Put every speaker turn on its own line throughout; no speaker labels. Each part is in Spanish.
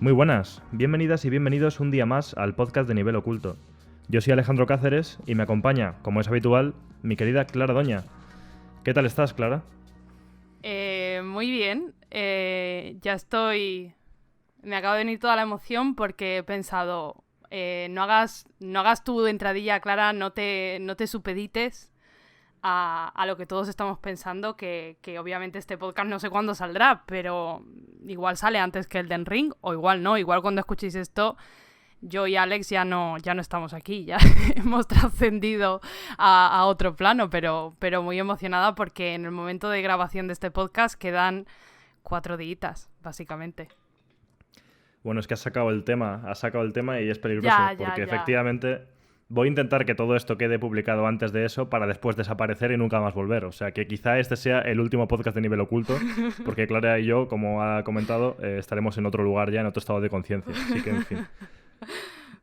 Muy buenas, bienvenidas y bienvenidos un día más al podcast de Nivel Oculto. Yo soy Alejandro Cáceres y me acompaña, como es habitual, mi querida Clara Doña. ¿Qué tal estás, Clara?
Muy bien, ya estoy... Me acaba de venir toda la emoción porque he pensado, no hagas tu entradilla, Clara, no te supedites a lo que todos estamos pensando, que obviamente este podcast no sé cuándo saldrá, pero igual sale antes que Elden Ring, o igual no, igual cuando escuchéis esto, yo y Alex ya no estamos aquí, ya hemos trascendido a otro plano, pero muy emocionada porque en el momento de grabación de este podcast quedan 4 días, básicamente.
Bueno, es que has sacado el tema y es peligroso,
Ya.
porque efectivamente voy a intentar que todo esto quede publicado antes de eso para después desaparecer y nunca más volver. O sea, que quizá este sea el último podcast de Nivel Oculto, porque Clara y yo, como ha comentado, estaremos en otro lugar ya, en otro estado de conciencia. Así que, en fin.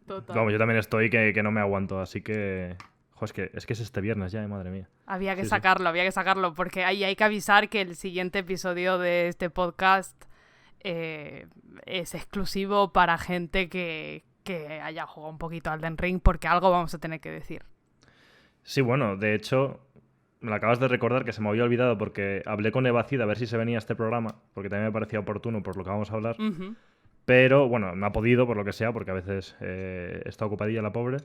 Total.
Vamos, yo también estoy que no me aguanto, así que... Jo, es que es este viernes ya, madre mía.
Había que
Sí, sí.
sacarlo, porque ahí hay que avisar que el siguiente episodio de este podcast es exclusivo para gente que haya jugado un poquito al Elden Ring, porque algo vamos a tener que decir.
Sí, bueno, de hecho, me lo acabas de recordar que se me había olvidado porque hablé con Evacid a ver si se venía a este programa, porque también me parecía oportuno por lo que vamos a hablar.
Uh-huh.
Pero, bueno, no ha podido por lo que sea, porque a veces está ocupadilla la pobre.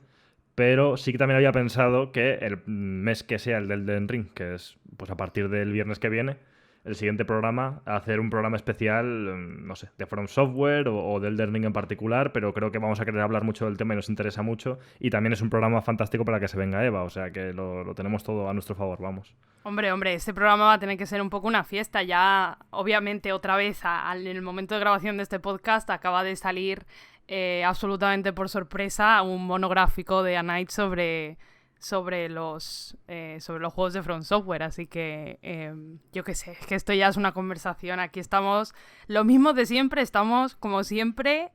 Pero sí que también había pensado que el mes que sea el del Elden Ring, que es pues a partir del viernes que viene, el siguiente programa, hacer un programa especial, no sé, de From Software o del Elden Ring en particular, pero creo que vamos a querer hablar mucho del tema y nos interesa mucho. Y también es un programa fantástico para que se venga Eva, o sea que lo tenemos todo a nuestro favor, vamos.
Hombre, este programa va a tener que ser un poco una fiesta. Ya, obviamente, otra vez, en el momento de grabación de este podcast, acaba de salir absolutamente por sorpresa un monográfico de A Night sobre los juegos de From Software. Así que, yo qué sé, es que esto ya es una conversación. Aquí estamos, lo mismo de siempre, estamos, como siempre,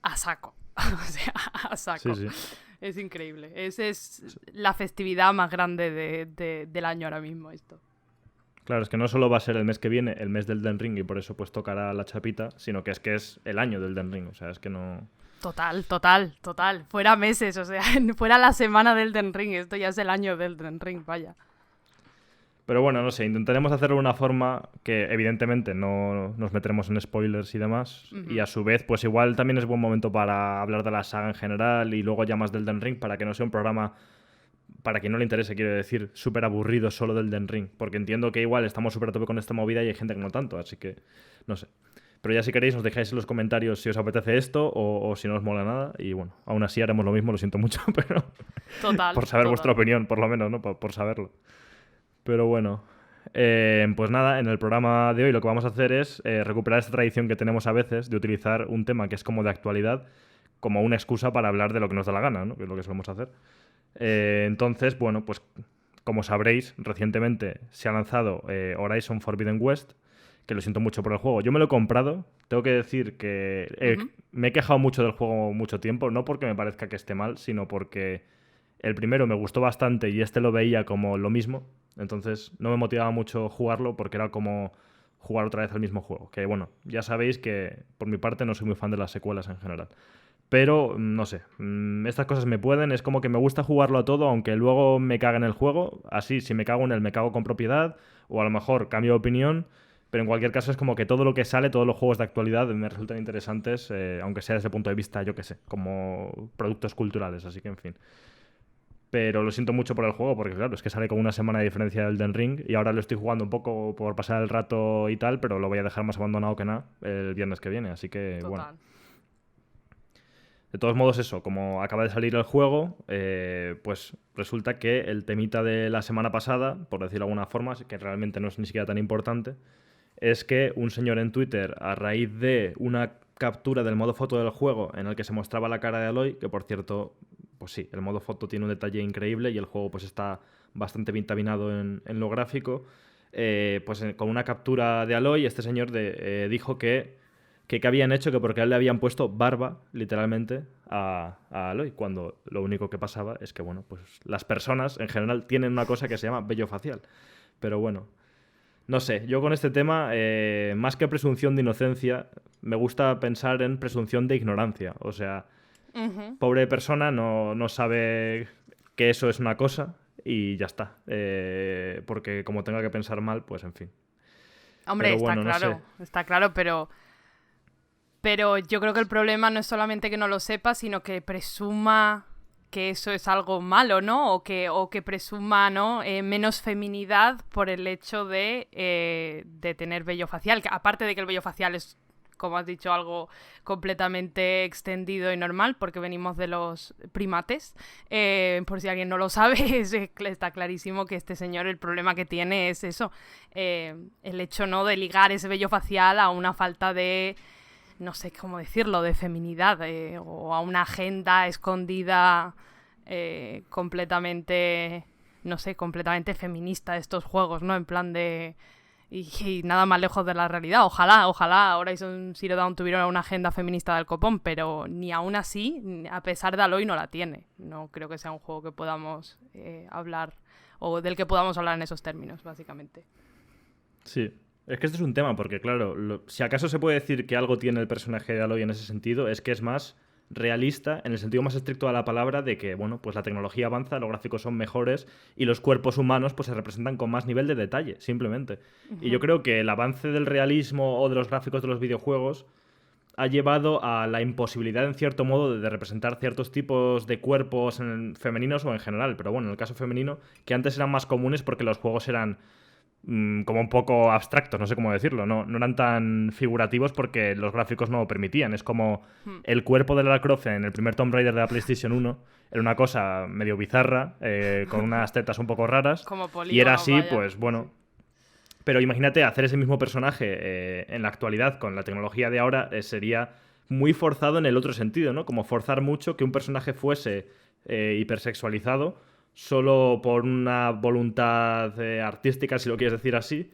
a saco. O sea, a saco.
Sí, sí.
Es increíble. Es la festividad más grande del año ahora mismo esto.
Claro, es que no solo va a ser el mes que viene, el mes del Elden Ring, y por eso pues tocará la chapita, sino que es el año del Elden Ring, o sea, es que no...
Total. Fuera meses, o sea, fuera la semana del Elden Ring. Esto ya es el año del Elden Ring, vaya.
Pero bueno, no sé, intentaremos hacerlo de una forma que evidentemente no nos meteremos en spoilers y demás.
Uh-huh.
Y a su vez, pues igual también es buen momento para hablar de la saga en general y luego ya más del Elden Ring, para que no sea un programa, para quien no le interese, quiero decir, súper aburrido solo del Elden Ring. Porque entiendo que igual estamos súper a tope con esta movida y hay gente que no tanto, así que no sé. Pero ya si queréis nos dejáis en los comentarios si os apetece esto o si no os mola nada. Y bueno, aún así haremos lo mismo, lo siento mucho, pero por saber vuestra opinión, por lo menos, ¿no? Por saberlo. Pero bueno, pues nada, en el programa de hoy lo que vamos a hacer es recuperar esta tradición que tenemos a veces de utilizar un tema que es como de actualidad como una excusa para hablar de lo que nos da la gana, ¿no? Que es lo que solemos hacer. Entonces, bueno, pues como sabréis, recientemente se ha lanzado Horizon Forbidden West, que lo siento mucho por el juego. Yo me lo he comprado, tengo que decir que
Uh-huh.
me he quejado mucho del juego mucho tiempo, no porque me parezca que esté mal, sino porque el primero me gustó bastante y este lo veía como lo mismo. Entonces no me motivaba mucho jugarlo porque era como jugar otra vez al mismo juego. Que bueno, ya sabéis que por mi parte no soy muy fan de las secuelas en general. Pero, no sé, estas cosas me pueden, es como que me gusta jugarlo a todo, aunque luego me cague en el juego. Así, si me cago en él, me cago con propiedad, o a lo mejor cambio de opinión. Pero en cualquier caso es como que todo lo que sale, todos los juegos de actualidad me resultan interesantes, aunque sea desde el punto de vista, yo qué sé, como productos culturales, así que en fin. Pero lo siento mucho por el juego, porque claro, es que sale con una semana de diferencia del Elden Ring y ahora lo estoy jugando un poco por pasar el rato y tal, pero lo voy a dejar más abandonado que nada el viernes que viene, así que
Total.
bueno. De todos modos, eso, como acaba de salir el juego, pues resulta que el temita de la semana pasada, por decirlo de alguna forma, que realmente no es ni siquiera tan importante, es que un señor en Twitter, a raíz de una captura del modo foto del juego en el que se mostraba la cara de Aloy, que por cierto, pues sí, el modo foto tiene un detalle increíble y el juego pues está bastante bien tabinado en lo gráfico, pues con una captura de Aloy, este señor dijo que habían hecho que porque a él le habían puesto barba, literalmente, a Aloy, cuando lo único que pasaba es que, bueno, pues las personas en general tienen una cosa que se llama vello facial. Pero bueno, No sé, yo con este tema, más que presunción de inocencia, me gusta pensar en presunción de ignorancia. O sea,
Ujú.
pobre persona no sabe que eso es una cosa y ya está. Porque como tenga que pensar mal, pues en fin.
Hombre,
Pero bueno, no sé.
está claro, pero yo creo que el problema no es solamente que no lo sepa, sino que presuma que eso es algo malo, ¿no? O que presuma, ¿no? Menos feminidad por el hecho de tener vello facial. Que aparte de que el vello facial es, como has dicho, algo completamente extendido y normal, porque venimos de los primates. Por si alguien no lo sabe, está clarísimo que este señor el problema que tiene es eso. El hecho, ¿no? De ligar ese vello facial a una falta de, no sé cómo decirlo, de feminidad, o a una agenda escondida completamente, no sé, completamente feminista de estos juegos, ¿no? En plan de... Y nada más lejos de la realidad. Ojalá Horizon Zero Dawn tuviera una agenda feminista del copón, pero ni aún así, a pesar de Aloy, no la tiene. No creo que sea un juego que podamos hablar, o del que podamos hablar en esos términos, básicamente.
Sí. Es que este es un tema, porque claro, si acaso se puede decir que algo tiene el personaje de Aloy en ese sentido, es que es más realista, en el sentido más estricto de la palabra, de que, bueno, pues la tecnología avanza, los gráficos son mejores y los cuerpos humanos pues se representan con más nivel de detalle, simplemente. Y yo creo que el avance del realismo o de los gráficos de los videojuegos ha llevado a la imposibilidad, en cierto modo, de representar ciertos tipos de cuerpos femeninos o en general, pero bueno, en el caso femenino, que antes eran más comunes porque los juegos eran como un poco abstractos, no sé cómo decirlo, no eran tan figurativos porque los gráficos no lo permitían. Es como
Hmm.
el cuerpo de Lara Croft en el primer Tomb Raider de la PlayStation 1 era una cosa medio bizarra, con unas tetas un poco raras,
Como
y era
polígonos,
así,
vaya.
pues bueno.
Sí.
Pero imagínate hacer ese mismo personaje en la actualidad con la tecnología de ahora, sería muy forzado en el otro sentido, ¿no? Como forzar mucho que un personaje fuese hipersexualizado solo por una voluntad artística, si lo quieres decir así.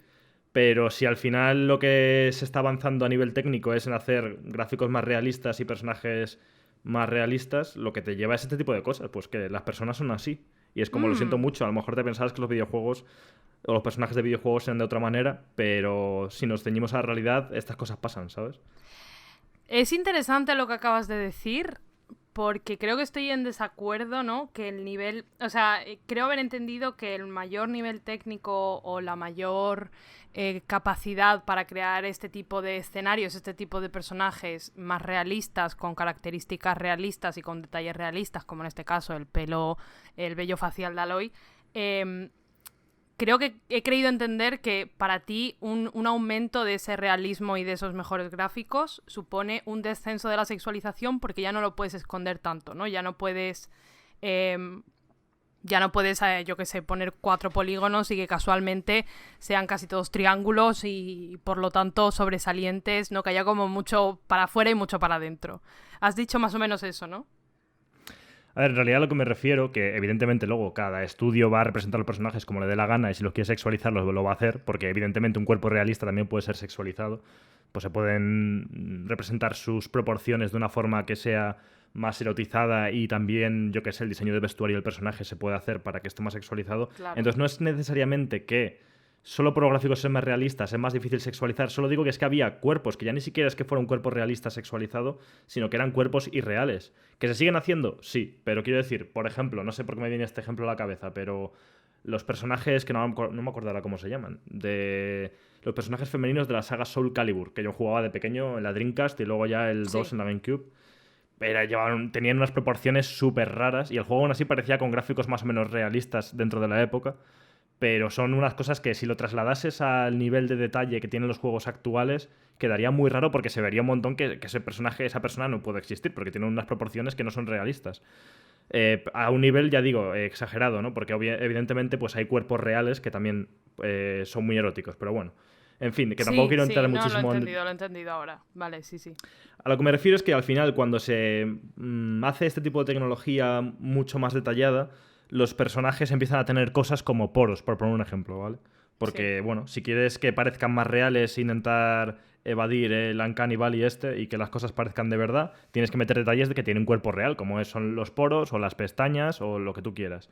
Pero si al final lo que se está avanzando a nivel técnico es en hacer gráficos más realistas y personajes más realistas, lo que te lleva es este tipo de cosas, pues que las personas son así. Y es como, lo siento
Mm.
mucho, a lo mejor te pensabas que los videojuegos o los personajes de videojuegos sean de otra manera, pero si nos ceñimos a la realidad, estas cosas pasan, ¿sabes?
Es interesante lo que acabas de decir, porque creo que estoy en desacuerdo, ¿no? Que el nivel, o sea, creo haber entendido que el mayor nivel técnico o la mayor capacidad para crear este tipo de escenarios, este tipo de personajes más realistas, con características realistas y con detalles realistas, como en este caso el pelo, el vello facial de Aloy, creo que he creído entender que para ti un aumento de ese realismo y de esos mejores gráficos supone un descenso de la sexualización porque ya no lo puedes esconder tanto, ¿no? Ya no puedes, yo qué sé, poner 4 polígonos y que casualmente sean casi todos triángulos y por lo tanto sobresalientes, ¿no? Que haya como mucho para afuera y mucho para adentro. Has dicho más o menos eso, ¿no?
A ver, en realidad a lo que me refiero, que evidentemente luego cada estudio va a representar los personajes como le dé la gana y si los quiere sexualizar lo va a hacer, porque evidentemente un cuerpo realista también puede ser sexualizado, pues se pueden representar sus proporciones de una forma que sea más erotizada y también, yo qué sé, el diseño de vestuario del personaje se puede hacer para que esté más sexualizado.
Claro.
Entonces no es necesariamente que solo por los gráficos sean más realistas, es más difícil sexualizar. Solo digo que es que había cuerpos que ya ni siquiera es que fuera un cuerpo realista sexualizado, sino que eran cuerpos irreales. ¿Que se siguen haciendo? Sí, pero quiero decir, por ejemplo, no sé por qué me viene este ejemplo a la cabeza, pero los personajes, que no me acuerdo ahora cómo se llaman, de los personajes femeninos de la saga Soul Calibur, que yo jugaba de pequeño en la Dreamcast y luego ya el 2
Sí.
en la GameCube. Tenían unas proporciones súper raras y el juego aún así parecía con gráficos más o menos realistas dentro de la época, pero son unas cosas que si lo trasladases al nivel de detalle que tienen los juegos actuales, quedaría muy raro porque se vería un montón que ese personaje, esa persona no puede existir porque tiene unas proporciones que no son realistas. A un nivel, ya digo, exagerado, ¿no? Porque evidentemente pues hay cuerpos reales que también son muy eróticos, pero bueno. En fin, que tampoco
Sí,
quiero entrar
sí, no,
muchísimo en...
lo he entendido ahora. Vale, sí, sí.
A lo que me refiero es que al final, cuando se hace este tipo de tecnología mucho más detallada, los personajes empiezan a tener cosas como poros, por poner un ejemplo, ¿vale?
Sí.
Porque, bueno, si quieres que parezcan más reales e intentar evadir el Uncanny Valley este y que las cosas parezcan de verdad, tienes que meter detalles de que tiene un cuerpo real, como son los poros o las pestañas o lo que tú quieras.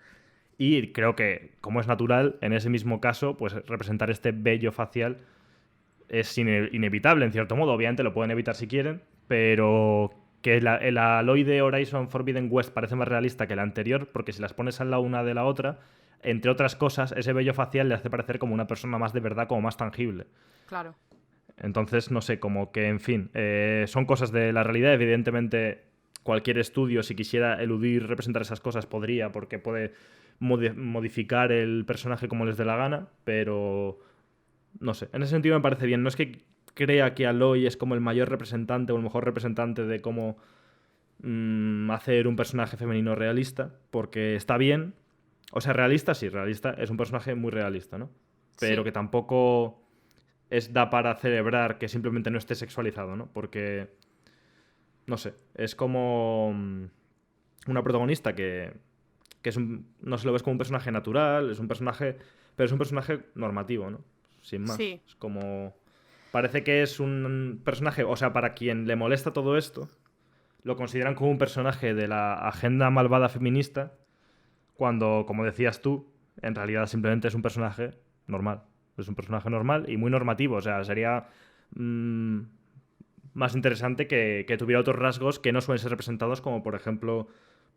Y creo que, como es natural, en ese mismo caso, pues representar este vello facial es inevitable, en cierto modo. Obviamente lo pueden evitar si quieren, pero que el Aloy de Horizon Forbidden West parece más realista que el anterior, porque si las pones al lado una de la otra, entre otras cosas, ese vello facial le hace parecer como una persona más de verdad, como más tangible.
Claro.
Entonces, no sé, como que, en fin, son cosas de la realidad. Evidentemente, cualquier estudio, si quisiera eludir representar esas cosas, podría, porque puede modificar el personaje como les dé la gana, pero no sé, en ese sentido me parece bien. No es que crea que Aloy es como el mayor representante o el mejor representante de cómo hacer un personaje femenino realista, porque está bien. O sea, realista sí, realista. Es un personaje muy realista, ¿no? Pero
Sí.
que tampoco da para celebrar que simplemente no esté sexualizado, ¿no? Porque, no sé, es como una protagonista que no se lo ves como un personaje natural, es un personaje, pero es un personaje normativo, ¿no? Sin más.
Sí.
Es como... Parece que es un personaje, o sea, para quien le molesta todo esto, lo consideran como un personaje de la agenda malvada feminista, cuando, como decías tú, en realidad simplemente es un personaje normal. Es un personaje normal y muy normativo. O sea, sería más interesante que tuviera otros rasgos que no suelen ser representados, como por ejemplo,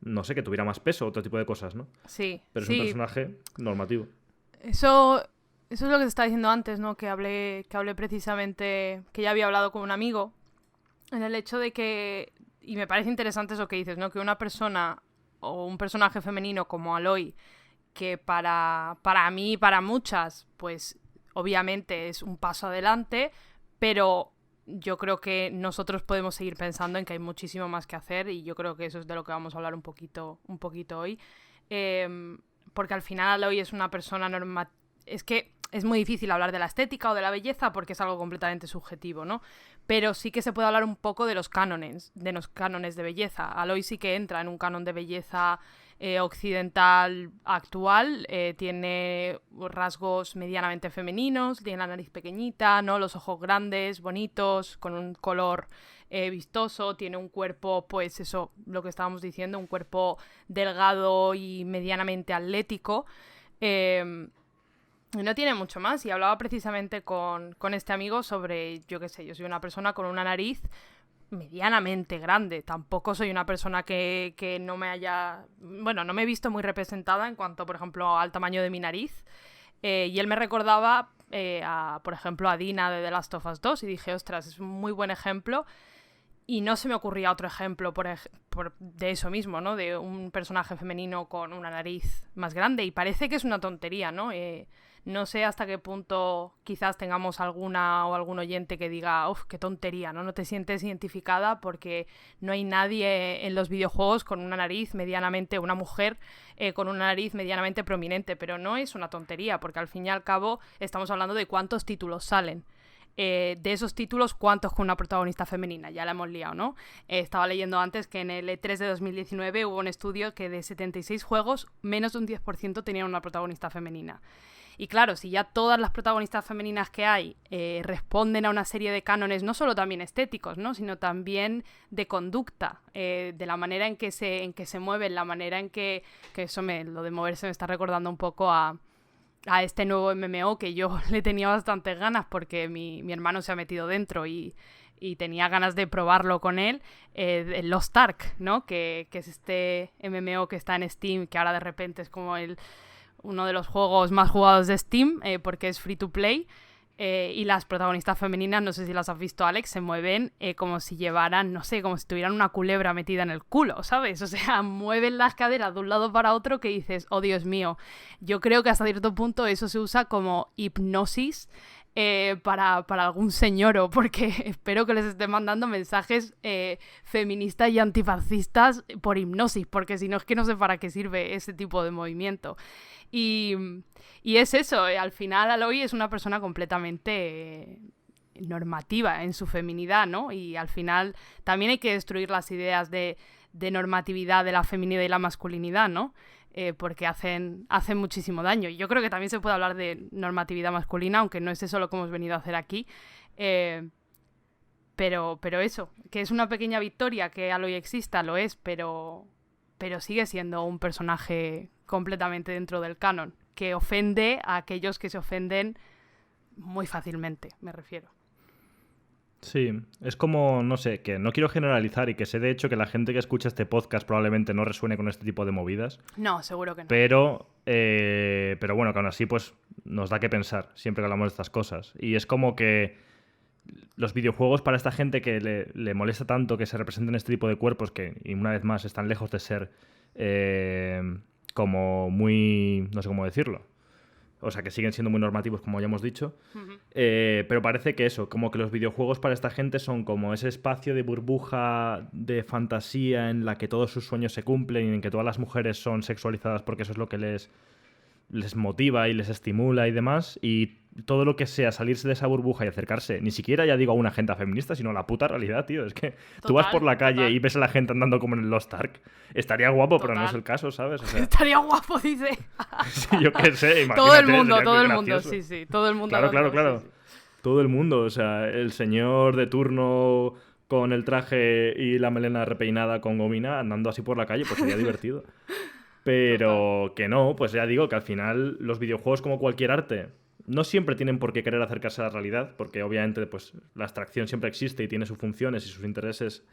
no sé, que tuviera más peso, otro tipo de cosas, ¿no?
Sí,
Pero es un
sí.
personaje normativo.
Eso es lo que te estaba diciendo antes, ¿no? Que hablé precisamente, que ya había hablado con un amigo, en el hecho de que, y me parece interesante eso que dices, ¿no? Que una persona o un personaje femenino como Aloy, que para mí y para muchas, pues obviamente es un paso adelante, pero yo creo que nosotros podemos seguir pensando en que hay muchísimo más que hacer y yo creo que eso es de lo que vamos a hablar un poquito hoy. Porque al final Aloy es una persona normal. Es que es muy difícil hablar de la estética o de la belleza porque es algo completamente subjetivo, ¿no? Pero sí que se puede hablar un poco de los cánones de belleza. Aloy sí que entra en un canon de belleza occidental actual, tiene rasgos medianamente femeninos, tiene la nariz pequeñita, ¿no? Los ojos grandes, bonitos, con un color vistoso, tiene un cuerpo, pues eso, lo que estábamos diciendo, un cuerpo delgado y medianamente atlético. Y no tiene mucho más. Y hablaba precisamente con este amigo sobre, yo qué sé, yo soy una persona con una nariz medianamente grande. Tampoco soy una persona que no me haya... Bueno, no me he visto muy representada en cuanto, por ejemplo, al tamaño de mi nariz. Y él me recordaba, por ejemplo, a Dina de The Last of Us 2 y dije, ostras, es un muy buen ejemplo. Y no se me ocurría otro ejemplo de eso mismo, ¿no? De un personaje femenino con una nariz más grande. Y parece que es una tontería, ¿no? No sé hasta qué punto quizás tengamos alguna o algún oyente que diga, uff, qué tontería, ¿no? No te sientes identificada porque no hay nadie en los videojuegos con una nariz medianamente, una mujer con una nariz medianamente prominente. Pero no es una tontería, porque al fin y al cabo estamos hablando de cuántos títulos salen. De esos títulos, ¿cuántos con una protagonista femenina? Ya la hemos liado, ¿no? Estaba leyendo antes que en el E3 de 2019 hubo un estudio que de 76 juegos, menos de un 10% tenían una protagonista femenina. Y claro, si ya todas las protagonistas femeninas que hay responden a una serie de cánones, no solo también estéticos, ¿no? Sino también de conducta, de la manera en que se mueven, la manera en que eso lo de moverse me está recordando un poco a este nuevo MMO que yo le tenía bastantes ganas porque mi hermano se ha metido dentro y tenía ganas de probarlo con él, el Lost Ark, ¿no? Que es este MMO que está en Steam, que ahora de repente es como uno de los juegos más jugados de Steam, porque es free to play. Y las protagonistas femeninas, no sé si las has visto, Alex, se mueven como si llevaran, no sé, como si tuvieran una culebra metida en el culo, ¿sabes? O sea, mueven las caderas de un lado para otro que dices, oh Dios mío. Yo creo que hasta cierto punto eso se usa como hipnosis para algún señoro, porque espero que les esté mandando mensajes feministas y antifascistas por hipnosis, porque si no es que no sé para qué sirve ese tipo de movimiento. Y es eso, al final Aloy es una persona completamente normativa en su feminidad, ¿no? Y al final también hay que destruir las ideas de normatividad de la feminidad y la masculinidad, ¿no? Porque hacen muchísimo daño. Y yo creo que también se puede hablar de normatividad masculina, aunque no es eso lo que hemos venido a hacer aquí. Pero eso, que es una pequeña victoria que Aloy exista, lo es, pero pero sigue siendo un personaje completamente dentro del canon, que ofende a aquellos que se ofenden muy fácilmente, me refiero.
Sí, es como, no sé, que no quiero generalizar y que sé de hecho que la gente que escucha este podcast probablemente no resuene con este tipo de movidas.
No, seguro que no.
Pero bueno, que aún así pues nos da que pensar siempre que hablamos de estas cosas. Y es como que los videojuegos para esta gente que le molesta tanto que se representen este tipo de cuerpos que, y una vez más, están lejos de ser como muy, no sé cómo decirlo. O sea, que siguen siendo muy normativos, como ya hemos dicho.
Uh-huh.
Pero parece que eso, como que los videojuegos para esta gente son como ese espacio de burbuja de fantasía en la que todos sus sueños se cumplen y en que todas las mujeres son sexualizadas porque eso es lo que les motiva y les estimula y demás. Y todo lo que sea salirse de esa burbuja y acercarse, ni siquiera ya digo a una agenda feminista, sino a la puta realidad, tío. Es que tú vas por la calle y ves a la gente andando como en el Lost Ark. Estaría guapo, pero no es el caso, ¿sabes? O sea,
estaría guapo, dice.
sí, yo qué sé, imagínate.
Todo el mundo,
gracioso.
sí. Todo el mundo.
Claro.
Sí.
Todo el mundo, o sea, el señor de turno con el traje y la melena repeinada con gomina andando así por la calle, pues sería divertido. Pero total. Que no, pues ya digo que al final los videojuegos, como cualquier arte, no siempre tienen por qué querer acercarse a la realidad, porque obviamente pues la abstracción siempre existe y tiene sus funciones y sus intereses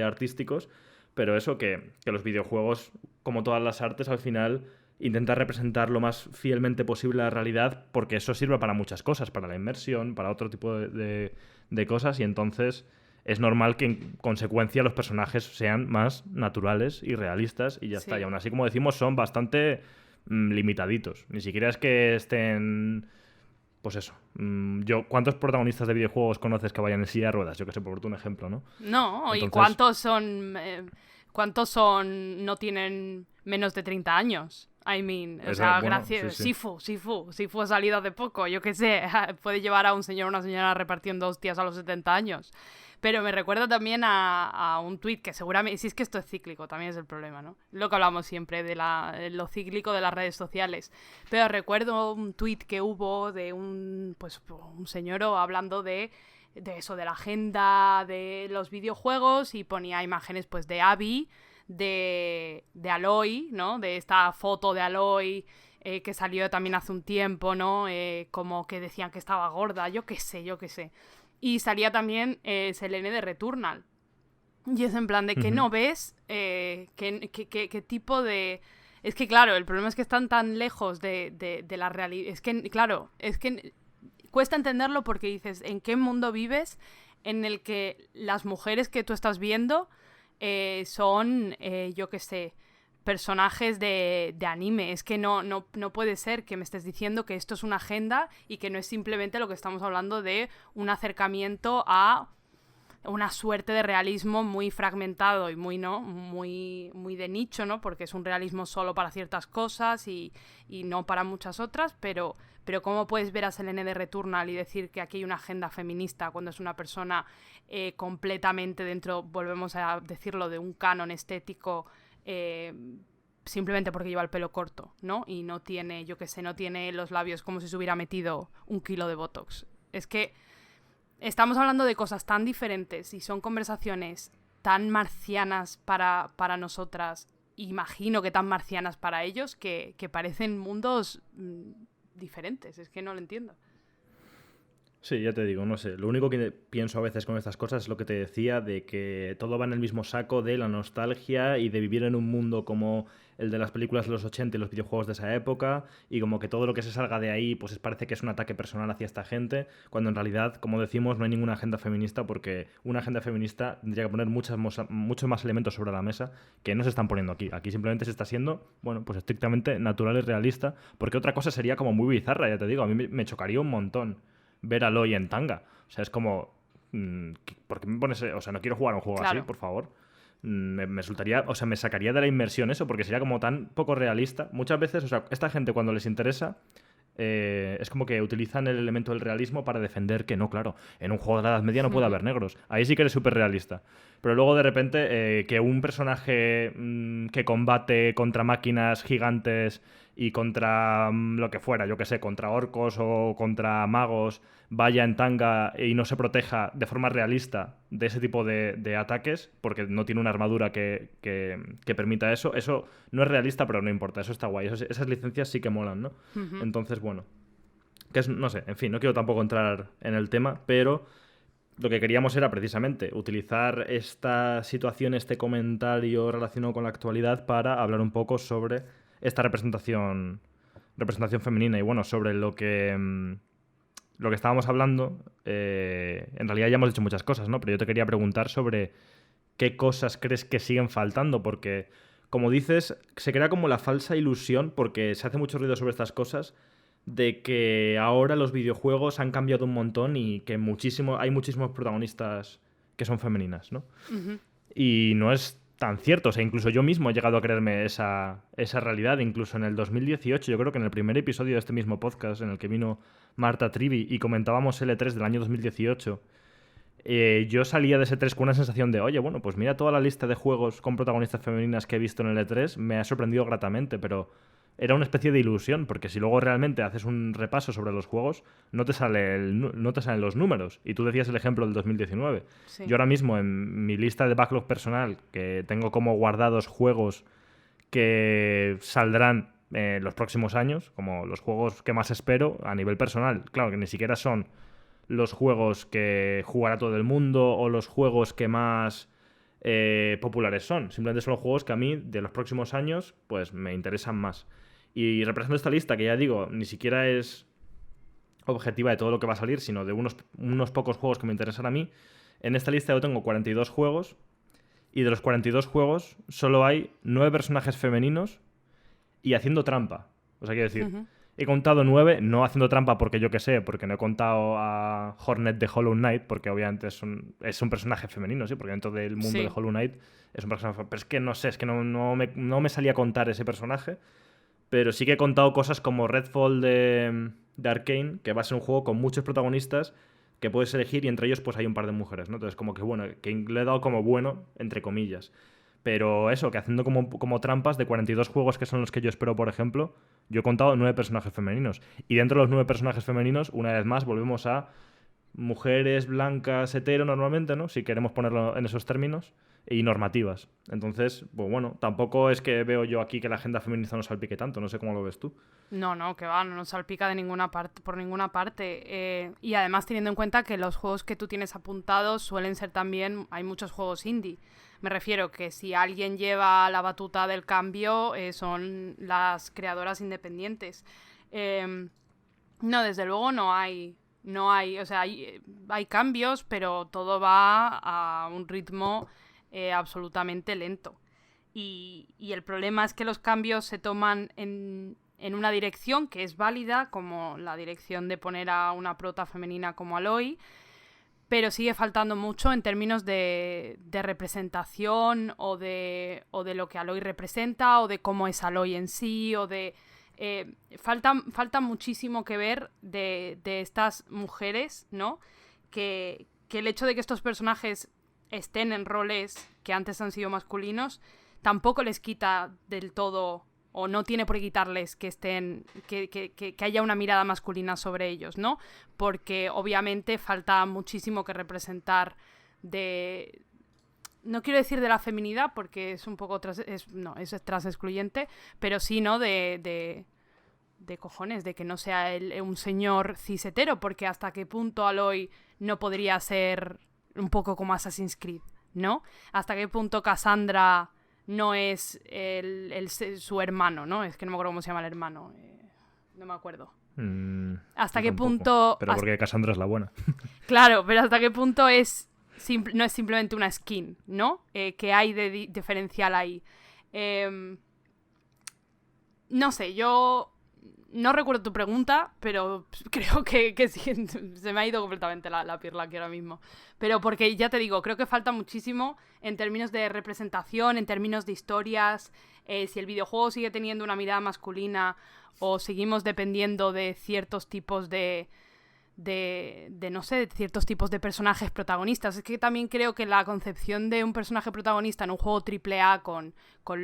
artísticos, pero eso que los videojuegos, como todas las artes, al final intentan representar lo más fielmente posible la realidad, porque eso sirve para muchas cosas, para la inmersión, para otro tipo de cosas, y entonces es normal que en consecuencia los personajes sean más naturales y realistas y ya está. Y aún así, como decimos, son bastante limitaditos. Ni siquiera es que estén... Pues eso. ¿Cuántos protagonistas de videojuegos conoces que vayan en silla de ruedas? Yo que sé, por un ejemplo, ¿no?
No, entonces... ¿y cuántos son... no tienen menos de 30 años? I mean, o sea, bueno, gracias. Sí. Sifu ha salido hace poco, yo qué sé, puede llevar a un señor o una señora repartiendo hostias a los 70 años. Pero me recuerda también a un tuit que seguramente, si es que esto es cíclico, también es el problema, ¿no? Lo que hablamos siempre de lo cíclico de las redes sociales. Pero recuerdo un tuit que hubo de un señor hablando de eso, de la agenda de los videojuegos, y ponía imágenes pues de Abby, de Aloy, ¿no? De esta foto de Aloy que salió también hace un tiempo, ¿no? Como que decían que estaba gorda, yo qué sé. Y salía también Selene de Returnal. Y es en plan de que no ves qué tipo de... Es que claro, el problema es que están tan lejos de la realidad. Es que, claro, cuesta entenderlo porque dices, ¿en qué mundo vives en el que las mujeres que tú estás viendo son, yo qué sé, personajes de anime? Es que no puede ser que me estés diciendo que esto es una agenda y que no es simplemente lo que estamos hablando de un acercamiento a una suerte de realismo muy fragmentado y muy de nicho, ¿no? Porque es un realismo solo para ciertas cosas y no para muchas otras, pero ¿cómo puedes ver a Selene de Returnal y decir que aquí hay una agenda feminista cuando es una persona completamente dentro, volvemos a decirlo, de un canon estético simplemente porque lleva el pelo corto, ¿no? Y no tiene, yo qué sé, no tiene los labios como si se hubiera metido 1 kilo de Botox? Es que estamos hablando de cosas tan diferentes y son conversaciones tan marcianas para nosotras, imagino que tan marcianas para ellos, que parecen mundos diferentes. Es que no lo entiendo.
Sí, ya te digo, no sé. Lo único que pienso a veces con estas cosas es lo que te decía, de que todo va en el mismo saco de la nostalgia y de vivir en un mundo como el de las películas de los 80 y los videojuegos de esa época, y como que todo lo que se salga de ahí pues parece que es un ataque personal hacia esta gente, cuando en realidad, como decimos, no hay ninguna agenda feminista, porque una agenda feminista tendría que poner muchos más elementos sobre la mesa que no se están poniendo aquí. Aquí simplemente se está siendo, bueno, pues estrictamente natural y realista, porque otra cosa sería como muy bizarra, ya te digo. A mí me chocaría un montón ver a Aloy en tanga. O sea, es como... ¿por qué me pones...? O sea, no quiero jugar a un juego así, por favor. Me resultaría... O sea, me sacaría de la inmersión eso, porque sería como tan poco realista. Muchas veces, o sea, esta gente cuando les interesa es como que utilizan el elemento del realismo para defender que no, claro, en un juego de la Edad Media no puede haber negros. Ahí sí que eres súper realista. Pero luego de repente que un personaje que combate contra máquinas gigantes y contra lo que fuera, yo que sé, contra orcos o contra magos, vaya en tanga y no se proteja de forma realista de ese tipo de ataques, porque no tiene una armadura que permita eso, eso no es realista, pero no importa, eso está guay. Esas licencias sí que molan, ¿no? Entonces, bueno, que es, no sé, en fin, no quiero tampoco entrar en el tema, pero lo que queríamos era precisamente utilizar esta situación, este comentario relacionado con la actualidad para hablar un poco sobre esta representación femenina y bueno, sobre lo que estábamos hablando. En realidad ya hemos dicho muchas cosas, ¿no? Pero yo te quería preguntar sobre qué cosas crees que siguen faltando, porque como dices, se crea como la falsa ilusión, porque se hace mucho ruido sobre estas cosas, de que ahora los videojuegos han cambiado un montón y que hay muchísimos protagonistas que son femeninas, ¿no? Y no es tan cierto, o sea, incluso yo mismo he llegado a creerme esa realidad, incluso en el 2018, yo creo que en el primer episodio de este mismo podcast, en el que vino Marta Trivi y comentábamos el E3 del año 2018, yo salía de ese E3 con una sensación de, oye, bueno, pues mira toda la lista de juegos con protagonistas femeninas que he visto en el E3, me ha sorprendido gratamente, pero era una especie de ilusión, porque si luego realmente haces un repaso sobre los juegos, no te salen los números. Y tú decías el ejemplo del 2019.
Sí.
Yo ahora mismo en mi lista de backlog personal, que tengo como guardados juegos que saldrán los próximos años, como los juegos que más espero a nivel personal, claro que ni siquiera son los juegos que jugará todo el mundo o los juegos que más populares son. Simplemente son los juegos que a mí, de los próximos años, pues me interesan más. Y representando esta lista, que ya digo, ni siquiera es objetiva de todo lo que va a salir, sino de unos pocos juegos que me interesan a mí, en esta lista yo tengo 42 juegos y de los 42 juegos solo hay 9 personajes femeninos y haciendo trampa. O sea, quiero decir, he contado 9, no haciendo trampa porque yo que sé, porque no he contado a Hornet de Hollow Knight, porque obviamente es un personaje femenino, sí, porque dentro del mundo de Hollow Knight es un personaje. Pero es que no sé, es que no me salía a contar ese personaje. Pero sí que he contado cosas como Redfall de Arcane, que va a ser un juego con muchos protagonistas que puedes elegir y entre ellos pues hay un par de mujeres, ¿no? Entonces como que bueno, que le he dado como bueno, entre comillas. Pero eso, que haciendo como trampas de 42 juegos que son los que yo espero, por ejemplo, yo he contado 9 personajes femeninos. Y dentro de los 9 personajes femeninos, una vez más, volvemos a mujeres blancas hetero normalmente, ¿no? Si queremos ponerlo en esos términos, y normativas. Entonces, pues bueno, tampoco es que veo yo aquí que la agenda feminista nos salpique tanto, no sé cómo lo ves tú.
No, que va, no nos salpica de ninguna parte, por ninguna parte. Y además teniendo en cuenta que los juegos que tú tienes apuntados suelen ser también, hay muchos juegos indie. Me refiero que si alguien lleva la batuta del cambio, son las creadoras independientes. No, desde luego no hay, o sea, hay cambios, pero todo va a un ritmo absolutamente lento. Y el problema es que los cambios se toman en una dirección que es válida, como la dirección de poner a una prota femenina como Aloy, pero sigue faltando mucho en términos de representación o de lo que Aloy representa o de cómo es Aloy en sí o de... falta muchísimo que ver de estas mujeres, ¿no? Que el hecho de que estos personajes estén en roles que antes han sido masculinos tampoco les quita del todo, o no tiene por qué quitarles que estén, que haya una mirada masculina sobre ellos, ¿no? Porque obviamente falta muchísimo que representar de... No quiero decir de la feminidad porque es un poco es tras excluyente, pero sí, ¿no? De cojones, de que no sea un señor cis hetero, porque hasta qué punto Aloy no podría ser un poco como Assassin's Creed, ¿no? Hasta qué punto Cassandra no es su hermano, ¿no? Es que no me acuerdo cómo se llama el hermano. No me acuerdo. ¿Hasta qué punto...?
Pero porque Cassandra es la buena.
Claro, pero ¿hasta qué punto no es simplemente una skin, ¿no? Que hay de diferencial ahí. No sé, yo no recuerdo tu pregunta, pero creo que sí, se me ha ido completamente la pirla aquí ahora mismo. Pero porque, ya te digo, creo que falta muchísimo en términos de representación, en términos de historias. Si el videojuego sigue teniendo una mirada masculina o seguimos dependiendo de ciertos tipos no sé, de ciertos tipos de personajes protagonistas. Es que también creo que la concepción de un personaje protagonista en un juego AAA con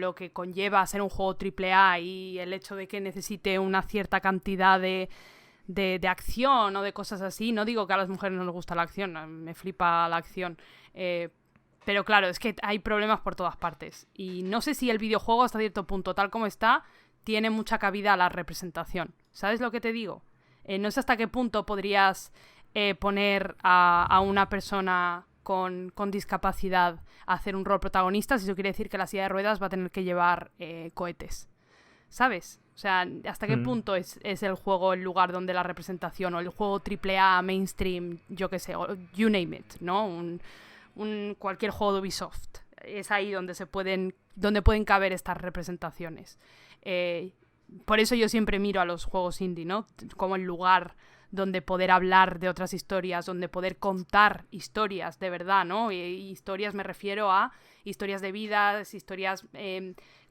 lo que conlleva ser un juego AAA y el hecho de que necesite una cierta cantidad de acción o de cosas así. No digo que a las mujeres no les gusta la acción, me flipa la acción. Pero claro, es que hay problemas por todas partes. Y no sé si el videojuego hasta cierto punto, tal como está, tiene mucha cabida a la representación. ¿Sabes lo que te digo? No sé hasta qué punto podrías poner a una persona con discapacidad a hacer un rol protagonista si eso quiere decir que la silla de ruedas va a tener que llevar cohetes. ¿Sabes? O sea, ¿hasta qué punto es el juego el lugar donde la representación o el juego AAA, mainstream, yo qué sé, o you name it, ¿no? Cualquier juego de Ubisoft. Es ahí donde pueden caber estas representaciones. Por eso yo siempre miro a los juegos indie, ¿no? Como el lugar donde poder hablar de otras historias, donde poder contar historias de verdad, ¿no? Y historias me refiero a historias de vidas, historias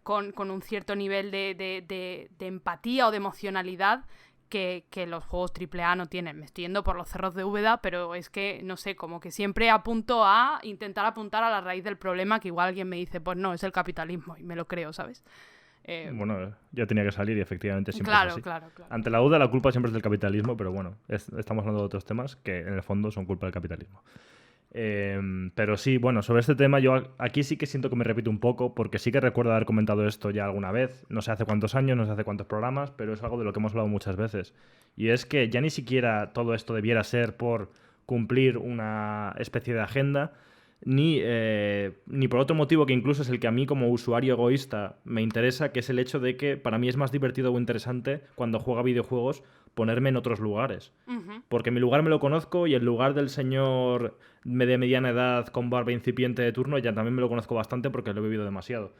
con un cierto nivel de empatía o de emocionalidad que los juegos AAA no tienen. Me estoy yendo por los cerros de Úbeda, pero es que, no sé, como que siempre apunto a intentar apuntar a la raíz del problema, que igual alguien me dice, pues no, es el capitalismo, y me lo creo, ¿sabes?
Bueno, ya tenía que salir y efectivamente siempre
claro,
es así.
Claro.
Ante la duda, la culpa siempre es del capitalismo, pero bueno, estamos hablando de otros temas que en el fondo son culpa del capitalismo. Pero sí, bueno, sobre este tema yo aquí sí que siento que me repito un poco, porque sí que recuerdo haber comentado esto ya alguna vez, no sé hace cuántos años, no sé hace cuántos programas, pero es algo de lo que hemos hablado muchas veces. Y es que ya ni siquiera todo esto debiera ser por cumplir una especie de agenda, ni por otro motivo que incluso es el que a mí como usuario egoísta me interesa, que es el hecho de que para mí es más divertido o interesante cuando juego a videojuegos ponerme en otros lugares.
Uh-huh.
Porque mi lugar me lo conozco y el lugar del señor de mediana edad con barba incipiente de turno ya también me lo conozco bastante porque lo he vivido demasiado.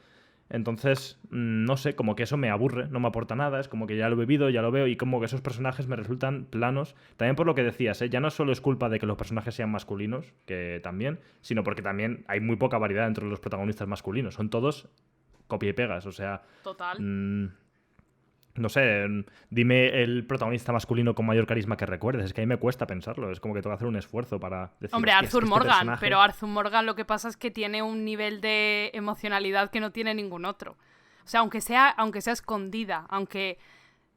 Entonces, no sé, como que eso me aburre, no me aporta nada, es como que ya lo he vivido, ya lo veo y como que esos personajes me resultan planos. También por lo que decías, ya no solo es culpa de que los personajes sean masculinos, que también, sino porque también hay muy poca variedad entre los protagonistas masculinos, son todos copia y pegas, o sea...
Total.
No sé, dime el protagonista masculino con mayor carisma que recuerdes. Es que a mí me cuesta pensarlo. Es como que tengo que hacer un esfuerzo para decir...
Hombre, Arthur Morgan,
personaje...
pero Arthur Morgan lo que pasa es que tiene un nivel de emocionalidad que no tiene ningún otro. O sea, aunque sea escondida, aunque...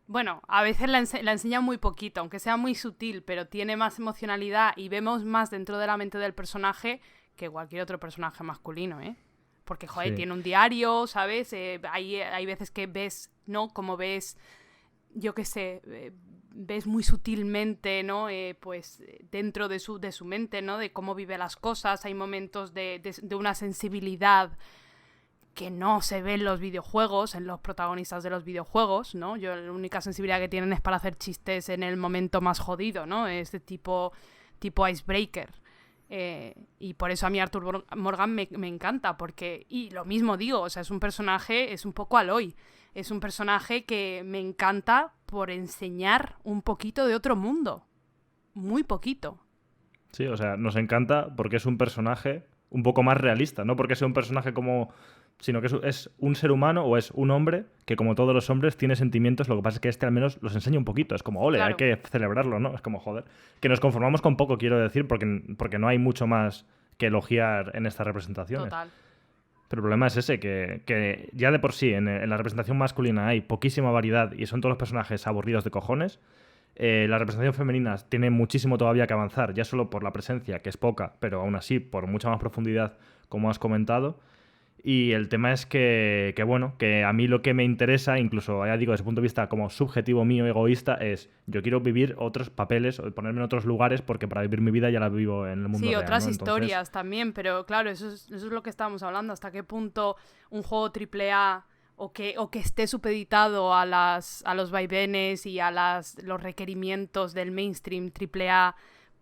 Bueno, a veces la enseña muy poquito, aunque sea muy sutil, pero tiene más emocionalidad y vemos más dentro de la mente del personaje que cualquier otro personaje masculino, ¿eh? Porque, joder, sí. Tiene un diario, ¿sabes? Hay veces que ves, ¿no? Como ves, yo qué sé, ves muy sutilmente, ¿no? Pues dentro de su mente, ¿no? De cómo vive las cosas. Hay momentos de una sensibilidad que no se ve en los videojuegos, en los protagonistas de los videojuegos, ¿no? La única sensibilidad que tienen es para hacer chistes en el momento más jodido, ¿no? Este tipo Icebreaker. Y por eso a mí Arthur Morgan me encanta, porque, y lo mismo digo, o sea, es un personaje, es un poco Aloy, es un personaje que me encanta por enseñar un poquito de otro mundo, muy poquito.
Sí, o sea, nos encanta porque es un personaje un poco más realista, no porque sea un personaje como... sino que es un ser humano o es un hombre que, como todos los hombres, tiene sentimientos. Lo que pasa es que este al menos los enseña un poquito. Es como, ole, claro. Hay que celebrarlo, ¿no? Es como, joder. Que nos conformamos con poco, quiero decir, porque no hay mucho más que elogiar en estas representaciones.
Total.
Pero el problema es ese, que ya de por sí en la representación masculina hay poquísima variedad y son todos los personajes aburridos de cojones. La representación femenina tiene muchísimo todavía que avanzar, ya solo por la presencia, que es poca, pero aún así por mucha más profundidad, como has comentado. Y el tema es que bueno, que a mí lo que me interesa, incluso ya digo desde el punto de vista como subjetivo mío, egoísta, es yo quiero vivir otros papeles, o ponerme en otros lugares, porque para vivir mi vida ya la vivo en el mundo real.
Sí, otras
¿no?
historias
Entonces...
también, pero claro, eso es lo que estábamos hablando, hasta qué punto un juego AAA o que esté supeditado a los vaivenes y a los requerimientos del mainstream AAA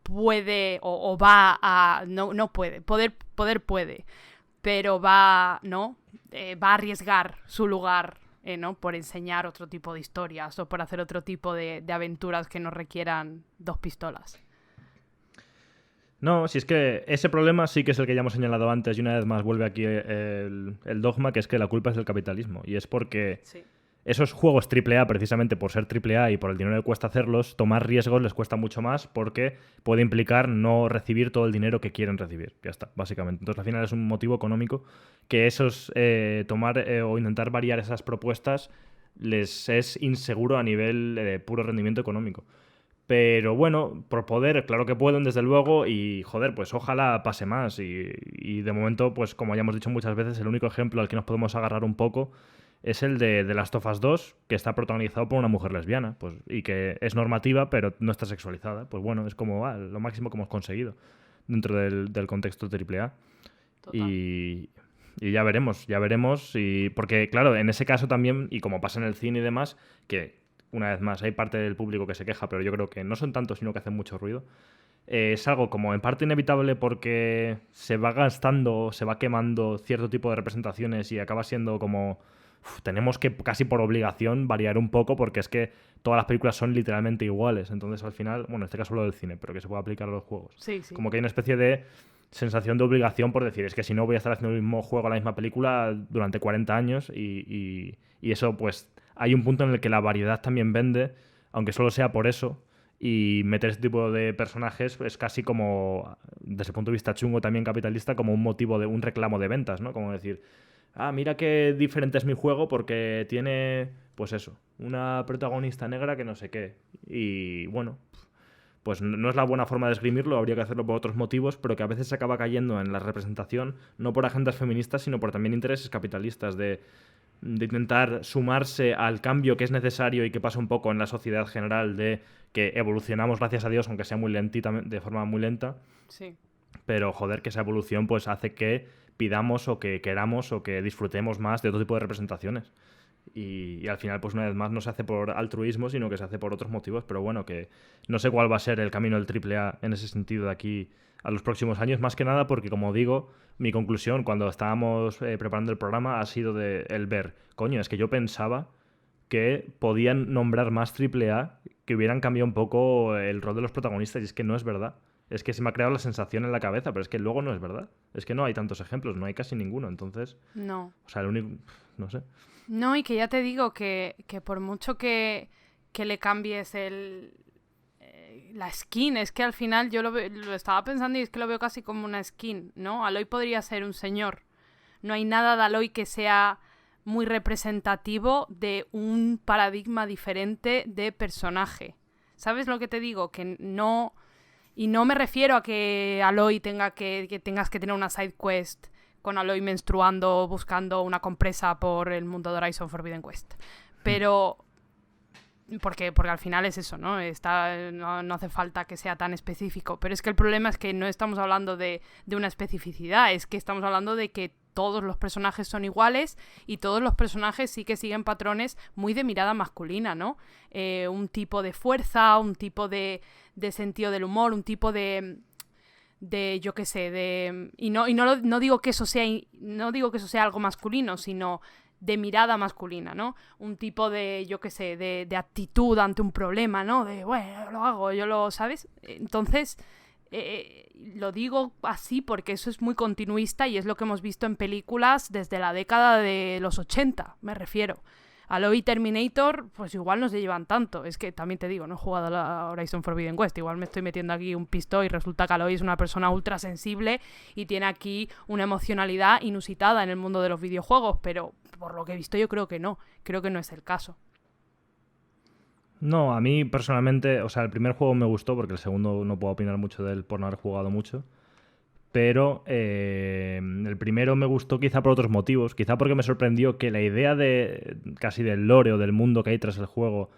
puede o va a... No puede, poder puede, pero va a arriesgar su lugar ¿no? Por enseñar otro tipo de historias o por hacer otro tipo de aventuras que no requieran 2 pistolas.
No, si es que ese problema sí que es el que ya hemos señalado antes y una vez más vuelve aquí el dogma, que es que la culpa es del capitalismo. Y es porque
Sí.
esos juegos AAA, precisamente por ser AAA y por el dinero que cuesta hacerlos, tomar riesgos les cuesta mucho más porque puede implicar no recibir todo el dinero que quieren recibir. Ya está, básicamente. Entonces, al final es un motivo económico que esos tomar o intentar variar esas propuestas les es inseguro a nivel de puro rendimiento económico. Pero bueno, por poder, claro que pueden, desde luego, y joder, pues ojalá pase más. Y de momento, pues como ya hemos dicho muchas veces, el único ejemplo al que nos podemos agarrar un poco es el de The Last of Us 2, que está protagonizado por una mujer lesbiana, pues, y que es normativa, pero no está sexualizada. Pues bueno, es como lo máximo que hemos conseguido dentro del contexto AAA.
Total.
Y ya veremos, porque claro, en ese caso también, y como pasa en el cine y demás, que una vez más hay parte del público que se queja, pero yo creo que no son tantos, sino que hacen mucho ruido. Es algo como en parte inevitable porque se va gastando, se va quemando cierto tipo de representaciones y acaba siendo como... tenemos que casi por obligación variar un poco porque es que todas las películas son literalmente iguales. Entonces al final, bueno, en este caso lo del cine, pero que se puede aplicar a los juegos.
Sí, sí.
Como que hay una especie de sensación de obligación por decir, es que si no voy a estar haciendo el mismo juego, la misma película durante 40 años y eso pues hay un punto en el que la variedad también vende, aunque solo sea por eso, y meter este tipo de personajes es casi como, desde el punto de vista chungo también capitalista, como un motivo de un reclamo de ventas, ¿no? Como decir, mira qué diferente es mi juego porque tiene, pues eso, una protagonista negra que no sé qué. Y bueno, pues no es la buena forma de esgrimirlo, habría que hacerlo por otros motivos, pero que a veces se acaba cayendo en la representación, no por agendas feministas, sino por también intereses capitalistas de intentar sumarse al cambio que es necesario y que pasa un poco en la sociedad general de que evolucionamos, gracias a Dios, aunque sea muy lentita, de forma muy lenta.
Sí.
Pero joder, que esa evolución pues hace que pidamos o que queramos o que disfrutemos más de otro tipo de representaciones. Y al final, pues una vez más, no se hace por altruismo, sino que se hace por otros motivos. Pero bueno, que no sé cuál va a ser el camino del AAA en ese sentido de aquí a los próximos años. Más que nada porque, como digo, mi conclusión cuando estábamos preparando el programa ha sido el ver, coño, es que yo pensaba que podían nombrar más AAA, que hubieran cambiado un poco el rol de los protagonistas. Y es que no es verdad. Es que se me ha creado la sensación en la cabeza, pero es que luego no es verdad. Es que no hay tantos ejemplos, no hay casi ninguno. Entonces,
No.
o sea, el único... no sé.
No, y que ya te digo que por mucho que le cambies la skin, es que al final yo lo estaba pensando y es que lo veo casi como una skin, ¿no? Aloy podría ser un señor. No hay nada de Aloy que sea muy representativo de un paradigma diferente de personaje. ¿Sabes lo que te digo? Que no... Y no me refiero a que Aloy tengas que tener una side quest con Aloy menstruando, buscando una compresa por el mundo de Horizon Forbidden West. Pero... Porque al final es eso, ¿no? No hace falta que sea tan específico. Pero es que el problema es que no estamos hablando de una especificidad. Es que estamos hablando de que todos los personajes son iguales y todos los personajes sí que siguen patrones muy de mirada masculina, ¿no? Un tipo de fuerza, un tipo de sentido del humor, un tipo de yo qué sé, no digo que eso sea algo masculino, sino de mirada masculina, ¿no? Un tipo de, yo qué sé, de actitud ante un problema, ¿no? De, bueno, lo hago, ¿sabes? Entonces, lo digo así porque eso es muy continuista y es lo que hemos visto en películas desde la década de los 80, me refiero. Aloy y Terminator, pues igual no se llevan tanto. Es que también te digo, no he jugado a la Horizon Forbidden West. Igual me estoy metiendo aquí un pisto y resulta que Aloy es una persona ultra sensible y tiene aquí una emocionalidad inusitada en el mundo de los videojuegos. Pero por lo que he visto yo creo que no. Creo que no es el caso.
No, a mí personalmente, o sea, el primer juego me gustó porque el segundo no puedo opinar mucho de él por no haber jugado mucho. Pero el primero me gustó quizá por otros motivos. Quizá porque me sorprendió que la idea de casi del lore o del mundo que hay tras el juego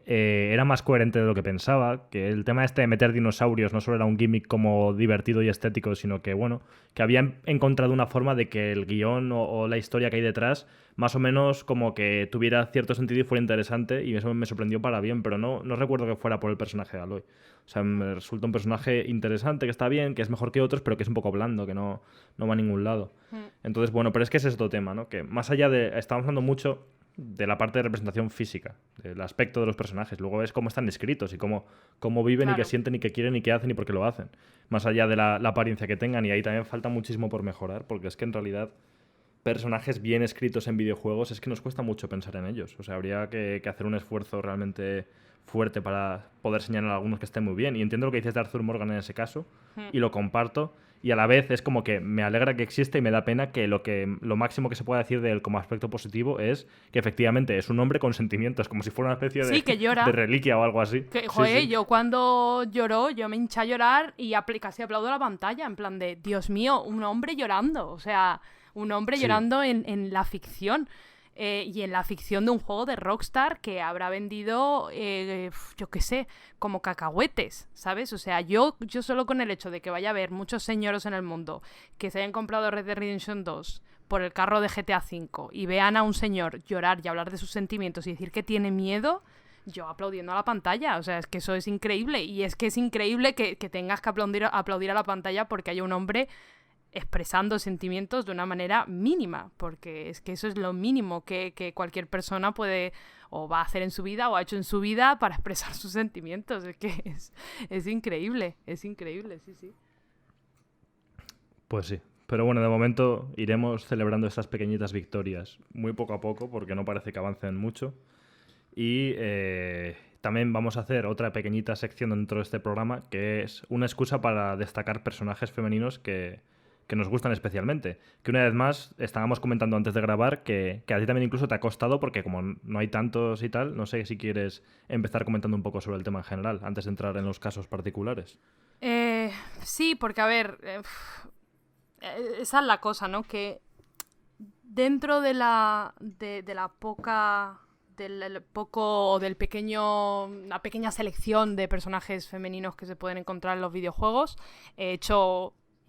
era más coherente de lo que pensaba. Que el tema este de meter dinosaurios no solo era un gimmick como divertido y estético, sino que, bueno, que habían encontrado una forma de que el guión o la historia que hay detrás más o menos como que tuviera cierto sentido y fuera interesante, y eso me sorprendió para bien, pero no recuerdo que fuera por el personaje de Aloy. O sea, me resulta un personaje interesante, que está bien, que es mejor que otros, pero que es un poco blando, que no va a ningún lado. Entonces, bueno, pero es que ese es otro tema, ¿no? Que más allá de... Estamos hablando mucho de la parte de representación física, del aspecto de los personajes. Luego ves cómo están escritos y cómo viven y qué sienten y qué quieren y qué hacen y por qué lo hacen. Más allá de la apariencia que tengan. Y ahí también falta muchísimo por mejorar, porque es que en realidad personajes bien escritos en videojuegos es que nos cuesta mucho pensar en ellos. O sea, habría que hacer un esfuerzo realmente fuerte para poder señalar a algunos que estén muy bien. Y entiendo lo que dices de Arthur Morgan en ese caso, y lo comparto. Y a la vez es como que me alegra que existe y me da pena que lo máximo que se pueda decir de él como aspecto positivo es que efectivamente es un hombre con sentimientos, como si fuera una especie
que llora.
de reliquia o algo así.
Que, joder, yo cuando lloró, yo me hinché a llorar y casi aplaudo a la pantalla, en plan de, Dios mío, un hombre llorando. O sea, un hombre llorando en la ficción. Y en la ficción de un juego de Rockstar que habrá vendido, yo qué sé, como cacahuetes, ¿sabes? O sea, yo solo con el hecho de que vaya a haber muchos señoros en el mundo que se hayan comprado Red Dead Redemption 2 por el carro de GTA V y vean a un señor llorar y hablar de sus sentimientos y decir que tiene miedo, yo aplaudiendo a la pantalla. O sea, es que eso es increíble. Y es que es increíble que tengas que aplaudir a la pantalla porque haya un hombre expresando sentimientos de una manera mínima, porque es que eso es lo mínimo que cualquier persona puede o va a hacer en su vida o ha hecho en su vida para expresar sus sentimientos. Es que es increíble, sí.
Pues sí, pero bueno, de momento iremos celebrando estas pequeñitas victorias muy poco a poco, porque no parece que avancen mucho. Y también vamos a hacer otra pequeñita sección dentro de este programa, que es una excusa para destacar personajes femeninos que nos gustan especialmente. Que una vez más, estábamos comentando antes de grabar que a ti también incluso te ha costado, porque como no hay tantos y tal, no sé si quieres empezar comentando un poco sobre el tema en general, antes de entrar en los casos particulares.
Sí, porque a ver, esa es la cosa, ¿no? Que dentro de la poca... del poco o del pequeño, una pequeña selección de personajes femeninos que se pueden encontrar en los videojuegos, he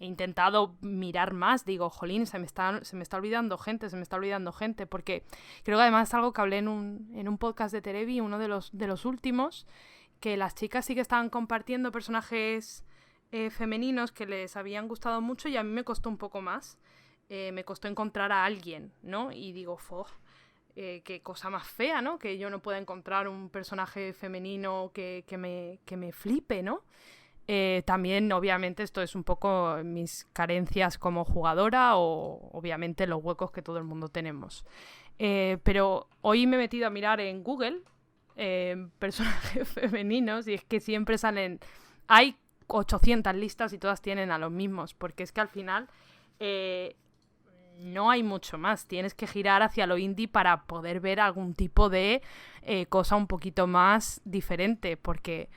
intentado mirar más, digo, jolín, se me está olvidando gente, porque creo que además es algo que hablé en un podcast de Terebi, uno de los últimos, que las chicas sí que estaban compartiendo personajes femeninos que les habían gustado mucho y a mí me costó un poco más, me costó encontrar a alguien, ¿no? Y digo, qué cosa más fea, ¿no? Que yo no pueda encontrar un personaje femenino que me flipe, ¿no? También, obviamente, esto es un poco mis carencias como jugadora o, obviamente, los huecos que todo el mundo tenemos. Pero hoy me he metido a mirar en Google personajes femeninos y es que siempre salen... Hay 800 listas y todas tienen a los mismos, porque es que al final no hay mucho más. Tienes que girar hacia lo indie para poder ver algún tipo de cosa un poquito más diferente, porque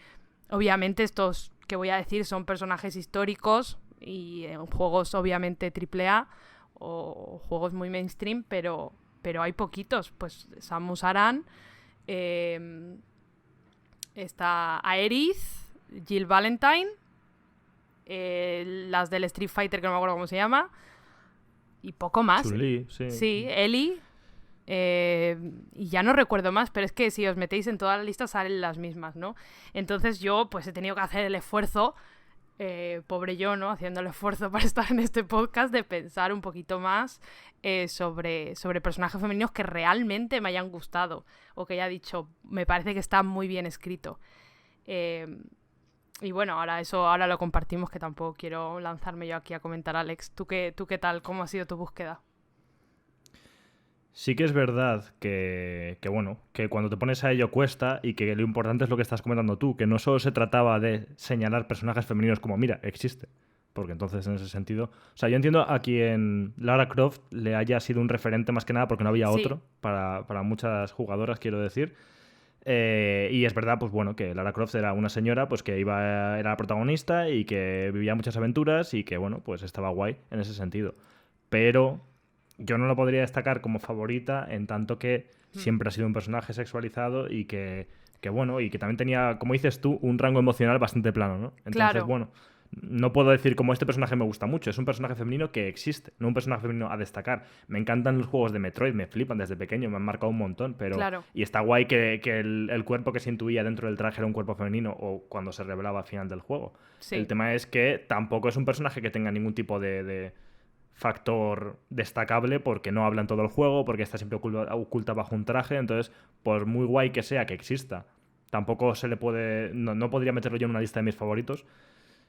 obviamente estos que voy a decir son personajes históricos y en juegos obviamente AAA o juegos muy mainstream, pero hay poquitos. Pues Samus Aran, está Aerith, Jill Valentine, las del Street Fighter que no me acuerdo cómo se llama, y poco más.
Chun-Li, sí.
Sí, Ellie. Y ya no recuerdo más, pero es que si os metéis en toda la lista salen las mismas, ¿no? Entonces yo pues he tenido que hacer el esfuerzo, pobre yo, ¿no? Haciendo el esfuerzo para estar en este podcast, de pensar un poquito más sobre personajes femeninos que realmente me hayan gustado o que haya dicho, me parece que está muy bien escrito. Y bueno, ahora lo compartimos, que tampoco quiero lanzarme yo aquí a comentar. Alex, ¿tú qué tal? ¿Cómo ha sido tu búsqueda?
Sí que es verdad que bueno, que cuando te pones a ello cuesta, y que lo importante es lo que estás comentando tú, que no solo se trataba de señalar personajes femeninos como, mira, existe. Porque entonces, en ese sentido... O sea, yo entiendo a quien Lara Croft le haya sido un referente más que nada porque no había otro para muchas jugadoras, quiero decir. Y es verdad, pues bueno, que Lara Croft era una señora pues que era la protagonista y que vivía muchas aventuras y que, bueno, pues estaba guay en ese sentido. Pero yo no lo podría destacar como favorita, en tanto que siempre ha sido un personaje sexualizado y que bueno, y que también tenía, como dices tú, un rango emocional bastante plano, ¿no? Entonces,
claro.
Bueno, no puedo decir como este personaje me gusta mucho, es un personaje femenino que existe, no un personaje femenino a destacar. Me encantan los juegos de Metroid, me flipan desde pequeño, me han marcado un montón, pero...
Claro.
Y está guay que el cuerpo que se intuía dentro del traje era un cuerpo femenino, o cuando se revelaba al final del juego.
Sí.
El tema es que tampoco es un personaje que tenga ningún tipo de factor destacable porque no habla en todo el juego, porque está siempre oculta bajo un traje. Entonces, por muy guay que sea que exista, tampoco se le puede... No podría meterlo yo en una lista de mis favoritos.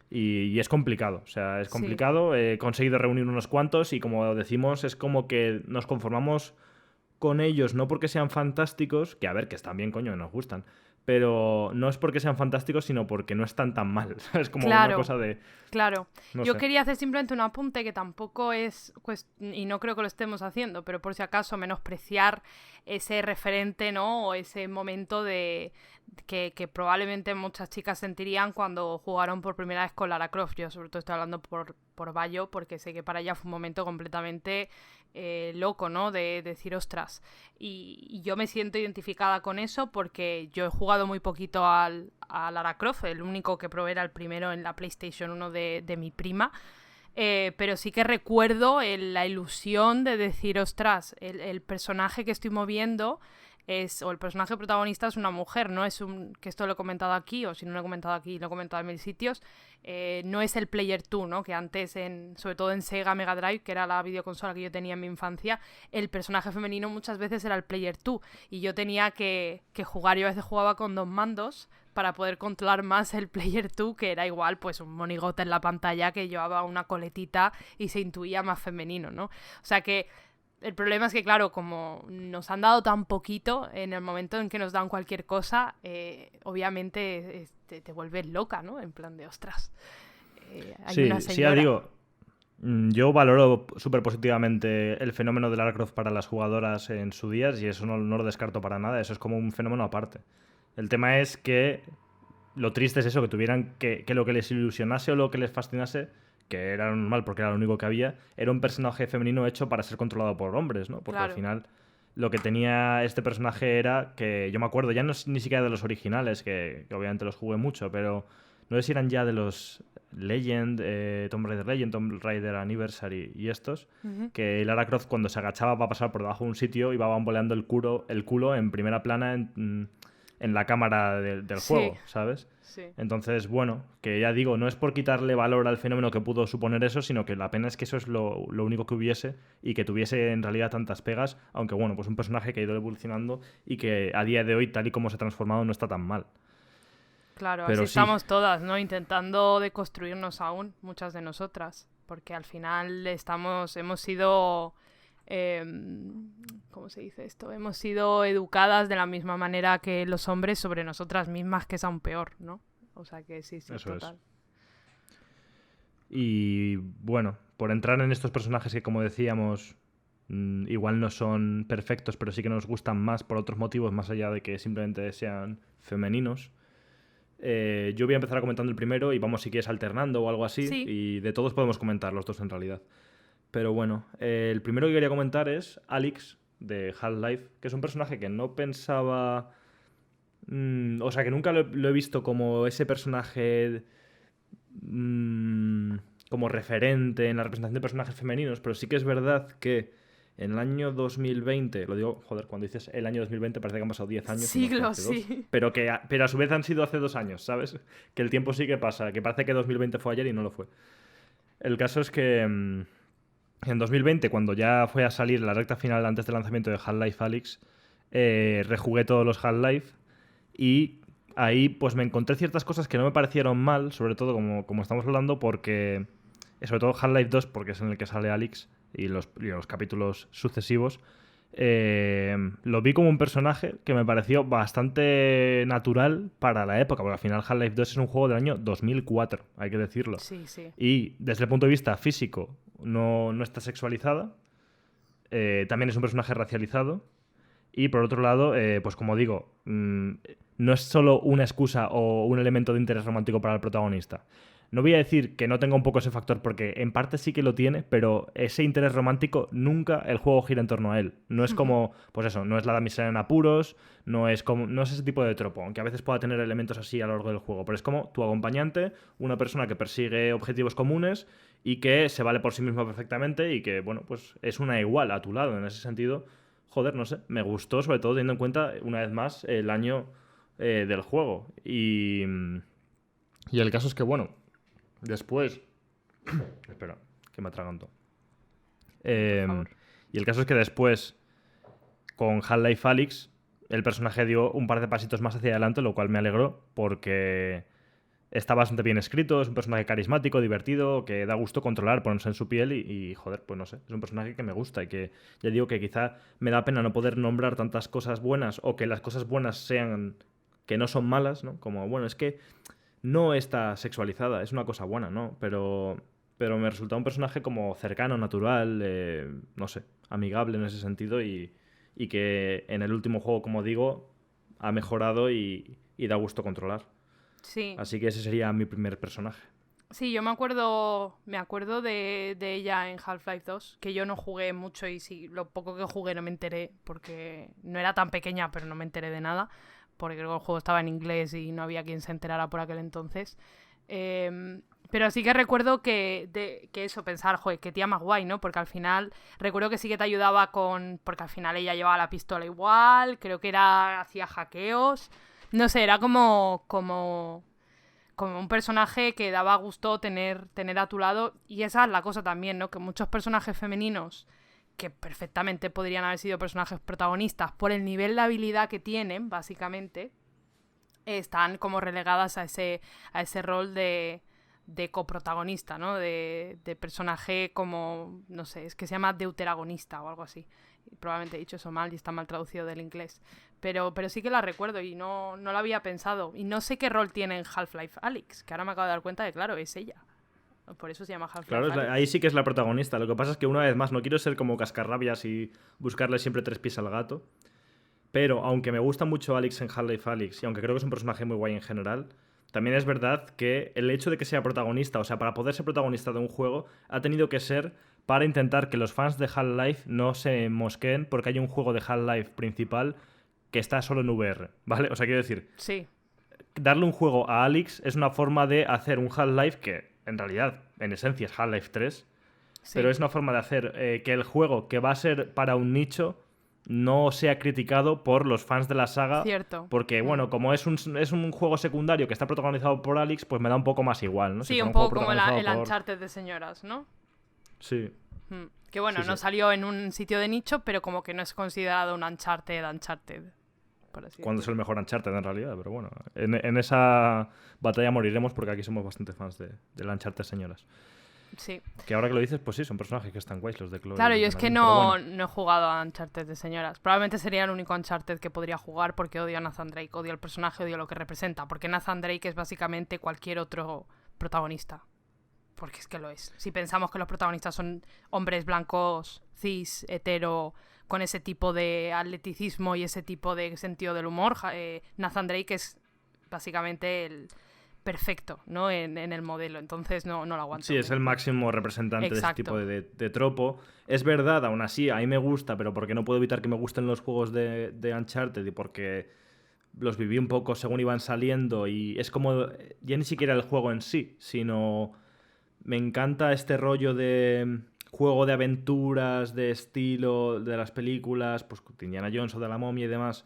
Y es complicado, o sea, es complicado.
Sí.
He conseguido reunir unos cuantos y, como decimos, es como que nos conformamos con ellos, no porque sean fantásticos, que a ver, que están bien, coño, nos gustan, pero no es porque sean fantásticos, sino porque no están tan mal. Es como una
Claro,
cosa de...
claro.
No
Yo
sé.
quería hacer simplemente un apunte que tampoco es, y no creo que lo estemos haciendo, pero por si acaso menospreciar ese referente, ¿no? O ese momento de que probablemente muchas chicas sentirían cuando jugaron por primera vez con Lara Croft. Yo sobre todo estoy hablando por Bayo, porque sé que para ella fue un momento completamente loco, ¿no? De decir, ostras. Y yo me siento identificada con eso porque yo he jugado muy poquito a Lara Croft. El único que probé era el primero en la PlayStation 1 de mi prima. Pero sí que recuerdo la ilusión de decir, ostras, el personaje que estoy moviendo o el personaje protagonista es una mujer, no es que esto lo he comentado aquí, o si no lo he comentado aquí, lo he comentado en mil sitios, no es el Player 2, ¿no? Que antes, sobre todo en Sega Mega Drive, que era la videoconsola que yo tenía en mi infancia, el personaje femenino muchas veces era el Player 2, y yo tenía que jugar, yo a veces jugaba con 2 mandos, para poder controlar más el Player 2, que era igual pues un monigote en la pantalla que llevaba una coletita y se intuía más femenino, ¿no? O sea que el problema es que, claro, como nos han dado tan poquito, en el momento en que nos dan cualquier cosa, obviamente te vuelves loca, ¿no? En plan de, ostras, hay
Sí,
una
sí, ya
señora.
digo, yo valoro súper positivamente el fenómeno de Lara Croft para las jugadoras en su día, y eso no lo descarto para nada, eso es como un fenómeno aparte. El tema es que lo triste es eso, que tuvieran que lo que les ilusionase o lo que les fascinase, que era normal porque era lo único que había, era un personaje femenino hecho para ser controlado por hombres, ¿no? Porque al
Claro.
final lo que tenía este personaje era que, yo me acuerdo, ya no es ni siquiera de los originales, que obviamente los jugué mucho, pero no sé si eran ya de los Tomb Raider Legend, Tomb Raider Anniversary y estos,
Ujú.
que Lara Croft cuando se agachaba para pasar por debajo de un sitio iba bamboleando el culo en primera plana en la cámara del
Sí,
juego, ¿sabes?
sí.
Entonces, bueno, que ya digo, no es por quitarle valor al fenómeno que pudo suponer eso, sino que la pena es que eso es lo único que hubiese y que tuviese en realidad tantas pegas, aunque bueno, pues un personaje que ha ido evolucionando y que a día de hoy, tal y como se ha transformado, no está tan mal.
Claro, así
Pero sí,
estamos todas, ¿no? Intentando deconstruirnos aún, muchas de nosotras, porque al final hemos sido, ¿cómo se dice esto? Hemos sido educadas de la misma manera que los hombres sobre nosotras mismas, que es aún peor, ¿no? O sea que sí,
eso es.
total.
Y bueno, por entrar en estos personajes que, como decíamos, igual no son perfectos, pero sí que nos gustan más por otros motivos, más allá de que simplemente sean femeninos. Yo voy a empezar comentando el primero y vamos, si quieres, alternando o algo así.
Sí,
Y de todos podemos comentar, los dos en realidad. Pero bueno, el primero que quería comentar es Alyx, de Half-Life, que es un personaje que no pensaba... o sea, que nunca lo he visto como ese personaje como referente en la representación de personajes femeninos, pero sí que es verdad que en el año 2020, lo digo, joder, cuando dices el año 2020 parece que han pasado 10 años y no fue
siglos,
hace dos,
sí.
pero a su vez han sido hace 2 años, ¿sabes? Que el tiempo sí que pasa, que parece que 2020 fue ayer y no lo fue. El caso es que en 2020, cuando ya fue a salir la recta final antes del lanzamiento de Half-Life Alyx, rejugué todos los Half-Life y ahí pues me encontré ciertas cosas que no me parecieron mal, sobre todo como estamos hablando, porque sobre todo Half-Life 2, porque es en el que sale Alyx y los capítulos sucesivos, lo vi como un personaje que me pareció bastante natural para la época, porque al final Half-Life 2 es un juego del año 2004, hay que decirlo.
Sí, sí.
Y desde el punto de vista físico no está sexualizada, también es un personaje racializado. Y por otro lado, pues como digo, no es solo una excusa o un elemento de interés romántico para el protagonista. No voy a decir que no tenga un poco ese factor, porque en parte sí que lo tiene, pero ese interés romántico nunca el juego gira en torno a él. No es como, pues eso, no es la damisela en apuros, no es ese tipo de tropo, aunque a veces pueda tener elementos así a lo largo del juego, pero es como tu acompañante, una persona que persigue objetivos comunes y que se vale por sí misma perfectamente y que, bueno, pues es una igual a tu lado. En ese sentido, joder, no sé, me gustó, sobre todo teniendo en cuenta, una vez más, el año del juego. Y el caso es que, bueno, después... Espera, que me atraganto.
por favor.
Y el caso es que después, con Half-Life Alyx, el personaje dio un par de pasitos más hacia adelante, lo cual me alegró, porque está bastante bien escrito, es un personaje carismático, divertido, que da gusto controlar, ponerse en su piel y, joder, pues no sé, es un personaje que me gusta y que ya digo que quizá me da pena no poder nombrar tantas cosas buenas o que las cosas buenas sean que no son malas, ¿no? Como, bueno, es que no está sexualizada, es una cosa buena, ¿no? Pero me resulta un personaje como cercano, natural, no sé, amigable en ese sentido y que en el último juego, como digo, ha mejorado y da gusto controlar.
Sí.
Así que ese sería mi primer personaje.
Sí, yo me acuerdo de ella en Half-Life 2, que yo no jugué mucho y sí, lo poco que jugué no me enteré, porque no era tan pequeña, pero no me enteré de nada, porque creo que el juego estaba en inglés y no había quien se enterara por aquel entonces. Pero sí que recuerdo que eso, pensar, joder, qué tía más guay, ¿no? Porque al final, recuerdo que sí que te ayudaba porque al final ella llevaba la pistola igual, creo que hacía hackeos, no sé, era como un personaje que daba gusto tener a tu lado. Y esa es la cosa también, ¿no? Que muchos personajes femeninos que perfectamente podrían haber sido personajes protagonistas por el nivel de habilidad que tienen, básicamente, están como relegadas a ese rol de coprotagonista, ¿no? De personaje como, no sé, es que se llama deuteragonista o algo así. Probablemente he dicho eso mal y está mal traducido del inglés. Pero sí que la recuerdo y no la había pensado. Y no sé qué rol tiene en Half-Life Alyx, que ahora me acabo de dar cuenta de, claro, es ella. Por eso se llama Half-Life
Claro,
Alyx.
ahí sí que es la protagonista. Lo que pasa es que una vez más no quiero ser como cascarrabias y buscarle siempre tres pies al gato. Pero aunque me gusta mucho Alyx en Half-Life Alyx y aunque creo que es un personaje muy guay en general, también es verdad que el hecho de que sea protagonista, o sea, para poder ser protagonista de un juego, ha tenido que ser para intentar que los fans de Half-Life no se mosqueen porque hay un juego de Half-Life principal que está solo en VR, ¿vale? O sea, quiero decir,
Sí.
darle un juego a Alyx es una forma de hacer un Half-Life que, en realidad, en esencia es Half-Life 3,
Sí.
pero es una forma de hacer que el juego que va a ser para un nicho no sea criticado por los fans de la saga.
Cierto.
Porque, bueno, como es un juego secundario que está protagonizado por Alyx, pues me da un poco más igual, ¿no?
Sí,
Si fuera
un
un juego
poco como
protagonizado
el
por...
Uncharted de señoras, ¿no?
Sí.
Que bueno,
Sí,
no
sí.
salió en un sitio de nicho, pero como que no es considerado un Uncharted, por así
Cuando es
decirlo.
el mejor Uncharted en realidad, pero bueno, en esa batalla moriremos porque aquí somos bastante fans del Uncharted, señoras.
Sí.
Que ahora que lo dices, pues sí, son personajes que están guays los de Chloe.
Claro,
y
yo
los
es
de
que
Nadine, pero bueno.
no he jugado a Uncharted de señoras. Probablemente sería el único Uncharted que podría jugar porque odio a Nathan Drake, odio el personaje, odio lo que representa. Porque Nathan Drake es básicamente cualquier otro protagonista. Porque es que lo es. Si pensamos que los protagonistas son hombres blancos, cis, hetero, con ese tipo de atleticismo y ese tipo de sentido del humor, Nathan Drake es básicamente el perfecto, ¿no? En el modelo. Entonces no lo aguanto.
Sí, es el máximo representante de ese
Exacto.
tipo de tropo. Es verdad, aún así, a mí me gusta, pero porque no puedo evitar que me gusten los juegos de Uncharted y porque los viví un poco según iban saliendo y es como ya ni siquiera el juego en sí, sino me encanta este rollo de juego de aventuras, de estilo de las películas, pues de Indiana Jones o de la momia y demás.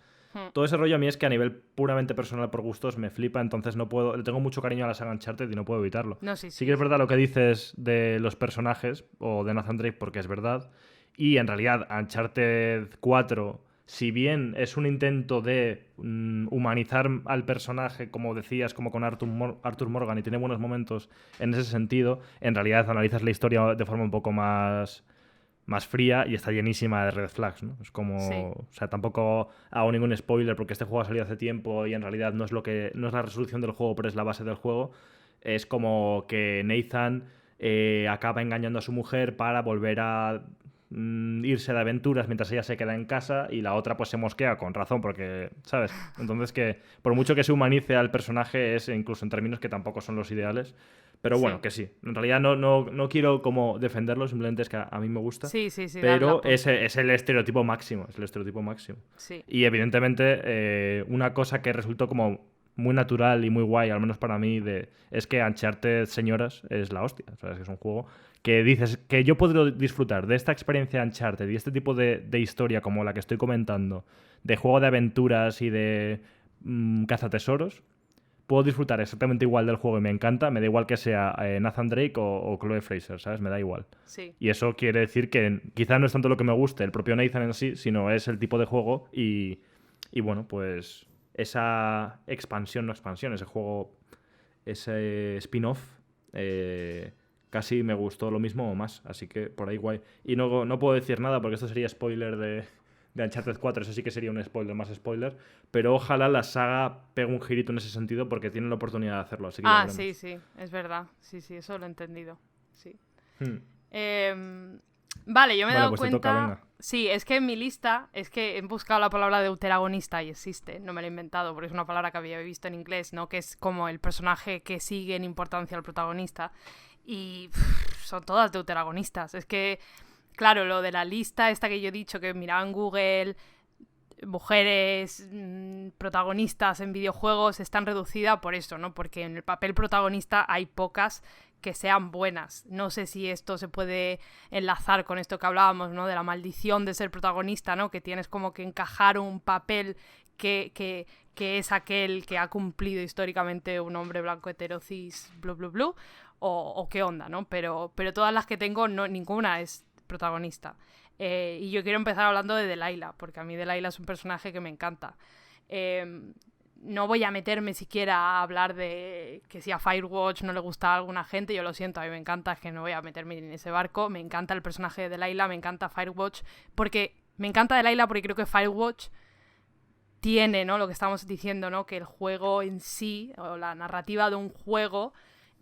Todo ese rollo a mí es que a nivel puramente personal por gustos me flipa, entonces no puedo, le tengo mucho cariño a la saga Uncharted y no puedo evitarlo.
No, sí,
Sí que es verdad lo que dices de los personajes o de Nathan Drake porque es verdad. Y en realidad Uncharted 4, si bien es un intento de humanizar al personaje, como decías, como con Arthur Morgan y tiene buenos momentos en ese sentido, en realidad analizas la historia de forma un poco más fría y está llenísima de red flags, ¿no? Es como...
Sí.
O sea, tampoco hago ningún spoiler porque este juego ha salido hace tiempo y en realidad no es la resolución del juego, pero es la base del juego. Es como que Nathan acaba engañando a su mujer para volver a irse de aventuras mientras ella se queda en casa y la otra pues se mosquea con razón porque, ¿sabes? Entonces que por mucho que se humanice al personaje es incluso en términos que tampoco son los ideales. Pero bueno,
Sí.
que sí. En realidad no quiero como defenderlo, simplemente es que a mí me gusta.
Sí, darle
Pero
apoyo.
es el estereotipo máximo. Es el estereotipo máximo.
Sí.
Y evidentemente una cosa que resultó como muy natural y muy guay, al menos para mí, es que Uncharted, señoras, es la hostia. O sea, es que es un juego que dices que yo puedo disfrutar de esta experiencia Uncharted y este tipo de historia como la que estoy comentando, de juego de aventuras y de cazatesoros, puedo disfrutar exactamente igual del juego y me encanta, me da igual que sea Nathan Drake o Chloe Fraser, ¿sabes? Me da igual.
Sí.
Y eso quiere decir que quizá no es tanto lo que me guste el propio Nathan en sí, sino es el tipo de juego y bueno, pues esa expansión, no expansión, ese juego, ese spin-off, casi me gustó lo mismo o más, así que por ahí guay. Y no puedo decir nada porque esto sería spoiler de Uncharted 4, eso sí que sería un spoiler, más spoiler, pero ojalá la saga pegue un girito en ese sentido porque tiene la oportunidad de hacerlo, así que ya veremos.
Sí, es verdad. Sí, eso lo he entendido. Sí.
Hmm.
Vale, yo me he dado
pues
cuenta...
te toca, venga.
Sí, es que en mi lista, es que he buscado la palabra deuteragonista y existe, no me la he inventado, porque es una palabra que había visto en inglés, ¿no? Que es como el personaje que sigue en importancia al protagonista. Y son todas deuteragonistas. Es que, claro, lo de la lista esta que yo he dicho, que miraba en Google, mujeres protagonistas en videojuegos, están reducida por eso, ¿no? Porque en el papel protagonista hay pocas que sean buenas. No sé si esto se puede enlazar con esto que hablábamos, ¿no? De la maldición de ser protagonista, ¿no? Que tienes como que encajar un papel que es aquel que ha cumplido históricamente un hombre blanco heterocis, blu, blu, blu, o qué onda, ¿no? Pero todas las que tengo, no, ninguna es protagonista. Y yo quiero empezar hablando de Delilah, porque a mí Delilah es un personaje que me encanta. No voy a meterme siquiera a hablar de que si a Firewatch no le gusta a alguna gente, yo lo siento, a mí me encanta, es que no voy a meterme en ese barco, me encanta el personaje de Delilah, me encanta Firewatch, porque me encanta Delilah porque creo que Firewatch tiene, ¿no? Lo que estamos diciendo, ¿no? Que el juego en sí, o la narrativa de un juego,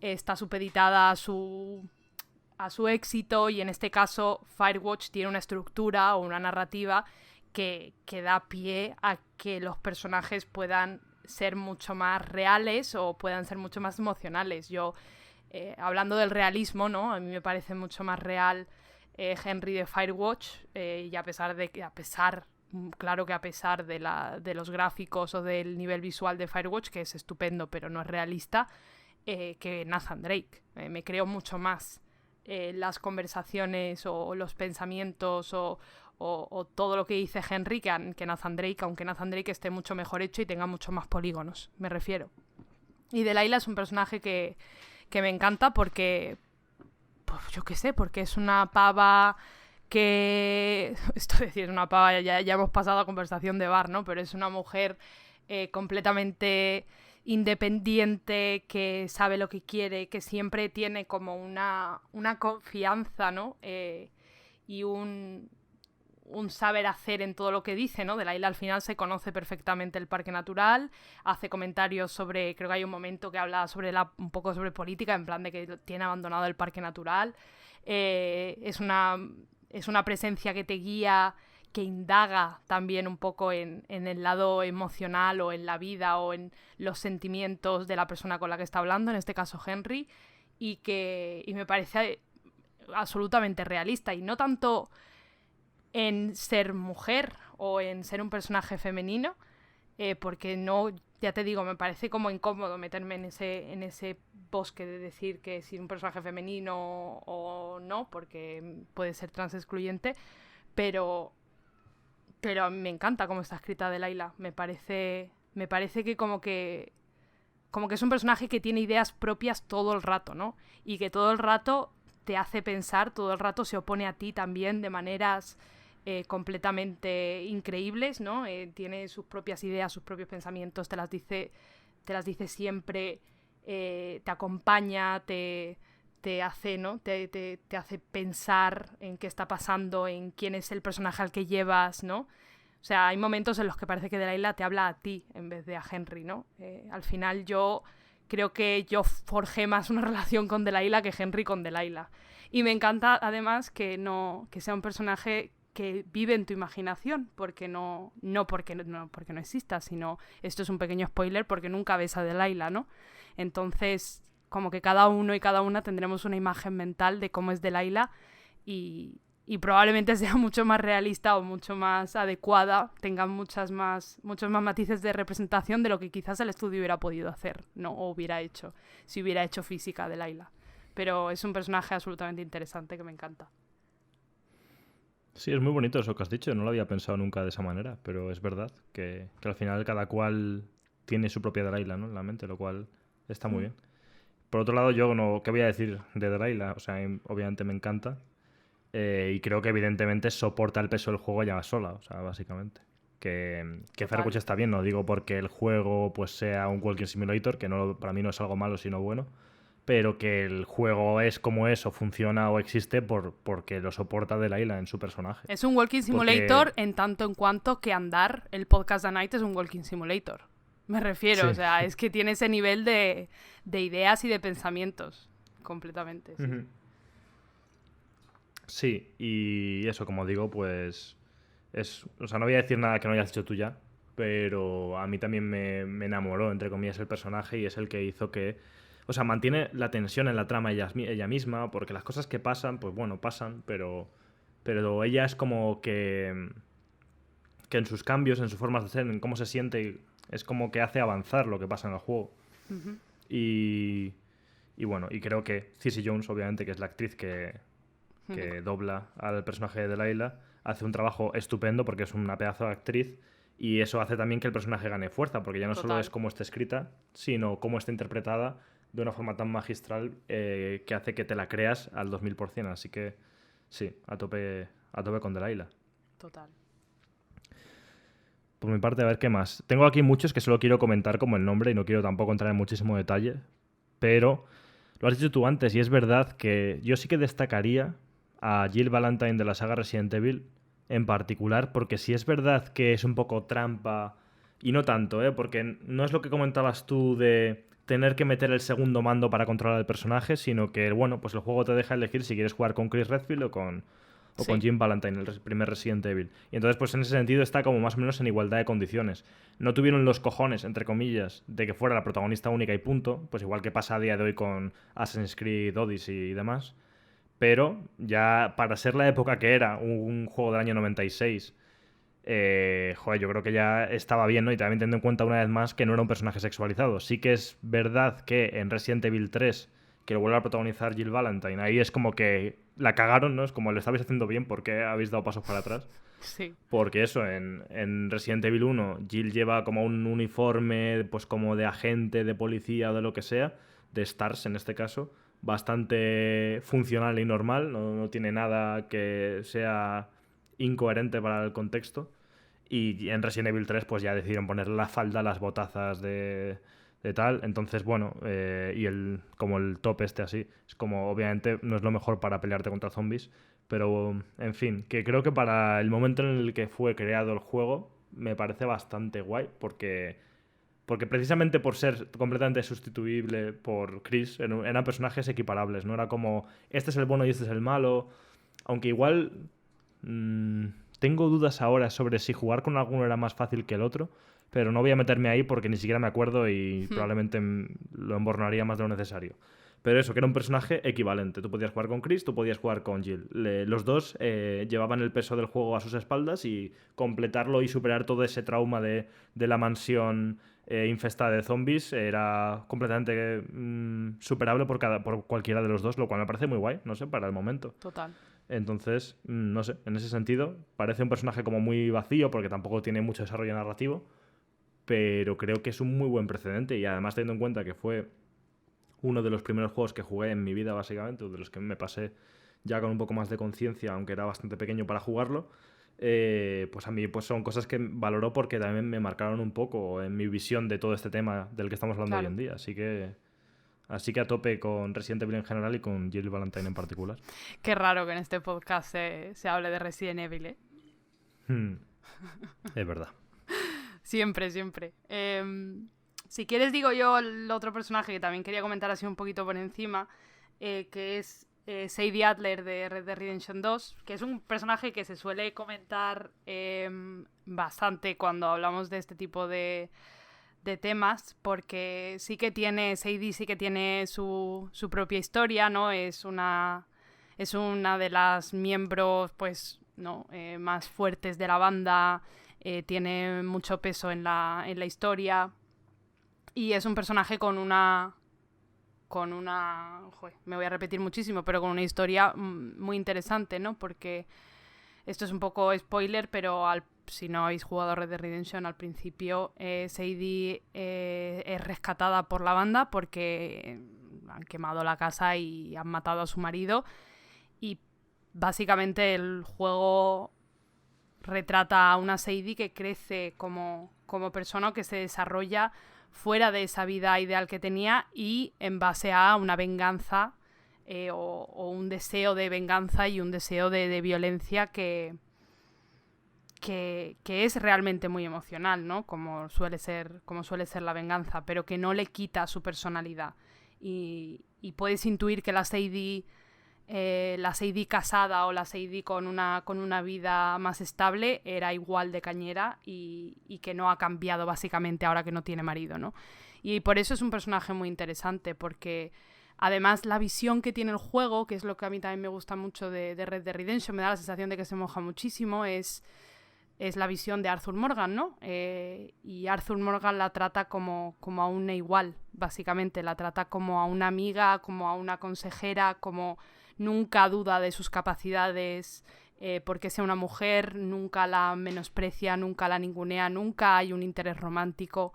está supeditada a su éxito, y en este caso Firewatch tiene una estructura o una narrativa que da pie a que los personajes puedan ser mucho más reales o puedan ser mucho más emocionales. Yo, hablando del realismo, ¿no? A mí me parece mucho más real Henry de Firewatch, y a pesar de los gráficos o del nivel visual de Firewatch, que es estupendo pero no es realista, que Nathan Drake. Me creo mucho más las conversaciones o los pensamientos o todo lo que dice Henry que Nathan Drake, aunque Nathan Drake esté mucho mejor hecho y tenga mucho más polígonos, me refiero. Y Delilah es un personaje que me encanta porque, pues yo qué sé, porque es una pava que... Esto es decir, es una pava, ya hemos pasado a conversación de bar, ¿no? Pero es una mujer completamente independiente, que sabe lo que quiere, que siempre tiene como una confianza, ¿no? Y un saber hacer en todo lo que dice, ¿no? Delilah al final se conoce perfectamente el parque natural, hace comentarios sobre, creo que hay un momento que habla un poco sobre política, en plan de que tiene abandonado el parque natural. Es una presencia que te guía, que indaga también un poco en el lado emocional o en la vida o en los sentimientos de la persona con la que está hablando, en este caso Henry, y me parece absolutamente realista, y no tanto en ser mujer o en ser un personaje femenino, porque no, ya te digo, me parece como incómodo meterme en ese bosque de decir que si un personaje femenino o no, porque puede ser trans excluyente, pero me encanta cómo está escrita Delilah. Me parece que como que es un personaje que tiene ideas propias todo el rato, ¿no? Y que todo el rato te hace pensar, todo el rato se opone a ti también de maneras completamente increíbles, ¿no? Tiene sus propias ideas, sus propios pensamientos, te las dice siempre, te acompaña, te hace, ¿no? Te hace pensar en qué está pasando, en quién es el personaje al que llevas, ¿no? O sea, hay momentos en los que parece que Delilah te habla a ti en vez de a Henry, ¿no? Al final yo creo que yo forjé más una relación con Delilah que Henry con Delilah. Y me encanta además que sea un personaje que vive en tu imaginación, porque no porque no exista, sino, esto es un pequeño spoiler, porque nunca ves a Delilah, ¿no? Entonces, como que cada uno y cada una tendremos una imagen mental de cómo es Delilah, y probablemente sea mucho más realista o mucho más adecuada, tenga muchos más matices de representación de lo que quizás el estudio hubiera podido hacer, ¿no? O hubiera hecho, si hubiera hecho física Delilah. Pero es un personaje absolutamente interesante que me encanta.
Sí, es muy bonito eso que has dicho, no lo había pensado nunca de esa manera, pero es verdad que al final cada cual tiene su propia Delilah, ¿no? En la mente, lo cual está muy bien. Por otro lado, yo no, ¿qué voy a decir de Delilah? O sea, obviamente me encanta. Y creo que evidentemente soporta el peso del juego ya sola, o sea, básicamente. Que Firewatch está bien, no digo porque el juego pues sea un walking simulator, que no, para mí no es algo malo, sino bueno, pero que el juego es como es, o funciona o existe porque lo soporta Delilah en su personaje.
Es un walking simulator en tanto en cuanto que andar, el podcast de Night es un walking simulator. Me refiero, sí. O sea, es que tiene ese nivel de ideas y de pensamientos, completamente. Sí.
Sí, y eso, como digo, pues o sea, no voy a decir nada que no hayas dicho tú ya, pero a mí también me enamoró, entre comillas, el personaje y es el que hizo que... O sea, mantiene la tensión en la trama ella misma, porque las cosas que pasan, pues bueno, pasan, pero ella es como que en sus cambios, en sus formas de ser, en cómo se siente, es como que hace avanzar lo que pasa en el juego. Uh-huh. Y bueno, y creo que Cissy Jones, obviamente, que es la actriz que dobla al personaje de Delilah, hace un trabajo estupendo porque es una pedazo de actriz y eso hace también que el personaje gane fuerza, porque ya no solo es cómo está escrita, sino cómo está interpretada de una forma tan magistral que hace que te la creas al 2000%. Así que sí, a tope con Delilah.
Total.
Por mi parte, a ver qué más. Tengo aquí muchos que solo quiero comentar como el nombre y no quiero tampoco entrar en muchísimo detalle, pero lo has dicho tú antes y es verdad que yo sí que destacaría a Jill Valentine de la saga Resident Evil en particular, porque sí es verdad que es un poco trampa y no tanto, porque no es lo que comentabas tú de tener que meter el segundo mando para controlar el personaje, sino que, bueno, pues el juego te deja elegir si quieres jugar con Chris Redfield o con Jill Valentine, el primer Resident Evil. Y entonces, pues en ese sentido está como más o menos en igualdad de condiciones. No tuvieron los cojones, entre comillas, de que fuera la protagonista única y punto, pues igual que pasa a día de hoy con Assassin's Creed Odyssey y demás. Pero ya para ser la época que era, un juego del año 96, joder, yo creo que ya estaba bien, ¿no? Y también teniendo en cuenta una vez más que no era un personaje sexualizado. Sí que es verdad que en Resident Evil 3, que lo vuelve a protagonizar Jill Valentine, ahí es como que la cagaron, ¿no? Es como lo estabais haciendo bien, ¿por qué habéis dado pasos para atrás?
Sí.
Porque eso, en Resident Evil 1, Jill lleva como un uniforme, pues como de agente, de policía o de lo que sea, de STARS en este caso, bastante funcional y normal, no tiene nada que sea incoherente para el contexto. Y en Resident Evil 3 pues ya decidieron poner la falda, las botazas de tal. Entonces, bueno, y como el top así, es como obviamente no es lo mejor para pelearte contra zombies, pero en fin, que creo que para el momento en el que fue creado el juego me parece bastante guay porque precisamente por ser completamente sustituible por Chris, eran personajes equiparables, no era como este es el bueno y este es el malo, aunque igual tengo dudas ahora sobre si jugar con alguno era más fácil que el otro, pero no voy a meterme ahí porque ni siquiera me acuerdo y probablemente lo embornaría más de lo necesario. Pero eso, que era un personaje equivalente. Tú podías jugar con Chris, tú podías jugar con Jill. Los dos llevaban el peso del juego a sus espaldas y completarlo y superar todo ese trauma de la mansión infestada de zombies era completamente superable por cualquiera de los dos, lo cual me parece muy guay, no sé, para el momento.
Total.
Entonces, no sé, en ese sentido, parece un personaje como muy vacío porque tampoco tiene mucho desarrollo narrativo, pero creo que es un muy buen precedente y además teniendo en cuenta que fue uno de los primeros juegos que jugué en mi vida, básicamente, o de los que me pasé ya con un poco más de conciencia, aunque era bastante pequeño para jugarlo, pues a mí pues son cosas que valoro porque también me marcaron un poco en mi visión de todo este tema del que estamos hablando hoy en día. Así que a tope con Resident Evil en general y con Jill Valentine en particular.
Qué raro que en este podcast se hable de Resident Evil, ¿eh?
Es verdad.
Siempre. Si quieres digo yo el otro personaje que también quería comentar así un poquito por encima, que es Sadie Adler de Red Dead Redemption 2, que es un personaje que se suele comentar bastante cuando hablamos de este tipo de temas, porque Sadie sí que tiene su propia historia, ¿no? Es una de las miembros, pues, ¿no? Más fuertes de la banda, tiene mucho peso en la historia y es un personaje con una joder, me voy a repetir muchísimo, pero con una historia muy interesante, ¿no? Porque esto es un poco spoiler, pero si no habéis jugado Red Dead Redemption, al principio Sadie es rescatada por la banda porque han quemado la casa y han matado a su marido, y básicamente el juego retrata a una Sadie que crece como persona, que se desarrolla fuera de esa vida ideal que tenía y en base a una venganza o un deseo de venganza y un deseo de violencia que es realmente muy emocional, ¿no? Como suele ser la venganza, pero que no le quita su personalidad. Y puedes intuir que la Sadie casada o la Sadie con una vida más estable era igual de cañera y que no ha cambiado básicamente ahora que no tiene marido, ¿no? Y por eso es un personaje muy interesante, porque además la visión que tiene el juego, que es lo que a mí también me gusta mucho de Red Dead Redemption, me da la sensación de que se moja muchísimo, es la visión de Arthur Morgan, ¿no? Y Arthur Morgan la trata como a una igual, básicamente. La trata como a una amiga, como a una consejera, como nunca duda de sus capacidades porque sea una mujer, nunca la menosprecia, nunca la ningunea, nunca hay un interés romántico.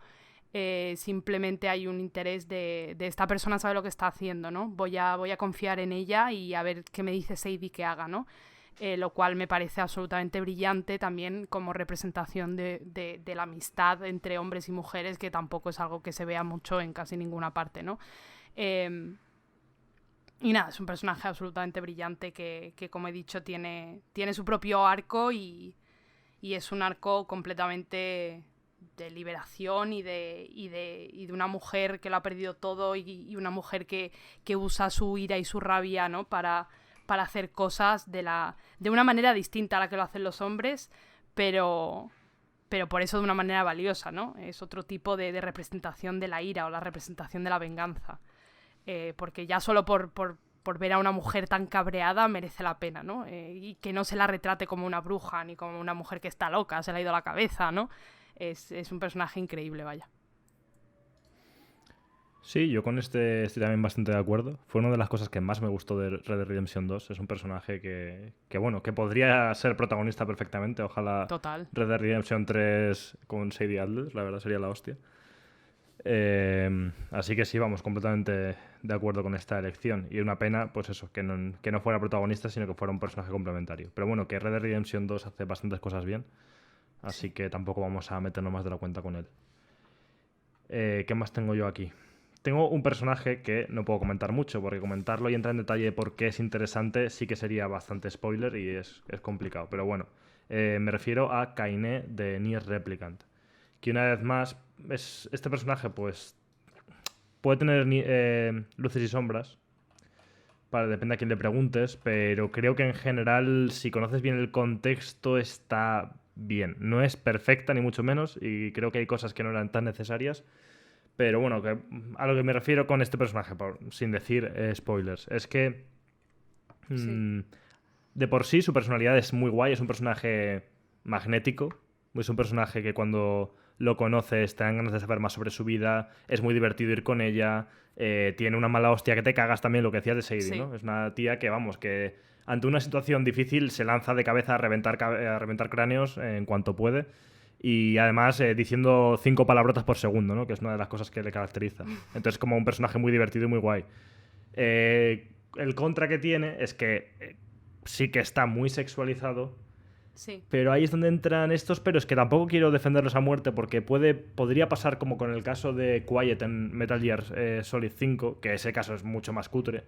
Simplemente hay un interés de esta persona sabe lo que está haciendo, ¿no? Voy a confiar en ella y a ver qué me dice Sadie que haga, ¿no? Lo cual me parece absolutamente brillante también como representación de la amistad entre hombres y mujeres, que tampoco es algo que se vea mucho en casi ninguna parte, ¿no? Y nada, es un personaje absolutamente brillante que como he dicho, tiene su propio arco y es un arco completamente de liberación y de una mujer que lo ha perdido todo y una mujer que usa su ira y su rabia, ¿no? para hacer cosas de una manera distinta a la que lo hacen los hombres, pero por eso de una manera valiosa, ¿no? Es otro tipo de representación de la ira o la representación de la venganza. Porque ya solo por ver a una mujer tan cabreada merece la pena, ¿no? Y que no se la retrate como una bruja ni como una mujer que está loca, se le ha ido la cabeza, ¿no? Es un personaje increíble, vaya.
Sí, yo con este estoy también bastante de acuerdo. Fue una de las cosas que más me gustó de Red Dead Redemption 2. Es un personaje que podría ser protagonista perfectamente. Ojalá
Total.
Red Dead Redemption 3 con Sadie Adler, la verdad sería la hostia. Así que sí, vamos, completamente de acuerdo con esta elección. Y una pena, pues eso, que no fuera protagonista, sino que fuera un personaje complementario. Pero bueno, que Red Dead Redemption 2 hace bastantes cosas bien. Así que tampoco vamos a meternos más de la cuenta con él. ¿Qué más tengo yo aquí? Tengo un personaje que no puedo comentar mucho, porque comentarlo y entrar en detalle de por qué es interesante sí que sería bastante spoiler y es complicado. Pero bueno, me refiero a Kainé de Nier Replicant, que una vez más, este personaje pues puede tener luces y sombras, depende a quién le preguntes, pero creo que en general, si conoces bien el contexto, está bien. No es perfecta, ni mucho menos, y creo que hay cosas que no eran tan necesarias. Pero bueno, a lo que me refiero con este personaje, sin decir spoilers, es que de por sí su personalidad es muy guay, es un personaje magnético, es un personaje que cuando lo conoces te dan ganas de saber más sobre su vida, es muy divertido ir con ella, tiene una mala hostia que te cagas también, lo que decías de Sadie, sí. ¿No? Es una tía que, vamos, que ante una situación difícil se lanza de cabeza a reventar cráneos en cuanto puede. Y además diciendo 5 palabrotas por segundo, ¿no? Que es una de las cosas que le caracteriza. Entonces, como un personaje muy divertido y muy guay. El contra que tiene es que sí que está muy sexualizado.
Sí.
Pero ahí es donde entran estos peros que tampoco quiero defenderlos a muerte, porque podría pasar como con el caso de Quiet en Metal Gear Solid 5, que ese caso es mucho más cutre.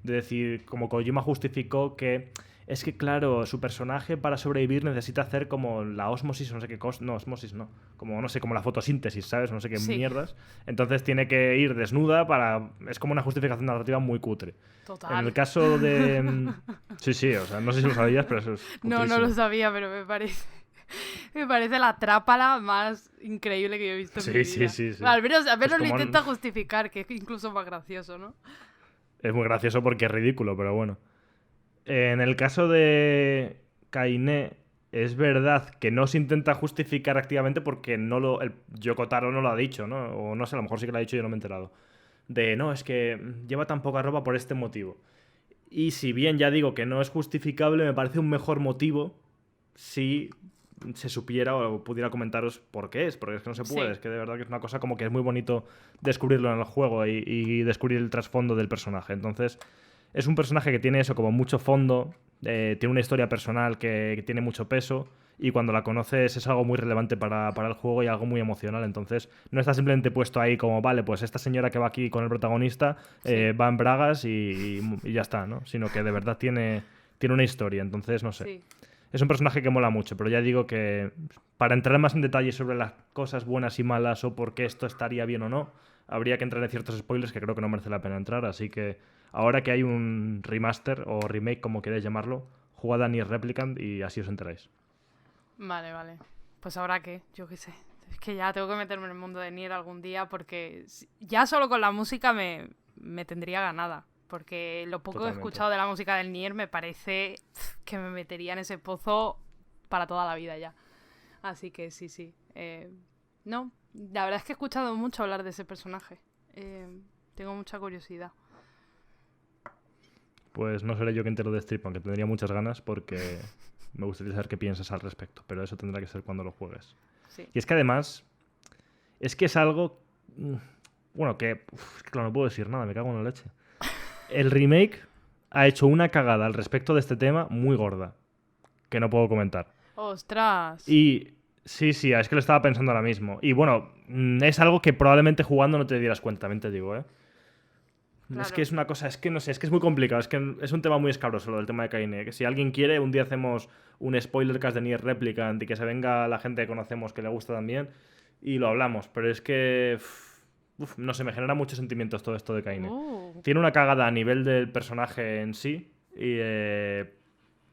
De decir, como Kojima justificó que es que, claro, su personaje para sobrevivir necesita hacer como la osmosis, no sé qué cosa. No, osmosis no. Como, no sé, como la fotosíntesis, ¿sabes? No sé qué mierdas. Entonces tiene que ir desnuda para. Es como una justificación narrativa muy cutre.
Total.
En el caso de. Sí, o sea, no sé si lo sabías, pero eso es cutrísimo.
No lo sabía, pero me parece. Me parece la trápala más increíble que yo he visto en mi vida. Sí. Al menos lo intenta justificar, que es incluso más gracioso, ¿no?
Es muy gracioso porque es ridículo, pero bueno. En el caso de Kainé, es verdad que no se intenta justificar activamente porque el Yoko Taro no lo ha dicho, ¿no? O no sé, a lo mejor sí que lo ha dicho y yo no me he enterado. No, es que lleva tan poca ropa por este motivo. Y si bien ya digo que no es justificable, me parece un mejor motivo si se supiera o pudiera comentaros por qué es, porque es que no se puede, es que de verdad que es una cosa como que es muy bonito descubrirlo en el juego y descubrir el trasfondo del personaje. Entonces, es un personaje que tiene eso como mucho fondo, tiene una historia personal que tiene mucho peso y cuando la conoces es algo muy relevante para el juego y algo muy emocional. Entonces, no está simplemente puesto ahí como, vale, pues esta señora que va aquí con el protagonista va en bragas y ya está, ¿no? Sino que de verdad tiene una historia. Entonces, no sé.
Sí.
Es un personaje que mola mucho, pero ya digo que para entrar más en detalle sobre las cosas buenas y malas o por qué esto estaría bien o no, habría que entrar en ciertos spoilers que creo que no merece la pena entrar. Así que ahora que hay un remaster o remake, como queréis llamarlo, jugad a Nier Replicant y así os enteráis.
Vale. Pues habrá que, yo qué sé. Es que ya tengo que meterme en el mundo de Nier algún día porque ya solo con la música me tendría ganada. Porque lo poco que he escuchado de la música del Nier me parece que me metería en ese pozo para toda la vida ya. Así que sí. No, la verdad es que he escuchado mucho hablar de ese personaje. Tengo mucha curiosidad.
Pues no seré yo quien te lo destripe, aunque tendría muchas ganas porque me gustaría saber qué piensas al respecto, pero eso tendrá que ser cuando lo juegues.
Sí.
Y es que además, es algo... Bueno, claro, no puedo decir nada, me cago en la leche. El remake ha hecho una cagada al respecto de este tema muy gorda, que no puedo comentar.
¡Ostras!
Y sí, es que lo estaba pensando ahora mismo. Y bueno, es algo que probablemente jugando no te dieras cuenta, también te digo, ¿eh?
Claro.
Es que es una cosa, es que no sé, es que es muy complicado, es que es un tema muy escabroso lo del tema de Kaine. Que si alguien quiere, un día hacemos un spoiler cast de Nier Replicant y que se venga la gente que conocemos que le gusta también y lo hablamos. Pero es que, no sé, me genera muchos sentimientos todo esto de Kaine. Tiene una cagada a nivel del personaje en sí,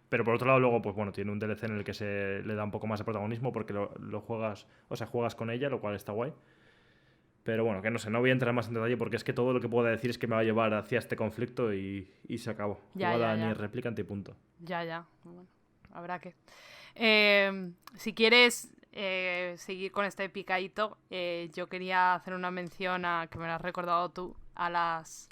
pero por otro lado luego, pues bueno, tiene un DLC en el que se le da un poco más de protagonismo porque lo juegas, o sea, juegas con ella, lo cual está guay. Pero bueno, que no sé, no voy a entrar más en detalle porque es que todo lo que pueda decir es que me va a llevar hacia este conflicto y se acabó. Jugada Nier Replicant y punto.
Ya. Bueno, habrá que. Si quieres seguir con este picadito, yo quería hacer una mención a, que me lo has recordado tú, a las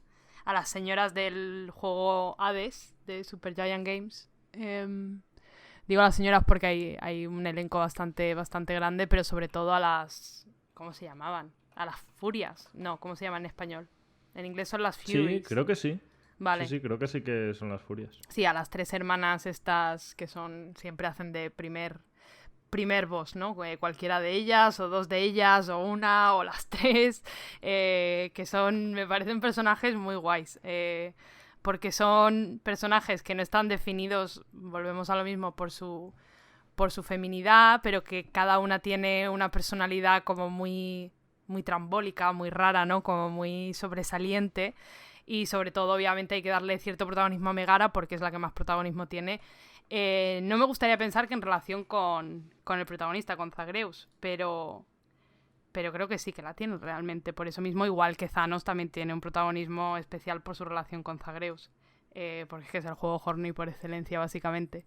señoras del juego Hades de Supergiant Games. Digo a las señoras porque hay un elenco bastante grande, pero sobre todo a las... ¿Cómo se llamaban? A las furias. No, ¿cómo se llama en español? En inglés son las Furies.
Sí, creo que sí.
Vale.
Sí, creo que sí que son las furias.
Sí, a las 3 hermanas estas que son... Siempre hacen de primer boss, ¿no? Cualquiera de ellas, o 2 de ellas, o una, o las 3. Que son... Me parecen personajes muy guays. Porque son personajes que no están definidos, volvemos a lo mismo, por su feminidad, pero que cada una tiene una personalidad como muy trambólica, muy rara, ¿no? Como muy sobresaliente. Y sobre todo, obviamente, hay que darle cierto protagonismo a Megara porque es la que más protagonismo tiene. No me gustaría pensar que en relación con el protagonista, con Zagreus, pero creo que sí que la tiene realmente. Por eso mismo, igual que Thanos también tiene un protagonismo especial por su relación con Zagreus. Porque es que es el juego horny por excelencia, básicamente.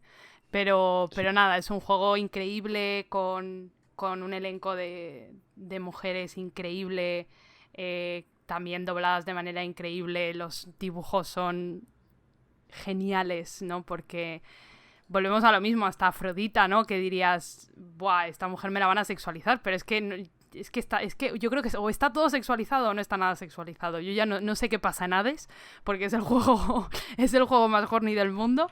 Pero nada, es un juego increíble con un elenco de mujeres increíble, también dobladas de manera increíble. Los dibujos son geniales, ¿no? Porque volvemos a lo mismo, hasta Afrodita, ¿no? Que dirías, buah, esta mujer me la van a sexualizar, pero es que yo creo que o está todo sexualizado o no está nada sexualizado. Yo ya no sé qué pasa en Hades, porque es el juego más horny del mundo.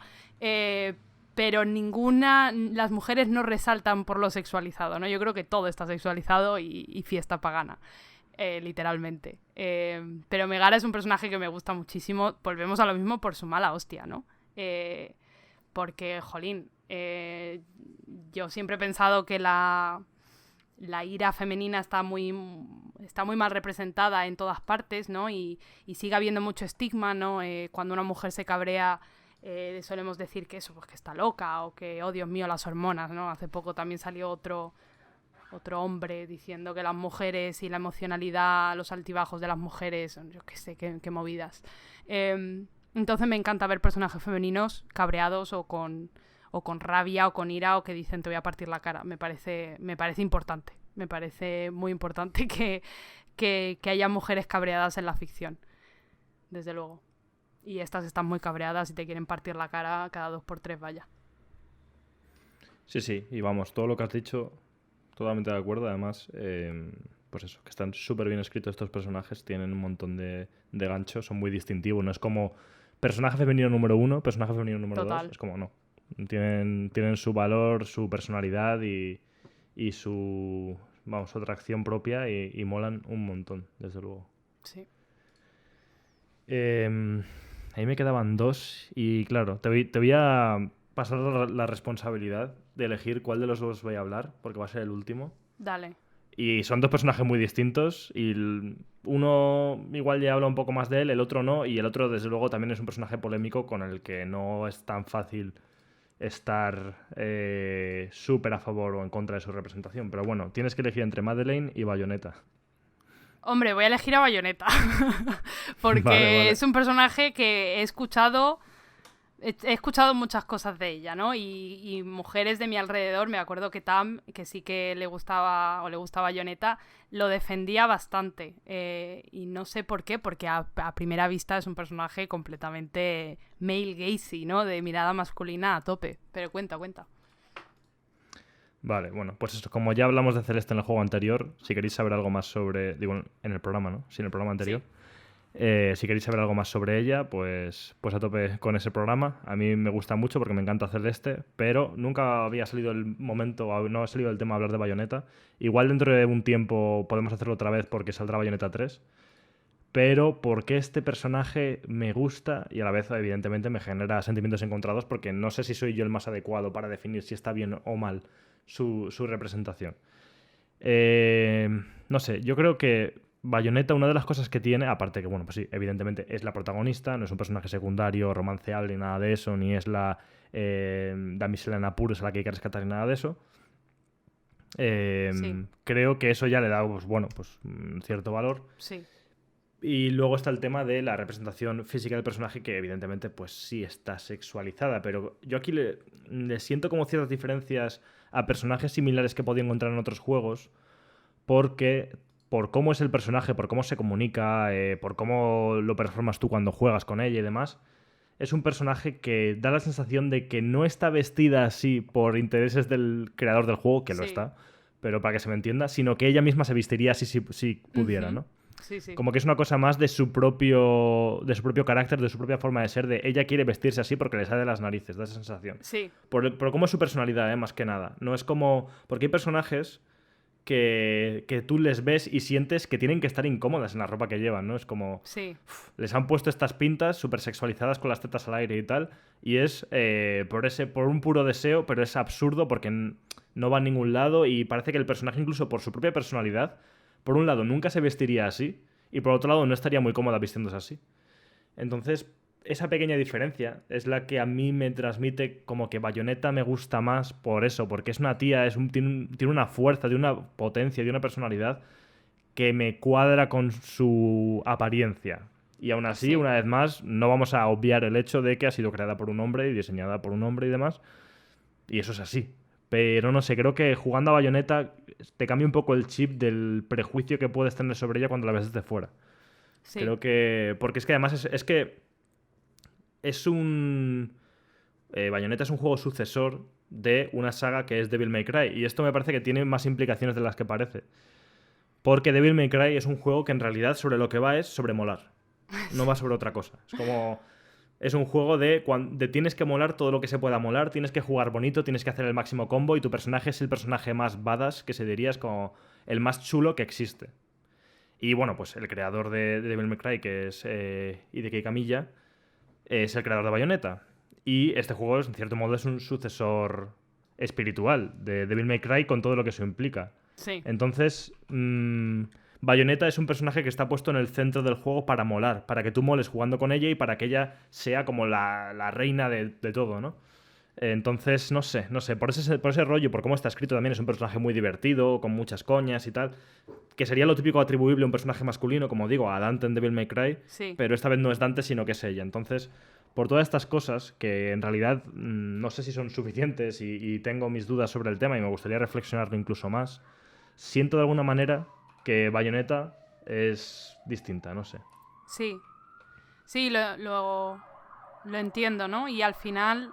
Pero las mujeres no resaltan por lo sexualizado, ¿no? Yo creo que todo está sexualizado y fiesta pagana, literalmente. Pero Megara es un personaje que me gusta muchísimo. Volvemos a lo mismo por su mala hostia, ¿no? Porque, jolín, yo siempre he pensado que la ira femenina está muy mal representada en todas partes, ¿no? Y sigue habiendo mucho estigma, ¿no? Cuando una mujer se cabrea... solemos decir que eso, pues que está loca o que, oh Dios mío, las hormonas, ¿no? Hace poco también salió otro hombre diciendo que las mujeres y la emocionalidad, los altibajos de las mujeres, yo qué sé, qué movidas. Entonces me encanta ver personajes femeninos cabreados o con rabia o con ira o que dicen te voy a partir la cara. Me parece importante. Me parece muy importante que haya mujeres cabreadas en la ficción. Desde luego. Y estas están muy cabreadas y te quieren partir la cara cada 2 por 3, vaya.
Sí, sí, y vamos, todo lo que has dicho, totalmente de acuerdo. Además, pues eso, que están súper bien escritos estos personajes, tienen un montón de ganchos, son muy distintivos. No es como personaje femenino número uno, personaje femenino número dos,
Total.
es como no. Tienen su valor, su personalidad y su, vamos, su atracción propia y molan un montón, desde luego.
Sí.
Ahí me quedaban dos y claro, te voy a pasar la responsabilidad de elegir cuál de los dos voy a hablar, porque va a ser el último.
Dale.
Y son dos personajes muy distintos y uno igual ya habla un poco más de él, el otro no, y el otro desde luego también es un personaje polémico con el que no es tan fácil estar súper a favor o en contra de su representación. Pero bueno, tienes que elegir entre Madeleine y Bayonetta.
Hombre, voy a elegir a Bayonetta.
Vale,
Porque
vale.
es un personaje que he escuchado. He escuchado muchas cosas de ella, ¿no? Y mujeres de mi alrededor, me acuerdo que Tam, que sí que le gustaba o le gustaba Bayonetta, lo defendía bastante. Y no sé por qué, porque a primera vista es un personaje completamente male gazy, ¿no? De mirada masculina a tope. Pero cuenta, cuenta.
Vale, bueno, pues eso, como ya hablamos de Celeste en el juego anterior, si queréis saber algo más sobre, digo, en el programa, ¿no? Sí, en el programa anterior.
Sí.
Si queréis saber algo más sobre ella, pues a tope con ese programa. A mí me gusta mucho porque me encanta Celeste, pero nunca había salido el momento, no ha salido el tema de hablar de Bayonetta. Igual dentro de un tiempo podemos hacerlo otra vez porque saldrá Bayonetta 3. Pero porque este personaje me gusta y a la vez, evidentemente, me genera sentimientos encontrados porque no sé si soy yo el más adecuado para definir si está bien o mal su representación. Eh, no sé, yo creo que Bayonetta, una de las cosas que tiene, aparte que, bueno, pues sí, evidentemente es la protagonista, no es un personaje secundario, romanceable, ni nada de eso, ni es la damisela en apuros a la que hay que rescatar, ni nada de eso.
Sí,
Creo que eso ya le da, pues, bueno, pues cierto valor.
sí.
Y luego está el tema de la representación física del personaje, que evidentemente, pues sí está sexualizada, pero yo aquí le siento como ciertas diferencias a personajes similares que podía encontrar en otros juegos, porque por cómo es el personaje, por cómo se comunica, por cómo lo performas tú cuando juegas con ella y demás, es un personaje que da la sensación de que no está vestida así por intereses del creador del juego, que lo
Sí.
está, pero para que se me entienda, sino que ella misma se vestiría así si pudiera,
Ujú.
¿no?
Sí, sí.
Como que es una cosa más de su propio carácter, de su propia forma de ser, de ella quiere vestirse así porque le sale de las narices, da esa sensación.
Sí,
Por cómo es su personalidad, más que nada. No es como... Porque hay personajes que tú les ves y sientes que tienen que estar incómodas en la ropa que llevan, ¿no? Es como...
sí.
Les han puesto estas pintas súper sexualizadas con las tetas al aire y tal, y es por un puro deseo, pero es absurdo porque no va a ningún lado y parece que el personaje, incluso por su propia personalidad, por un lado nunca se vestiría así y por otro lado no estaría muy cómoda vistiéndose así. Entonces, esa pequeña diferencia es la que a mí me transmite como que Bayonetta me gusta más por eso, porque es una tía, tiene una fuerza, de una potencia, de una personalidad que me cuadra con su apariencia. Y aún así,
Sí.
una vez más, no vamos a obviar el hecho de que ha sido creada por un hombre y diseñada por un hombre y demás. Y eso es así. Pero no sé, creo que jugando a Bayonetta te cambia un poco el chip del prejuicio que puedes tener sobre ella cuando la ves desde fuera.
Sí.
Creo que... Porque es que además es que es un... Bayonetta es un juego sucesor de una saga que es Devil May Cry. Y esto me parece que tiene más implicaciones de las que parece. Porque Devil May Cry es un juego que en realidad sobre lo que va es sobre molar. No va sobre otra cosa. Es como... Es un juego de tienes que molar todo lo que se pueda molar, tienes que jugar bonito, tienes que hacer el máximo combo y tu personaje es el personaje más badass que se diría, es como el más chulo que existe. Y bueno, pues el creador de Devil May Cry, que es Hideki Kamiya, es el creador de Bayonetta. Y este juego, en cierto modo, es un sucesor espiritual de Devil May Cry con todo lo que eso implica.
Sí.
Entonces, Bayonetta es un personaje que está puesto en el centro del juego para molar, para que tú moles jugando con ella y para que ella sea como la reina de todo, ¿no? Entonces, no sé, por ese rollo, por cómo está escrito también, es un personaje muy divertido, con muchas coñas y tal, que sería lo típico atribuible a un personaje masculino, como digo, a Dante en Devil May Cry,
Sí.
pero esta vez no es Dante, sino que es ella. Entonces, por todas estas cosas, que en realidad no sé si son suficientes y tengo mis dudas sobre el tema y me gustaría reflexionarlo incluso más, siento de alguna manera que Bayonetta es distinta, no sé.
Sí. Sí, lo entiendo, ¿no? Y al final,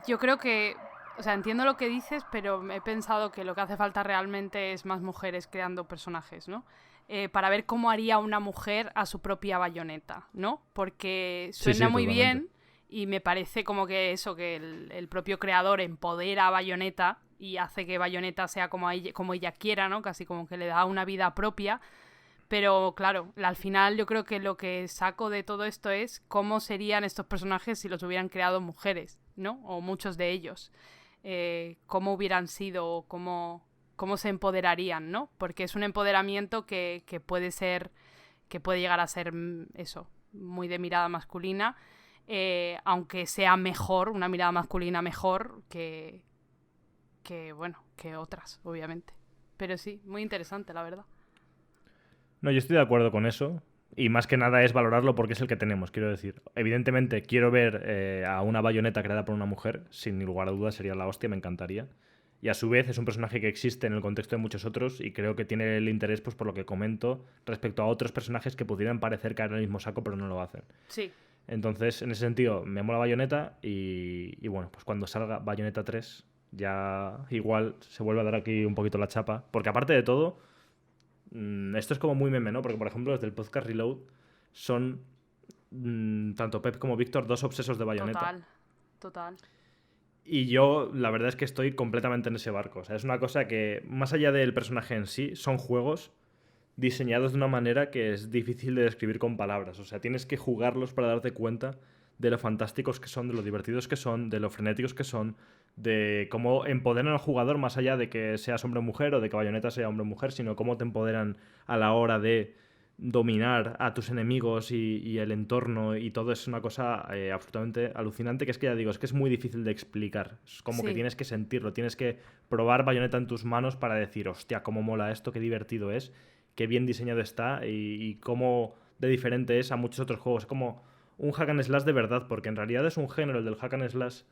yo creo que O sea, entiendo lo que dices, pero he pensado que lo que hace falta realmente es más mujeres creando personajes, ¿no? Para ver cómo haría una mujer a su propia Bayonetta, ¿no? Porque
Sí,
suena
sí,
muy
totalmente.
bien y me parece como que eso, que el propio creador empodera a Bayonetta y hace que Bayonetta sea como ella quiera, ¿no? Casi como que le da una vida propia. Pero claro, al final yo creo que lo que saco de todo esto es cómo serían estos personajes si los hubieran creado mujeres, ¿no? O muchos de ellos. Cómo hubieran sido o cómo se empoderarían, ¿no? Porque es un empoderamiento que puede ser, que puede llegar a ser eso, muy de mirada masculina, aunque sea mejor, una mirada masculina mejor bueno, que otras, obviamente. Pero sí, muy interesante, la verdad.
No, yo estoy de acuerdo con eso. Y más que nada es valorarlo porque es el que tenemos, quiero decir. Evidentemente, quiero ver a una Bayonetta creada por una mujer, sin lugar a dudas sería la hostia, me encantaría. Y a su vez es un personaje que existe en el contexto de muchos otros y creo que tiene el interés, pues por lo que comento, respecto a otros personajes que pudieran parecer caer en el mismo saco, pero no lo hacen.
Sí.
Entonces, en ese sentido, me mola Bayonetta y bueno, pues cuando salga Bayonetta 3, ya igual se vuelve a dar aquí un poquito la chapa. Porque aparte de todo, esto es como muy meme, ¿no? Porque, por ejemplo, desde el podcast Reload son tanto Pep como Víctor dos obsesos de Bayonetta.
Total, total.
Y yo, la verdad es que estoy completamente en ese barco. O sea, es una cosa que, más allá del personaje en sí, son juegos diseñados de una manera que es difícil de describir con palabras. O sea, tienes que jugarlos para darte cuenta de lo fantásticos que son, de lo divertidos que son, de lo frenéticos que son, de cómo empoderan al jugador más allá de que seas hombre o mujer o de que Bayonetta sea hombre o mujer, sino cómo te empoderan a la hora de dominar a tus enemigos y el entorno y todo es una cosa absolutamente alucinante que es que ya digo, es que es muy difícil de explicar. Es como que
Sí,
tienes que sentirlo, tienes que probar Bayonetta en tus manos para decir, hostia, cómo mola esto, qué divertido es, qué bien diseñado está y cómo de diferente es a muchos otros juegos. Es como un hack and slash de verdad, porque en realidad es un género, el del hack and slash,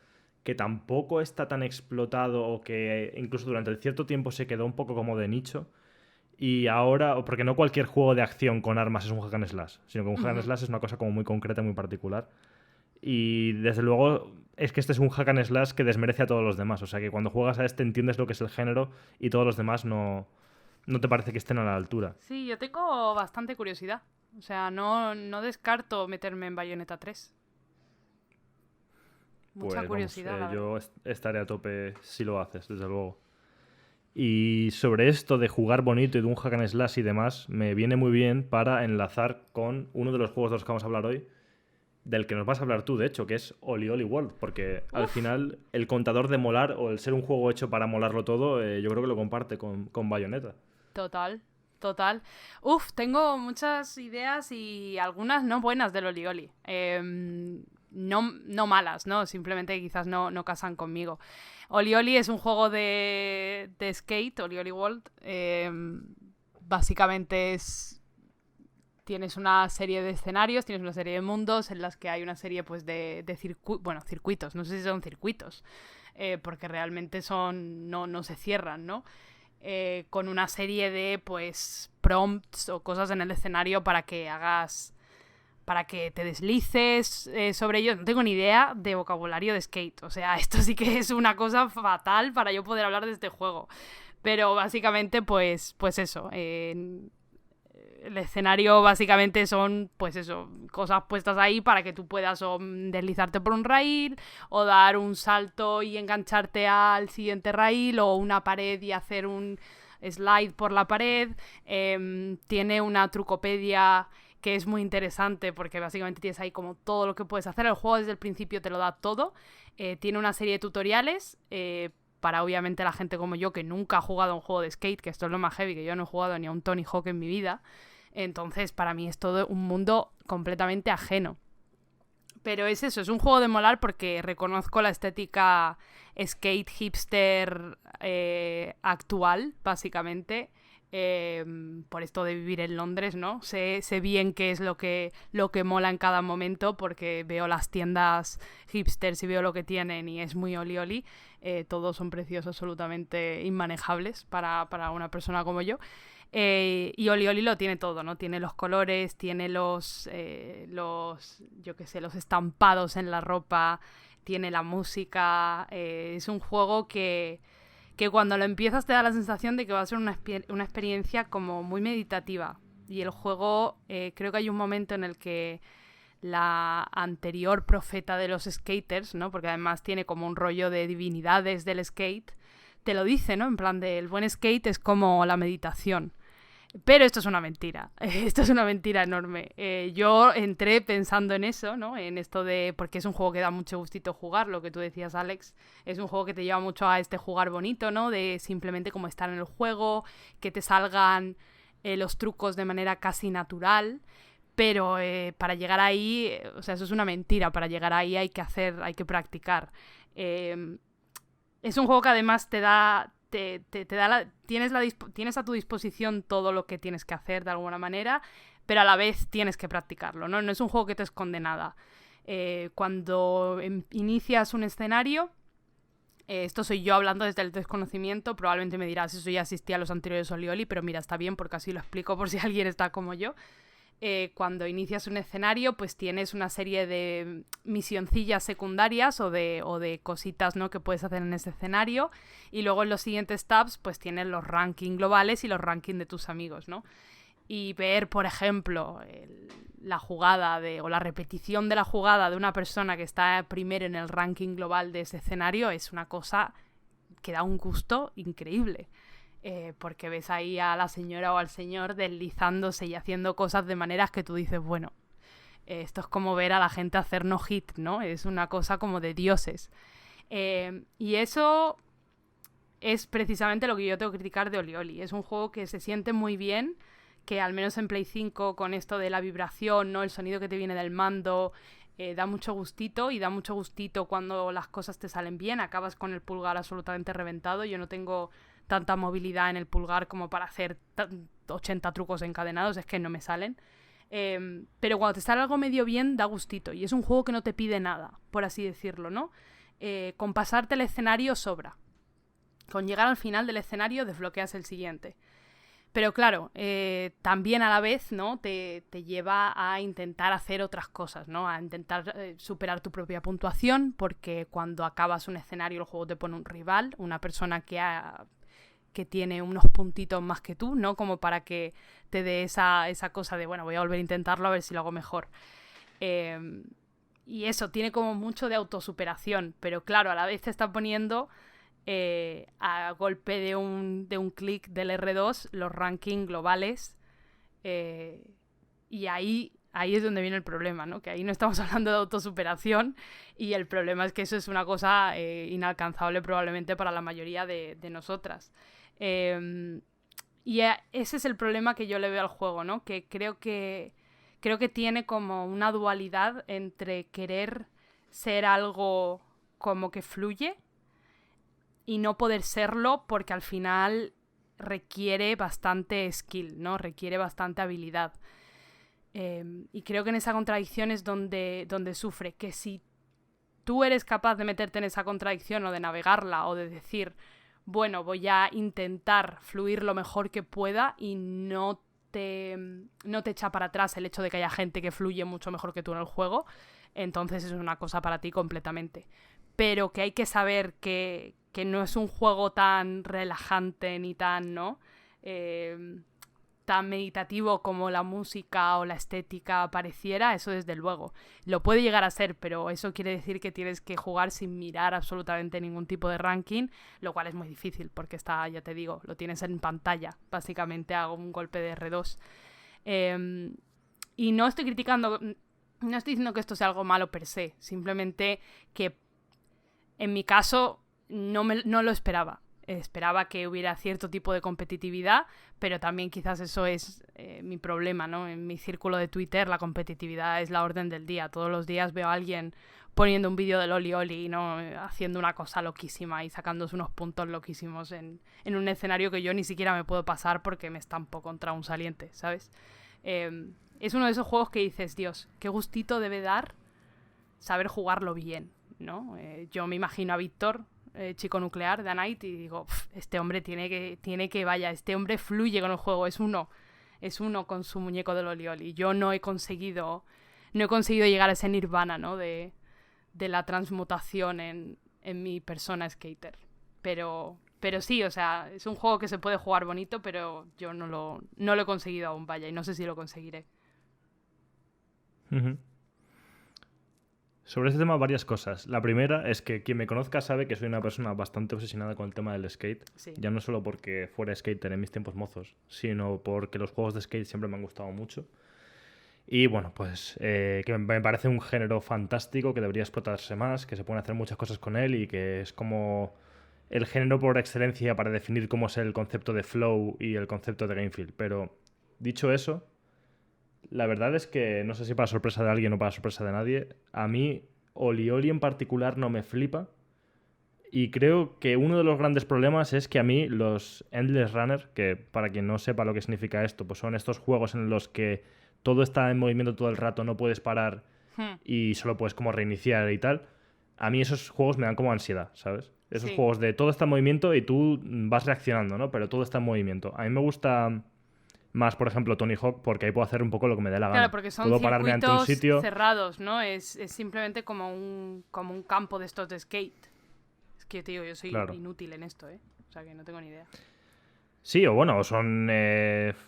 que tampoco está tan explotado o que incluso durante el cierto tiempo se quedó un poco como de nicho. Y ahora, porque no cualquier juego de acción con armas es un hack and slash, sino que un hack and
ujú,
slash es una cosa como muy concreta, muy particular. Y desde luego es que este es un hack and slash que desmerece a todos los demás. O sea que cuando juegas a este entiendes lo que es el género y todos los demás no te parece que estén a la altura.
Sí, yo tengo bastante curiosidad. O sea, no descarto meterme en Bayonetta 3. Mucha
Pues vamos,
curiosidad, la verdad.
yo estaré a tope si lo haces, desde luego. Y sobre esto de jugar bonito y de un hack and slash y demás, me viene muy bien para enlazar con uno de los juegos de los que vamos a hablar hoy, del que nos vas a hablar tú, de hecho, que es Oli Oli World, porque al
Uf,
final el contador de molar o el ser un juego hecho para molarlo todo, yo creo que lo comparte con Bayonetta.
total, total. Uf, tengo muchas ideas y algunas no buenas del Oli Oli. No malas, ¿no? Simplemente quizás no casan conmigo. Oli Oli es un juego de skate, Oli Oli World. Básicamente tienes una serie de escenarios, tienes una serie de mundos en las que hay una serie pues de circuitos, no sé si son circuitos, porque realmente no se cierran, ¿no? Con una serie de pues prompts o cosas en el escenario para que te deslices sobre ellos. No tengo ni idea de vocabulario de skate. O sea, esto sí que es una cosa fatal para yo poder hablar de este juego. Pero básicamente, pues eso. El escenario básicamente son, pues eso, cosas puestas ahí para que tú puedas o deslizarte por un rail, o dar un salto y engancharte al siguiente rail, o una pared y hacer un slide por la pared. Tiene una trucopedia que es muy interesante porque básicamente tienes ahí como todo lo que puedes hacer. El juego desde el principio te lo da todo. Tiene una serie de tutoriales para obviamente la gente como yo que nunca ha jugado a un juego de skate, que esto es lo más heavy, que yo no he jugado ni a un Tony Hawk en mi vida. Entonces para mí es todo un mundo completamente ajeno. Pero es eso, es un juego de molar porque reconozco la estética skate hipster actual, básicamente. Por esto de vivir en Londres, ¿no? Sé bien qué es lo que mola en cada momento porque veo las tiendas hipsters y veo lo que tienen y es muy oli oli. Todos son precios absolutamente inmanejables para una persona como yo. Y Oli Oli lo tiene todo, ¿no? Tiene los colores, tiene yo qué sé, los estampados en la ropa, tiene la música, es un juego que cuando lo empiezas te da la sensación de que va a ser una experiencia como muy meditativa. Y el juego, creo que hay un momento en el que la anterior profeta de los skaters, ¿no? Porque además tiene como un rollo de divinidades del skate, te lo dice, ¿no? En plan de el buen skate es como la meditación. Pero esto es una mentira, esto es una mentira enorme. Yo entré pensando en eso, ¿no? En esto de, porque es un juego que da mucho gustito jugar, lo que tú decías, Alex, es un juego que te lleva mucho a este jugar bonito, ¿no? De simplemente como estar en el juego, que te salgan los trucos de manera casi natural, pero para llegar ahí, o sea, eso es una mentira, para llegar ahí hay que practicar. Es un juego que además te da... tienes a tu disposición todo lo que tienes que hacer de alguna manera, pero a la vez tienes que practicarlo, ¿no? No es un juego que te esconde nada. Cuando inicias un escenario, esto soy yo hablando desde el desconocimiento, probablemente me dirás, eso ya asistí a los anteriores Oli-Oli, pero mira, está bien porque así lo explico por si alguien está como yo. Cuando inicias un escenario, pues tienes una serie de misioncillas secundarias o de cositas, ¿no? que puedes hacer en ese escenario. Y luego en los siguientes tabs, pues tienes los rankings globales y los rankings de tus amigos, ¿no? Y ver, por ejemplo, la jugada o la repetición de la jugada de una persona que está primero en el ranking global de ese escenario es una cosa que da un gusto increíble. Porque ves ahí a la señora o al señor deslizándose y haciendo cosas de maneras que tú dices, bueno, esto es como ver a la gente hacer no hit, ¿no? Es una cosa como de dioses. Y eso es precisamente lo que yo tengo que criticar de Oli-Oli. Es un juego que se siente muy bien, que al menos en Play 5 con esto de la vibración, ¿no? El sonido que te viene del mando, da mucho gustito, y da mucho gustito cuando las cosas te salen bien. Acabas con el pulgar absolutamente reventado. Yo no tengo tanta movilidad en el pulgar como para hacer 80 trucos encadenados, es que no me salen. Pero cuando te sale algo medio bien, da gustito. Y es un juego que no te pide nada, por así decirlo, ¿no? Con pasarte el escenario sobra. Con llegar al final del escenario desbloqueas el siguiente. Pero claro, también a la vez, ¿no? te lleva a intentar hacer otras cosas, ¿no? A intentar superar tu propia puntuación, porque cuando acabas un escenario el juego te pone un rival, una persona que tiene unos puntitos más que tú, ¿no? Como para que te dé esa cosa de, bueno, voy a volver a intentarlo a ver si lo hago mejor. Y eso, tiene como mucho de autosuperación, pero claro, a la vez te está poniendo a golpe de un clic del R2 los rankings globales, y ahí es donde viene el problema, ¿no? Que ahí no estamos hablando de autosuperación, y el problema es que eso es una cosa inalcanzable probablemente para la mayoría de nosotras. Y ese es el problema que yo le veo al juego, ¿no? Que creo que tiene como una dualidad entre querer ser algo como que fluye y no poder serlo, porque al final requiere bastante skill, ¿no? Requiere bastante habilidad. Y creo que en esa contradicción es donde sufre, que si tú eres capaz de meterte en esa contradicción o de navegarla o de decir, bueno, voy a intentar fluir lo mejor que pueda, y no te echa para atrás el hecho de que haya gente que fluye mucho mejor que tú en el juego, entonces es una cosa para ti completamente. Pero que hay que saber que no es un juego tan relajante ni tan, ¿no? Tan meditativo como la música o la estética pareciera, eso desde luego. Lo puede llegar a ser, pero eso quiere decir que tienes que jugar sin mirar absolutamente ningún tipo de ranking, lo cual es muy difícil porque está, ya te digo, lo tienes en pantalla, básicamente hago un golpe de R2. Y no estoy criticando, no estoy diciendo que esto sea algo malo per se, simplemente que en mi caso no lo esperaba. Esperaba que hubiera cierto tipo de competitividad, pero también quizás eso es mi problema, ¿no? En mi círculo de Twitter la competitividad es la orden del día. Todos los días veo a alguien poniendo un vídeo del Oli-Oli, ¿no? Haciendo una cosa loquísima y sacándose unos puntos loquísimos en un escenario que yo ni siquiera me puedo pasar porque me estampo contra un saliente, ¿sabes? Es uno de esos juegos que dices, Dios, qué gustito debe dar saber jugarlo bien, ¿no? Yo me imagino a Víctor, chico nuclear de A Night, y digo, este hombre tiene que, vaya, este hombre fluye con el juego, es uno con su muñeco del Oli-Oli. Yo no he conseguido llegar a ese nirvana, ¿no? De de la transmutación en mi persona skater. Pero sí, o sea, es un juego que se puede jugar bonito, pero yo no lo he conseguido aún, vaya, y no sé si lo conseguiré.
Uh-huh. Sobre este tema, varias cosas. La primera es que quien me conozca sabe que soy una persona bastante obsesionada con el tema del skate.
Sí.
Ya no solo porque fuera skater en mis tiempos mozos, sino porque los juegos de skate siempre me han gustado mucho. Y bueno, pues que me parece un género fantástico que debería explotarse más, que se pueden hacer muchas cosas con él y que es como el género por excelencia para definir cómo es el concepto de flow y el concepto de game feel. Pero dicho eso, la verdad es que no sé si para sorpresa de alguien o para sorpresa de nadie, a mí Oli Oli en particular no me flipa. Y creo que uno de los grandes problemas es que a mí los Endless Runner, que para quien no sepa lo que significa esto, pues son estos juegos en los que todo está en movimiento todo el rato, no puedes parar y solo puedes como reiniciar y tal. A mí esos juegos me dan como ansiedad, ¿sabes? Esos
Sí.
juegos de todo está en movimiento y tú vas reaccionando, ¿no? Pero todo está en movimiento. A mí me gusta más, por ejemplo, Tony Hawk, porque ahí puedo hacer un poco lo que me dé la gana.
Claro, porque son
Puedo pararme ante un
circuitos
sitio.
cerrados, ¿no? Es simplemente como un campo de estos de skate. Es que, tío, yo soy
Claro.
inútil en esto, ¿eh? O sea, que no tengo ni idea.
Sí, o bueno, son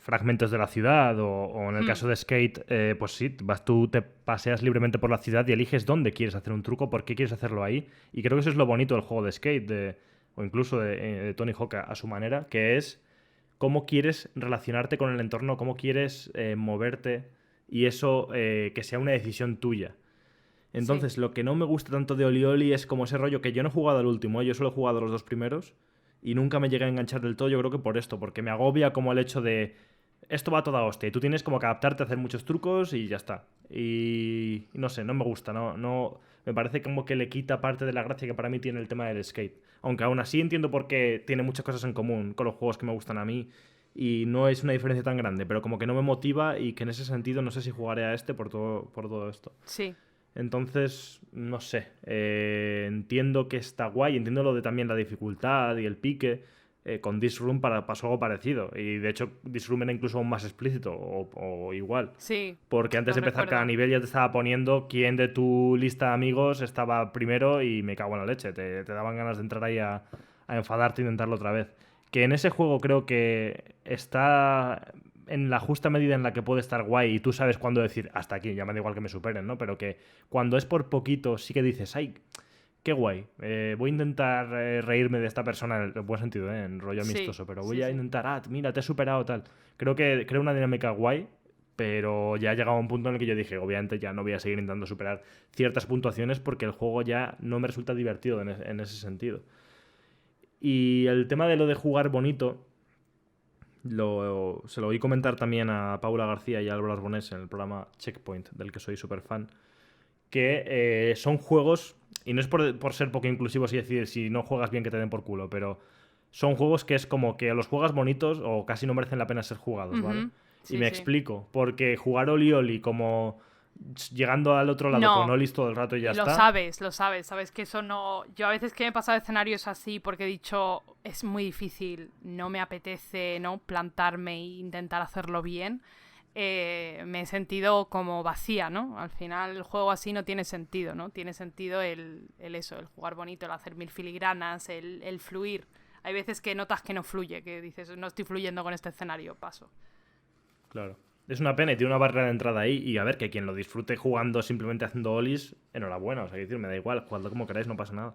fragmentos de la ciudad, o en el caso de skate, pues sí, tú te paseas libremente por la ciudad y eliges dónde quieres hacer un truco, por qué quieres hacerlo ahí. Y creo que eso es lo bonito del juego de skate, o incluso de Tony Hawk a su manera, que es cómo quieres relacionarte con el entorno, cómo quieres moverte y eso que sea una decisión tuya. Entonces,
Sí.
lo que no me gusta tanto de Oli Oli es como ese rollo que yo no he jugado al último, yo solo he jugado los dos primeros y nunca me llegué a enganchar del todo, yo creo que por esto, porque me agobia como el hecho de esto va a toda hostia y tú tienes como que adaptarte a hacer muchos trucos y ya está. Y no sé, no me gusta, no me parece como que le quita parte de la gracia que para mí tiene el tema del skate. Aunque aún así entiendo por qué tiene muchas cosas en común con los juegos que me gustan a mí y no es una diferencia tan grande, pero como que no me motiva y que en ese sentido no sé si jugaré a este por todo esto.
Sí.
Entonces, no sé, entiendo que está guay, entiendo lo de también la dificultad y el pique. Con This Room pasó algo parecido. Y de hecho, This Room era incluso aún más explícito o igual.
Sí.
Porque antes
Lo
de empezar
recuerdo.
cada nivel ya te estaba poniendo quién de tu lista de amigos estaba primero y me cago en la leche. Te daban ganas de entrar ahí a enfadarte e intentarlo otra vez. Que en ese juego creo que está en la justa medida en la que puede estar guay y tú sabes cuándo decir hasta aquí, ya me da igual que me superen, ¿no? Pero que cuando es por poquito sí que dices, ay, qué guay, voy a intentar reírme de esta persona en el buen sentido, en rollo
Sí,
amistoso, pero voy
sí,
a
sí.
intentar, mira, te he superado tal. Creo que creo una dinámica guay, pero ya ha llegado a un punto en el que yo dije, obviamente ya no voy a seguir intentando superar ciertas puntuaciones porque el juego ya no me resulta divertido en ese sentido. Y el tema de lo de jugar bonito, se lo oí comentar también a Paula García y a Álvaro Arbonés en el programa Checkpoint, del que soy súper fan, que son juegos, y no es por ser poco inclusivos y decir si no juegas bien que te den por culo, pero son juegos que es como que los juegas bonitos o casi no merecen la pena ser jugados, ¿vale?
Sí,
Y me
sí.
explico, porque jugar Oli Oli como llegando al otro lado con
No.
Olis todo el rato y ya
Lo
está.
sabes que eso no... Yo a veces que me he pasado escenarios así porque he dicho, es muy difícil, no me apetece, ¿no? Plantarme e intentar hacerlo bien, me he sentido como vacía, ¿no? Al final el juego así no tiene sentido, ¿no? Tiene sentido el jugar bonito, el hacer mil filigranas, el fluir. Hay veces que notas que no fluye, que dices, no estoy fluyendo con este escenario, paso.
Claro. Es una pena y tiene una barrera de entrada ahí. Y a ver, que quien lo disfrute jugando simplemente haciendo olis, enhorabuena. O sea, decir, me da igual, jugadlo como queráis, no pasa nada.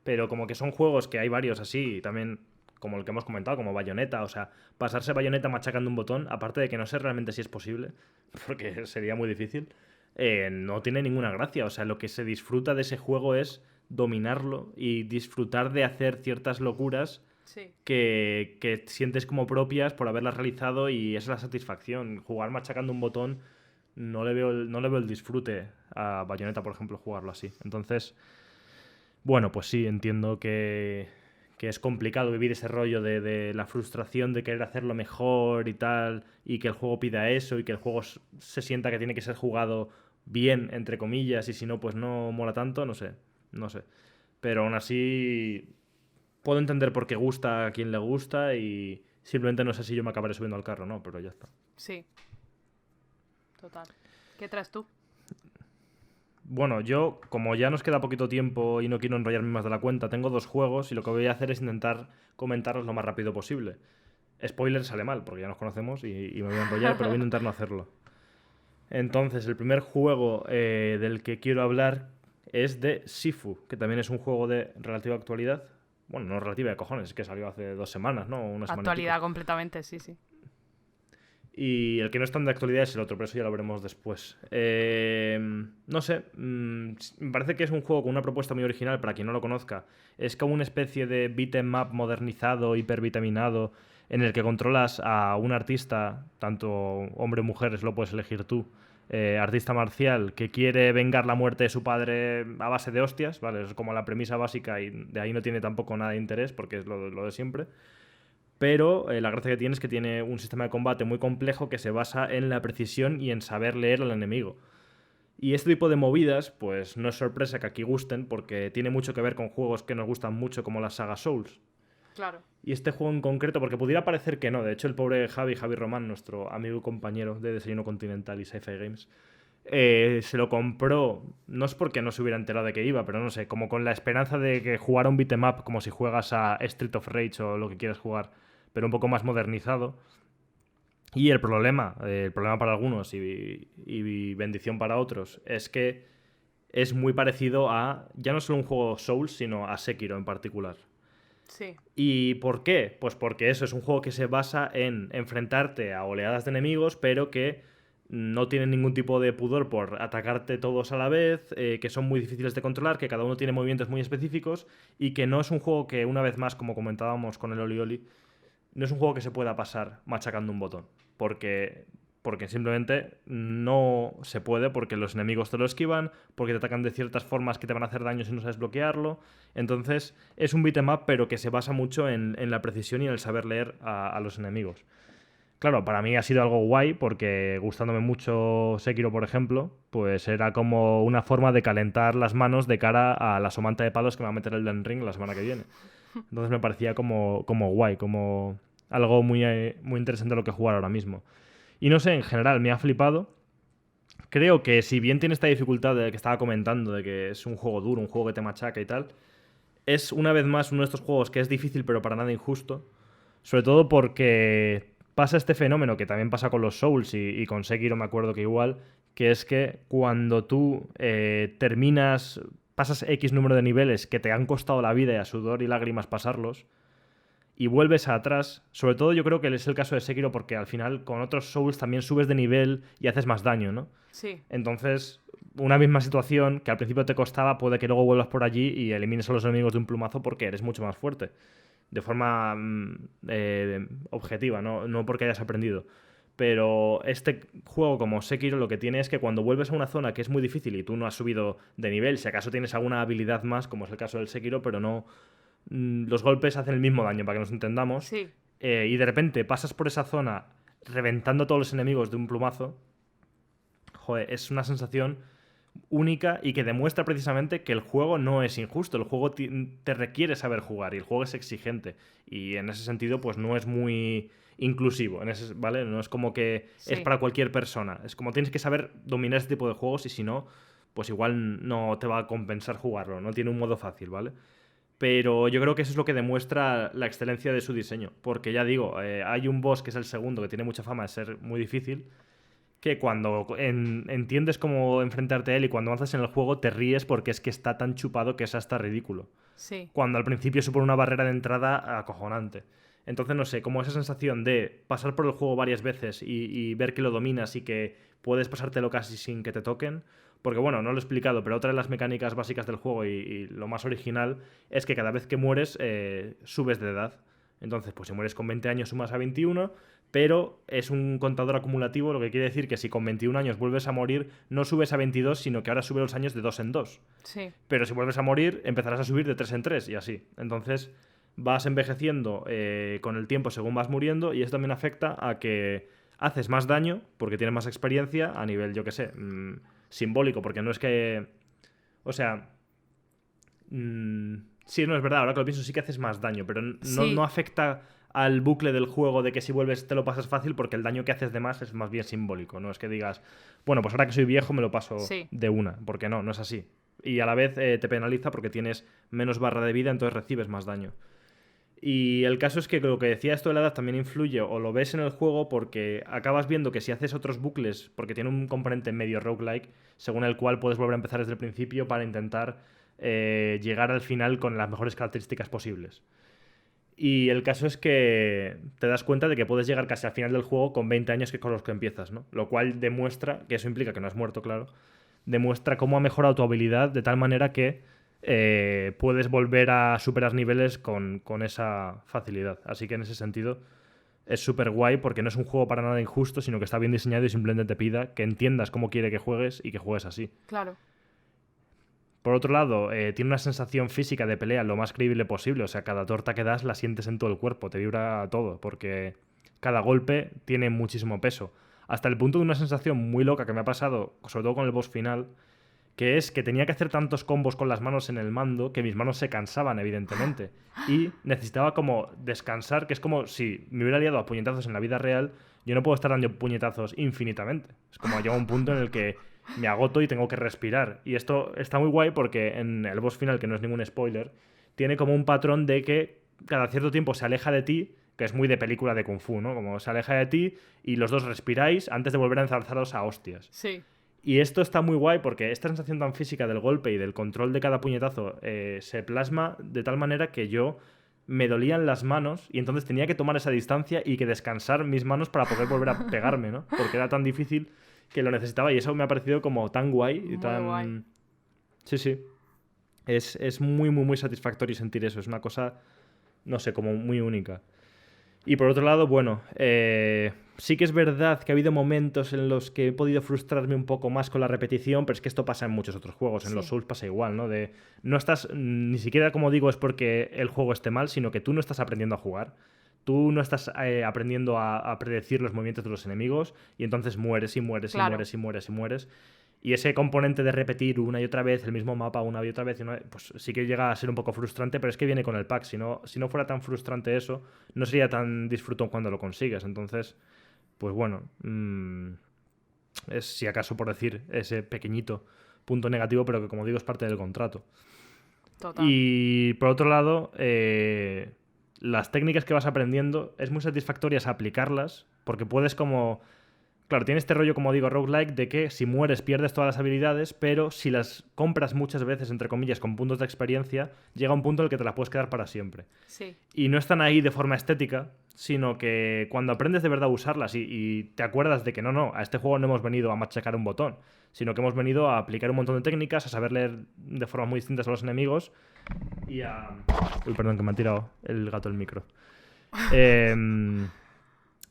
Pero como que son juegos que hay varios así, y también como el que hemos comentado, como Bayonetta. O sea, pasarse Bayonetta machacando un botón, aparte de que no sé realmente si es posible, porque sería muy difícil, no tiene ninguna gracia. O sea, lo que se disfruta de ese juego es dominarlo y disfrutar de hacer ciertas locuras
Sí.
que sientes como propias por haberlas realizado y esa es la satisfacción. Jugar machacando un botón no le veo el disfrute a Bayonetta, por ejemplo, jugarlo así. Entonces, bueno, pues sí, entiendo que es complicado vivir ese rollo de la frustración de querer hacerlo mejor y tal, y que el juego pida eso, y que el juego se sienta que tiene que ser jugado bien, entre comillas, y si no, pues no mola tanto, no sé. Pero aún así, puedo entender por qué gusta a quien le gusta y simplemente no sé si yo me acabaré subiendo al carro, ¿no? Pero ya está.
Sí. Total. ¿Qué traes tú?
Bueno, yo, como ya nos queda poquito tiempo y no quiero enrollarme más de la cuenta, tengo 2 juegos y lo que voy a hacer es intentar comentarlos lo más rápido posible. Spoiler sale mal, porque ya nos conocemos y me voy a enrollar, pero voy a intentar no hacerlo. Entonces, el primer juego del que quiero hablar es de Sifu, que también es un juego de relativa actualidad. Bueno, no relativa de cojones, es que salió hace 2 semanas, ¿no? Una semana y pico.
Actualidad completamente, sí, sí.
Y el que no es tan de actualidad es el otro, pero eso ya lo veremos después. No sé, me parece que es un juego con una propuesta muy original para quien no lo conozca. Es como una especie de beat 'em up modernizado, hipervitaminado, en el que controlas a un artista, tanto hombre o mujer, lo puedes elegir tú, artista marcial, que quiere vengar la muerte de su padre a base de hostias, ¿vale? Es como la premisa básica y de ahí no tiene tampoco nada de interés porque es lo de siempre. Pero la gracia que tiene es que tiene un sistema de combate muy complejo que se basa en la precisión y en saber leer al enemigo. Y este tipo de movidas, pues no es sorpresa que aquí gusten, porque tiene mucho que ver con juegos que nos gustan mucho, como la saga Souls.
Claro.
Y este juego en concreto, porque pudiera parecer que no, de hecho el pobre Javi Román, nuestro amigo y compañero de Desayuno Continental y Sci-Fi Games, se lo compró, no es porque no se hubiera enterado de que iba, pero no sé, como con la esperanza de que jugara un beat'em up como si juegas a Street of Rage o lo que quieras jugar, pero un poco más modernizado. Y el problema para algunos y bendición para otros, es que es muy parecido a ya no solo un juego Souls, sino a Sekiro en particular.
Sí,
¿Y por qué? Pues porque eso es un juego que se basa en enfrentarte a oleadas de enemigos, pero que no tienen ningún tipo de pudor por atacarte todos a la vez, que son muy difíciles de controlar, que cada uno tiene movimientos muy específicos y que no es un juego que, una vez más, como comentábamos con el Oli Oli, no es un juego que se pueda pasar machacando un botón. Porque simplemente no se puede, porque los enemigos te lo esquivan, porque te atacan de ciertas formas que te van a hacer daño si no sabes bloquearlo. Entonces, es un beat'em up, pero que se basa mucho en la precisión y en el saber leer a los enemigos. Claro, para mí ha sido algo guay, porque gustándome mucho Sekiro, por ejemplo, pues era como una forma de calentar las manos de cara a la somanta de palos que me va a meter el Elden Ring la semana que viene. Entonces me parecía como guay, como algo muy interesante lo que jugar ahora mismo. Y no sé, en general me ha flipado. Creo que si bien tiene esta dificultad de que estaba comentando, de que es un juego duro, un juego que te machaca y tal, es una vez más uno de estos juegos que es difícil pero para nada injusto. Sobre todo porque pasa este fenómeno que también pasa con los Souls y con Sekiro me acuerdo que igual, que es que cuando tú pasas X número de niveles que te han costado la vida y a sudor y lágrimas pasarlos, y vuelves atrás, sobre todo yo creo que es el caso de Sekiro porque al final con otros Souls también subes de nivel y haces más daño, ¿no?
sí,
Entonces, una misma situación que al principio te costaba, puede que luego vuelvas por allí y elimines a los enemigos de un plumazo porque eres mucho más fuerte. De forma objetiva, ¿no? Porque hayas aprendido. Pero este juego como Sekiro lo que tiene es que cuando vuelves a una zona que es muy difícil y tú no has subido de nivel, si acaso tienes alguna habilidad más, como es el caso del Sekiro, pero no, los golpes hacen el mismo daño, para que nos entendamos,
sí,
y de repente pasas por esa zona reventando a todos los enemigos de un plumazo, joder, es una sensación única y que demuestra precisamente que el juego no es injusto, el juego te requiere saber jugar y el juego es exigente y en ese sentido pues no es muy inclusivo, ¿vale? No es como que es
sí.
para cualquier persona, es como tienes que saber dominar este tipo de juegos y si no, pues igual no te va a compensar jugarlo, no tiene un modo fácil, ¿vale? Pero yo creo que eso es lo que demuestra la excelencia de su diseño. Porque ya digo, hay un boss que es el segundo, que tiene mucha fama de ser muy difícil, que cuando entiendes cómo enfrentarte a él y cuando avanzas en el juego te ríes porque es que está tan chupado que es hasta ridículo.
Sí,
Cuando al principio supone una barrera de entrada acojonante. Entonces, no sé, como esa sensación de pasar por el juego varias veces y ver que lo dominas y que puedes pasártelo casi sin que te toquen. Porque, bueno, no lo he explicado, pero otra de las mecánicas básicas del juego y lo más original es que cada vez que mueres subes de edad. Entonces, pues si mueres con 20 años sumas a 21, pero es un contador acumulativo, lo que quiere decir que si con 21 años vuelves a morir, no subes a 22, sino que ahora sube los años de 2 en 2.
sí,
Pero si vuelves a morir, empezarás a subir de 3 en 3 y así. Entonces vas envejeciendo con el tiempo según vas muriendo y eso también afecta a que haces más daño porque tienes más experiencia a nivel, yo qué sé, simbólico, porque no es que... O sea... sí, no es verdad, ahora que lo pienso sí que haces más daño, pero no
sí.
afecta al bucle del juego de que si vuelves te lo pasas fácil, porque el daño que haces de más es más bien simbólico. No es que digas, bueno, pues ahora que soy viejo me lo paso
Sí.
de una, porque no es así. Y a la vez te penaliza porque tienes menos barra de vida, entonces recibes más daño. Y el caso es que lo que decía esto de la edad también influye, o lo ves en el juego, porque acabas viendo que si haces otros bucles, porque tiene un componente medio roguelike, según el cual puedes volver a empezar desde el principio para intentar llegar al final con las mejores características posibles. Y el caso es que te das cuenta de que puedes llegar casi al final del juego con 20 años que con los que empiezas, ¿no? Lo cual demuestra, que eso implica que no has muerto, claro, demuestra cómo ha mejorado tu habilidad de tal manera que puedes volver a superar niveles con esa facilidad. Así que en ese sentido es súper guay porque no es un juego para nada injusto, sino que está bien diseñado y simplemente te pida que entiendas cómo quiere que juegues y que juegues así.
Claro.
Por otro lado, tiene una sensación física de pelea lo más creíble posible. O sea, cada torta que das la sientes en todo el cuerpo, te vibra todo, porque cada golpe tiene muchísimo peso. Hasta el punto de una sensación muy loca que me ha pasado, sobre todo con el boss final, que es que tenía que hacer tantos combos con las manos en el mando que mis manos se cansaban, evidentemente. Y necesitaba como descansar, que es como si me hubiera liado a puñetazos en la vida real, yo no puedo estar dando puñetazos infinitamente. Es como llega un punto en el que me agoto y tengo que respirar. Y esto está muy guay porque en el boss final, que no es ningún spoiler, tiene como un patrón de que cada cierto tiempo se aleja de ti, que es muy de película de Kung Fu, ¿no? Como se aleja de ti y los dos respiráis antes de volver a enzarzaros a hostias.
Sí.
Y esto está muy guay porque esta sensación tan física del golpe y del control de cada puñetazo se plasma de tal manera que yo me dolían las manos y entonces tenía que tomar esa distancia y que descansar mis manos para poder volver a pegarme, ¿no? Porque era tan difícil que lo necesitaba y eso me ha parecido como tan guay y
Muy
tan...
guay.
Sí, sí. Es muy, muy, muy satisfactorio sentir eso. Es una cosa, no sé, como muy única. Y por otro lado, bueno, sí que es verdad que ha habido momentos en los que he podido frustrarme un poco más con la repetición, pero es que esto pasa en muchos otros juegos. En
Sí.
los Souls pasa igual, ¿no? De no estás, ni siquiera como digo es porque el juego esté mal, sino que tú no estás aprendiendo a jugar. Tú no estás aprendiendo a predecir los movimientos de los enemigos y entonces mueres y mueres y
Claro.
mueres y mueres y mueres. Y ese componente de repetir una y otra vez el mismo mapa una y otra vez, pues sí que llega a ser un poco frustrante, pero es que viene con el pack. Si no fuera tan frustrante eso, no sería tan disfrutón cuando lo consigues. Entonces, pues bueno, es si acaso por decir ese pequeñito punto negativo, pero que como digo es parte del contrato.
Total.
Y por otro lado, las técnicas que vas aprendiendo es muy satisfactorias aplicarlas, porque puedes como... Claro, tiene este rollo, como digo, roguelike, de que si mueres pierdes todas las habilidades, pero si las compras muchas veces, entre comillas, con puntos de experiencia, llega un punto en el que te las puedes quedar para siempre.
Sí.
Y no están ahí de forma estética, sino que cuando aprendes de verdad a usarlas y te acuerdas de que no, a este juego no hemos venido a machacar un botón, sino que hemos venido a aplicar un montón de técnicas, a saber leer de formas muy distintas a los enemigos y a... Uy, perdón, que me ha tirado el gato el micro.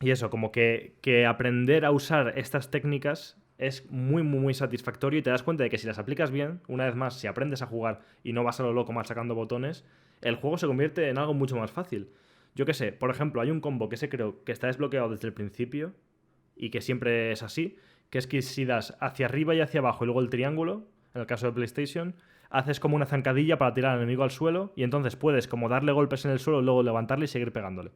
Y eso, como que aprender a usar estas técnicas es muy, muy, muy satisfactorio y te das cuenta de que si las aplicas bien, una vez más, si aprendes a jugar y no vas a lo loco machacando botones, el juego se convierte en algo mucho más fácil. Yo qué sé, por ejemplo, hay un combo que creo que está desbloqueado desde el principio y que siempre es así, que es que si das hacia arriba y hacia abajo y luego el triángulo, en el caso de PlayStation, haces como una zancadilla para tirar al enemigo al suelo y entonces puedes como darle golpes en el suelo, luego levantarle y seguir pegándole.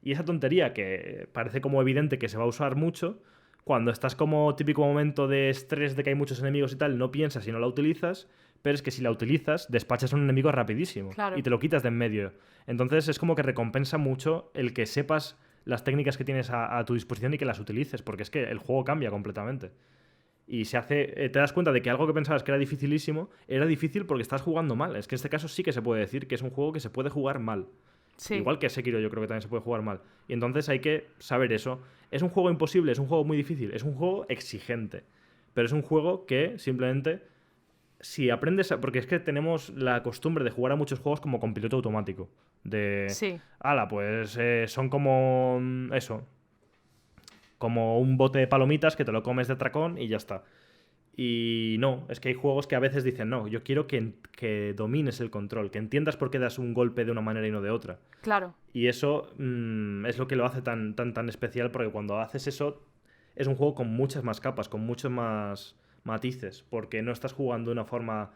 Y esa tontería que parece como evidente que se va a usar mucho, cuando estás como típico momento de estrés de que hay muchos enemigos y tal, no piensas y no la utilizas, pero es que si la utilizas, despachas a un enemigo rapidísimo
Claro.
y te lo quitas de en medio. Entonces es como que recompensa mucho el que sepas las técnicas que tienes a tu disposición y que las utilices, porque es que el juego cambia completamente. Y se hace, te das cuenta de que algo que pensabas que era dificilísimo, era difícil porque estás jugando mal. Es que en este caso sí que se puede decir que es un juego que se puede jugar mal.
Sí.
Igual que Sekiro yo creo que también se puede jugar mal. Y entonces hay que saber eso. ¿Es un juego imposible? ¿Es un juego muy difícil? Es un juego exigente. Pero es un juego que simplemente, si aprendes... Porque es que tenemos la costumbre de jugar a muchos juegos como con piloto automático. De...
Sí.
Ala, pues son como... Eso. Como un bote de palomitas que te lo comes de tracón y ya está. Y no, es que hay juegos que a veces dicen, no, yo quiero que domines el control, que entiendas por qué das un golpe de una manera y no de otra.
Claro.
Y eso es lo que lo hace tan especial, porque cuando haces eso es un juego con muchas más capas, con muchos más matices, porque no estás jugando de una forma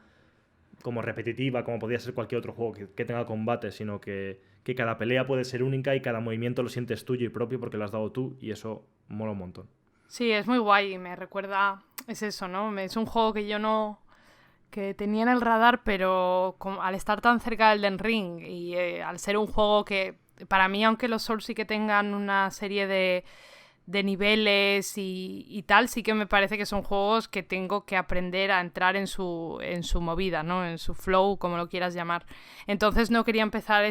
como repetitiva, como podría ser cualquier otro juego que tenga combate, sino que cada pelea puede ser única y cada movimiento lo sientes tuyo y propio porque lo has dado tú, y eso mola un montón.
Sí, es muy guay, me recuerda, es eso, ¿no? Es un juego que yo no, que tenía en el radar, pero al estar tan cerca del Elden Ring y al ser un juego que, para mí, aunque los Souls sí que tengan una serie de niveles y tal, sí que me parece que son juegos que tengo que aprender a entrar en su movida, ¿no? En su flow, como lo quieras llamar. Entonces no quería empezar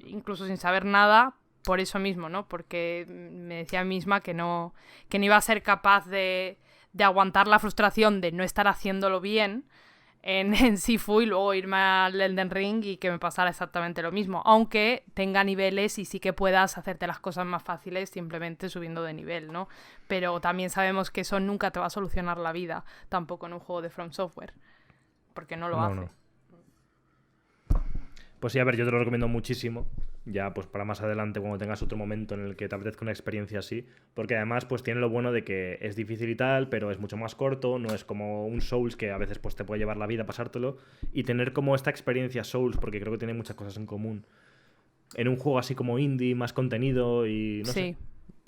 incluso sin saber nada, por eso mismo, ¿no? Porque me decía a mí misma que no iba a ser capaz de aguantar la frustración de no estar haciéndolo bien en Sifu y luego irme al Elden Ring y que me pasara exactamente lo mismo, aunque tenga niveles y sí que puedas hacerte las cosas más fáciles simplemente subiendo de nivel, ¿no? Pero también sabemos que eso nunca te va a solucionar la vida, tampoco en un juego de From Software, porque no lo hace.
No. Pues sí, a ver, yo te lo recomiendo muchísimo, ya pues para más adelante cuando tengas otro momento en el que te apetezca una experiencia así, porque además pues tiene lo bueno de que es difícil y tal, pero es mucho más corto, no es como un Souls que a veces pues te puede llevar la vida pasártelo, y tener como esta experiencia Souls, porque creo que tiene muchas cosas en común, en un juego así como indie, más contenido y no sé.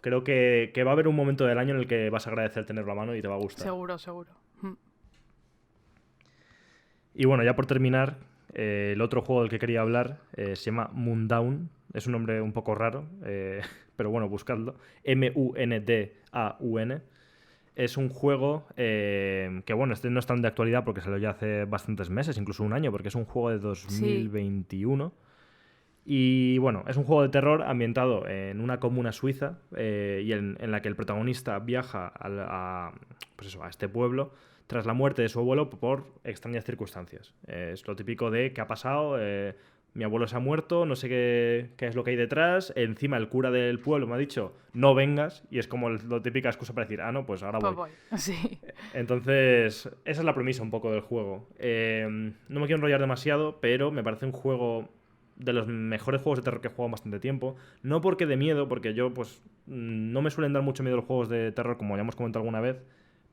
Creo que va a haber un momento del año en el que vas a agradecer tenerlo a mano y te va a gustar.
Seguro.
Y bueno, ya por terminar, el otro juego del que quería hablar se llama Moondawn. Es un nombre un poco raro, pero bueno, buscadlo. Mundaun. Es un juego que, bueno, este no es tan de actualidad porque salió ya hace bastantes meses, incluso un año, porque es un juego de 2021. Sí. Y bueno, es un juego de terror ambientado en una comuna suiza y en la que el protagonista viaja a este pueblo tras la muerte de su abuelo por extrañas circunstancias. Es lo típico de ¿qué ha pasado? Mi abuelo se ha muerto, no sé qué es lo que hay detrás. Encima el cura del pueblo me ha dicho no vengas, y es como la típica excusa para decir no, pues ahora voy.
Sí.
Entonces, esa es la premisa un poco del juego. No me quiero enrollar demasiado, pero me parece un juego de los mejores juegos de terror que he jugado en bastante tiempo. No porque de miedo, porque yo pues no me suelen dar mucho miedo los juegos de terror, como ya hemos comentado alguna vez,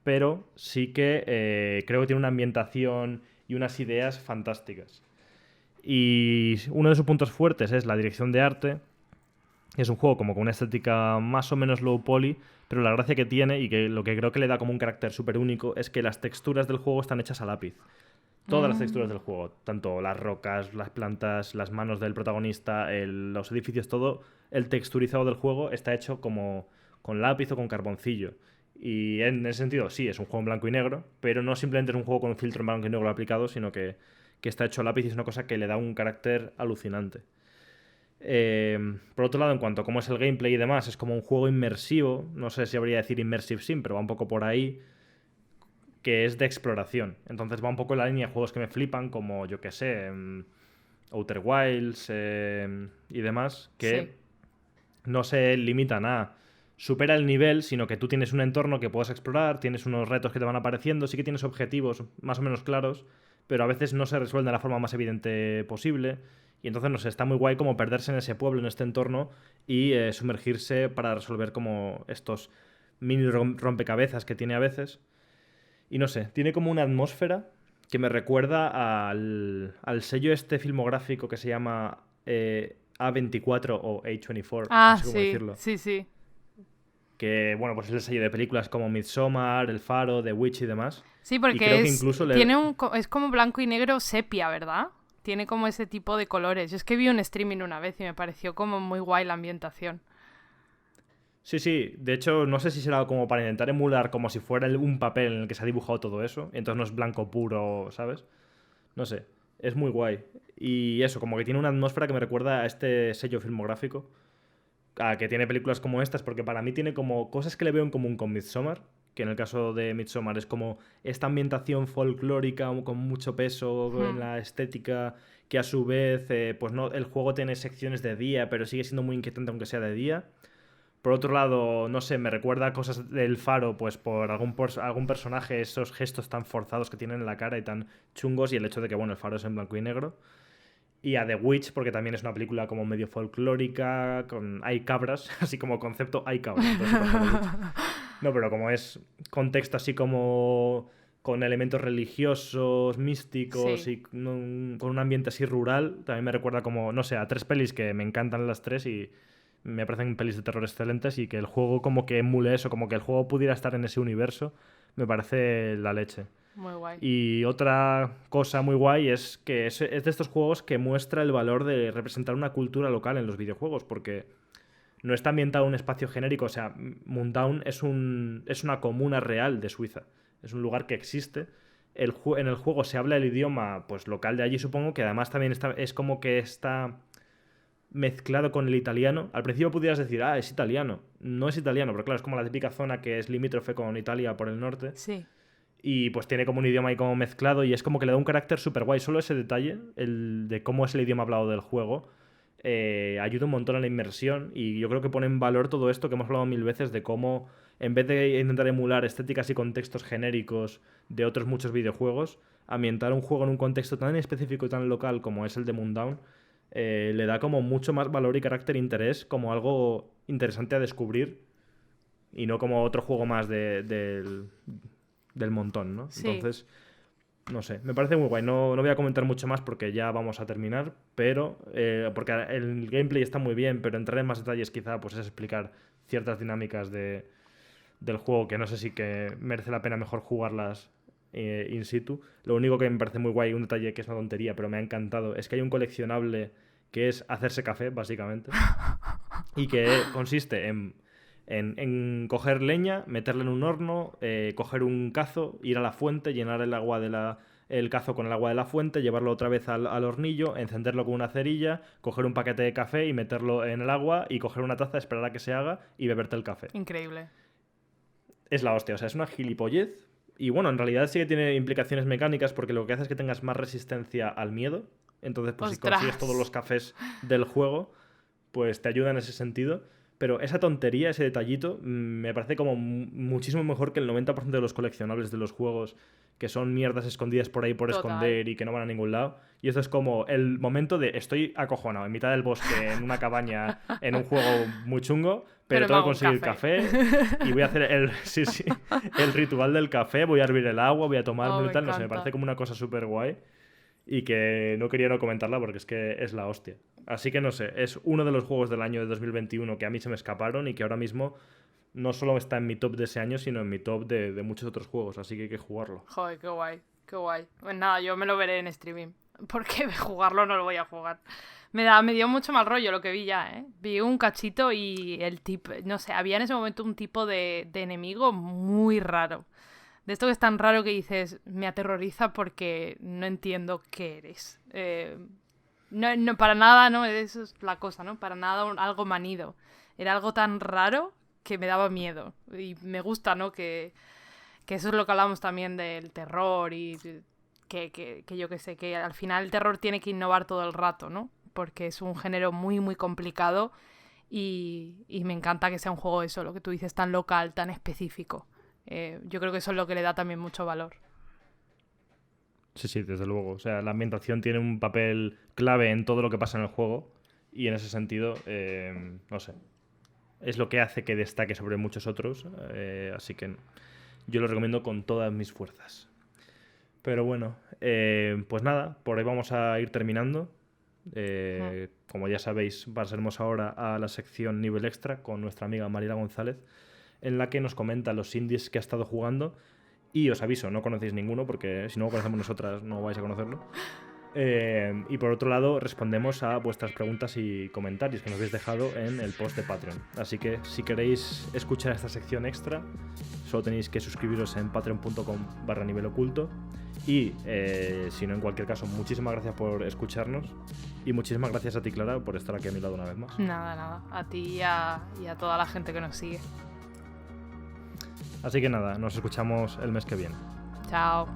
pero sí que creo que tiene una ambientación y unas ideas fantásticas. Y uno de sus puntos fuertes es la dirección de arte. Es un juego como con una estética más o menos low poly, pero la gracia que tiene y que lo que creo que le da como un carácter súper único es que las texturas del juego están hechas a lápiz. Todas las texturas del juego, tanto las rocas, las plantas, las manos del protagonista, los edificios, todo el texturizado del juego está hecho como con lápiz o con carboncillo. Y en ese sentido, sí, es un juego en blanco y negro, pero no simplemente es un juego con un filtro en blanco y negro aplicado, sino que está hecho a lápiz y es una cosa que le da un carácter alucinante. Por otro lado, en cuanto a cómo es el gameplay y demás, es como un juego inmersivo, no sé si habría que decir immersive sim, pero va un poco por ahí, que es de exploración. Entonces va un poco en la línea de juegos que me flipan, como, yo que sé, Outer Wilds y demás, que no se limitan a supera el nivel, sino que tú tienes un entorno que puedes explorar, tienes unos retos que te van apareciendo, sí que tienes objetivos más o menos claros, pero a veces no se resuelven de la forma más evidente posible. Y entonces, no sé, está muy guay como perderse en ese pueblo, en este entorno, y sumergirse para resolver como estos mini rompecabezas que tiene a veces. Y no sé, tiene como una atmósfera que me recuerda al sello este filmográfico que se llama A24 o A24, no sé cómo decirlo.
Sí.
Que, bueno, pues es el sello de películas como Midsommar, El Faro, The Witch y demás.
Sí, porque es como blanco y negro sepia, ¿verdad? Tiene como ese tipo de colores. Yo es que vi un streaming una vez y me pareció como muy guay la ambientación.
Sí. De hecho, no sé si será como para intentar emular como si fuera un papel en el que se ha dibujado todo eso. Y entonces no es blanco puro, ¿sabes? No sé. Es muy guay. Y eso, como que tiene una atmósfera que me recuerda a este sello filmográfico. A que tiene películas como estas, porque para mí tiene como cosas que le veo en común con Midsommar. Que en el caso de Midsommar es como esta ambientación folclórica con mucho peso en la estética, que a su vez, pues no, el juego tiene secciones de día, pero sigue siendo muy inquietante aunque sea de día. Por otro lado, no sé, me recuerda a cosas del Faro, pues por algún personaje, esos gestos tan forzados que tienen en la cara y tan chungos, y el hecho de que, bueno, el Faro es en blanco y negro. Y a The Witch, porque también es una película como medio folclórica, hay cabras, así como concepto hay cabras. No, pero como es contexto así como con elementos religiosos, místicos
Sí.
y con un ambiente así rural. También me recuerda como, no sé, a 3 pelis que me encantan las 3 y me parecen pelis de terror excelentes y que el juego como que emule eso, como que el juego pudiera estar en ese universo, me parece la leche.
Muy guay.
Y otra cosa muy guay es que es de estos juegos que muestra el valor de representar una cultura local en los videojuegos, porque no está ambientado en un espacio genérico, o sea, Mundown es una comuna real de Suiza, es un lugar que existe. En el juego se habla el idioma pues local de allí, supongo, que además también es como que está mezclado con el italiano. Al principio pudieras decir, es italiano. No es italiano, pero claro, es como la típica zona que es limítrofe con Italia por el norte.
Sí.
Y pues tiene como un idioma ahí como mezclado y es como que le da un carácter súper guay. Solo ese detalle, el de cómo es el idioma hablado del juego, ayuda un montón a la inmersión y yo creo que pone en valor todo esto que hemos hablado 1000 veces de cómo, en vez de intentar emular estéticas y contextos genéricos de otros muchos videojuegos, ambientar un juego en un contexto tan específico y tan local como es el de Mundown, le da como mucho más valor y carácter e interés como algo interesante a descubrir y no como otro juego más del montón, ¿no?
Sí.
Entonces, no sé, me parece muy guay. No voy a comentar mucho más porque ya vamos a terminar, pero porque el gameplay está muy bien, pero entrar en más detalles quizá pues es explicar ciertas dinámicas del juego que no sé si que merece la pena mejor jugarlas in situ. Lo único que me parece muy guay, un detalle que es una tontería, pero me ha encantado, es que hay un coleccionable que es hacerse café, básicamente, y que consiste en coger leña, meterla en un horno, coger un cazo, ir a la fuente, llenar el cazo con el agua de la fuente, llevarlo otra vez al hornillo, encenderlo con una cerilla, coger un paquete de café y meterlo en el agua y coger una taza, esperar a que se haga y beberte el café.
Increíble.
Es la hostia, o sea, es una gilipollez. Y bueno, en realidad sí que tiene implicaciones mecánicas porque lo que hace es que tengas más resistencia al miedo. Entonces, pues si
¡Ostras!
consigues todos los cafés del juego, pues te ayuda en ese sentido. Pero esa tontería, ese detallito, me parece como muchísimo mejor que el 90% de los coleccionables de los juegos, que son mierdas escondidas por ahí por
Total.
esconder y que no van a ningún lado. Y esto es como el momento de estoy acojonado en mitad del bosque, en una cabaña, en un juego muy chungo, pero tengo que conseguir café y voy a hacer el ritual del café, voy a hervir el agua, voy a tomármelo y tal. No sé, me parece como una cosa súper guay y que no quería no comentarla porque es que es la hostia. Así que no sé, es uno de los juegos del año de 2021 que a mí se me escaparon y que ahora mismo no solo está en mi top de ese año, sino en mi top de muchos otros juegos, así que hay que jugarlo.
Joder, qué guay, qué guay. Pues nada, yo me lo veré en streaming, porque jugarlo no lo voy a jugar. Me dio mucho mal rollo lo que vi ya, ¿eh? Vi un cachito y el tipo, no sé, había en ese momento un tipo de enemigo muy raro. De esto que es tan raro que dices, me aterroriza porque no entiendo qué eres. No, para nada, ¿no? Eso es la cosa, ¿no? Para nada algo manido. Era algo tan raro que me daba miedo. Y me gusta, ¿no? Que eso es lo que hablamos también del terror y que yo que sé, que al final el terror tiene que innovar todo el rato, ¿no? Porque es un género muy, muy complicado y me encanta que sea un juego eso, lo que tú dices, tan local, tan específico. Yo creo que eso es lo que le da también mucho valor.
Sí, desde luego. O sea, la ambientación tiene un papel clave en todo lo que pasa en el juego y en ese sentido, no sé, es lo que hace que destaque sobre muchos otros, así que yo lo recomiendo con todas mis fuerzas. Pero bueno, pues nada, por ahí vamos a ir terminando. Como ya sabéis, pasaremos ahora a la sección nivel extra con nuestra amiga Mariela González, en la que nos comenta los indies que ha estado jugando. Y os aviso, no conocéis ninguno, porque si no lo conocemos nosotras no vais a conocerlo. Y por otro lado, respondemos a vuestras preguntas y comentarios que nos habéis dejado en el post de Patreon. Así que si queréis escuchar esta sección extra, solo tenéis que suscribiros en patreon.com/niveloculto. Y si no, en cualquier caso, muchísimas gracias por escucharnos. Y muchísimas gracias a ti, Clara, por estar aquí a mi lado una vez más.
Nada. A ti y a toda la gente que nos sigue.
Así que nada, nos escuchamos el mes que viene.
Chao.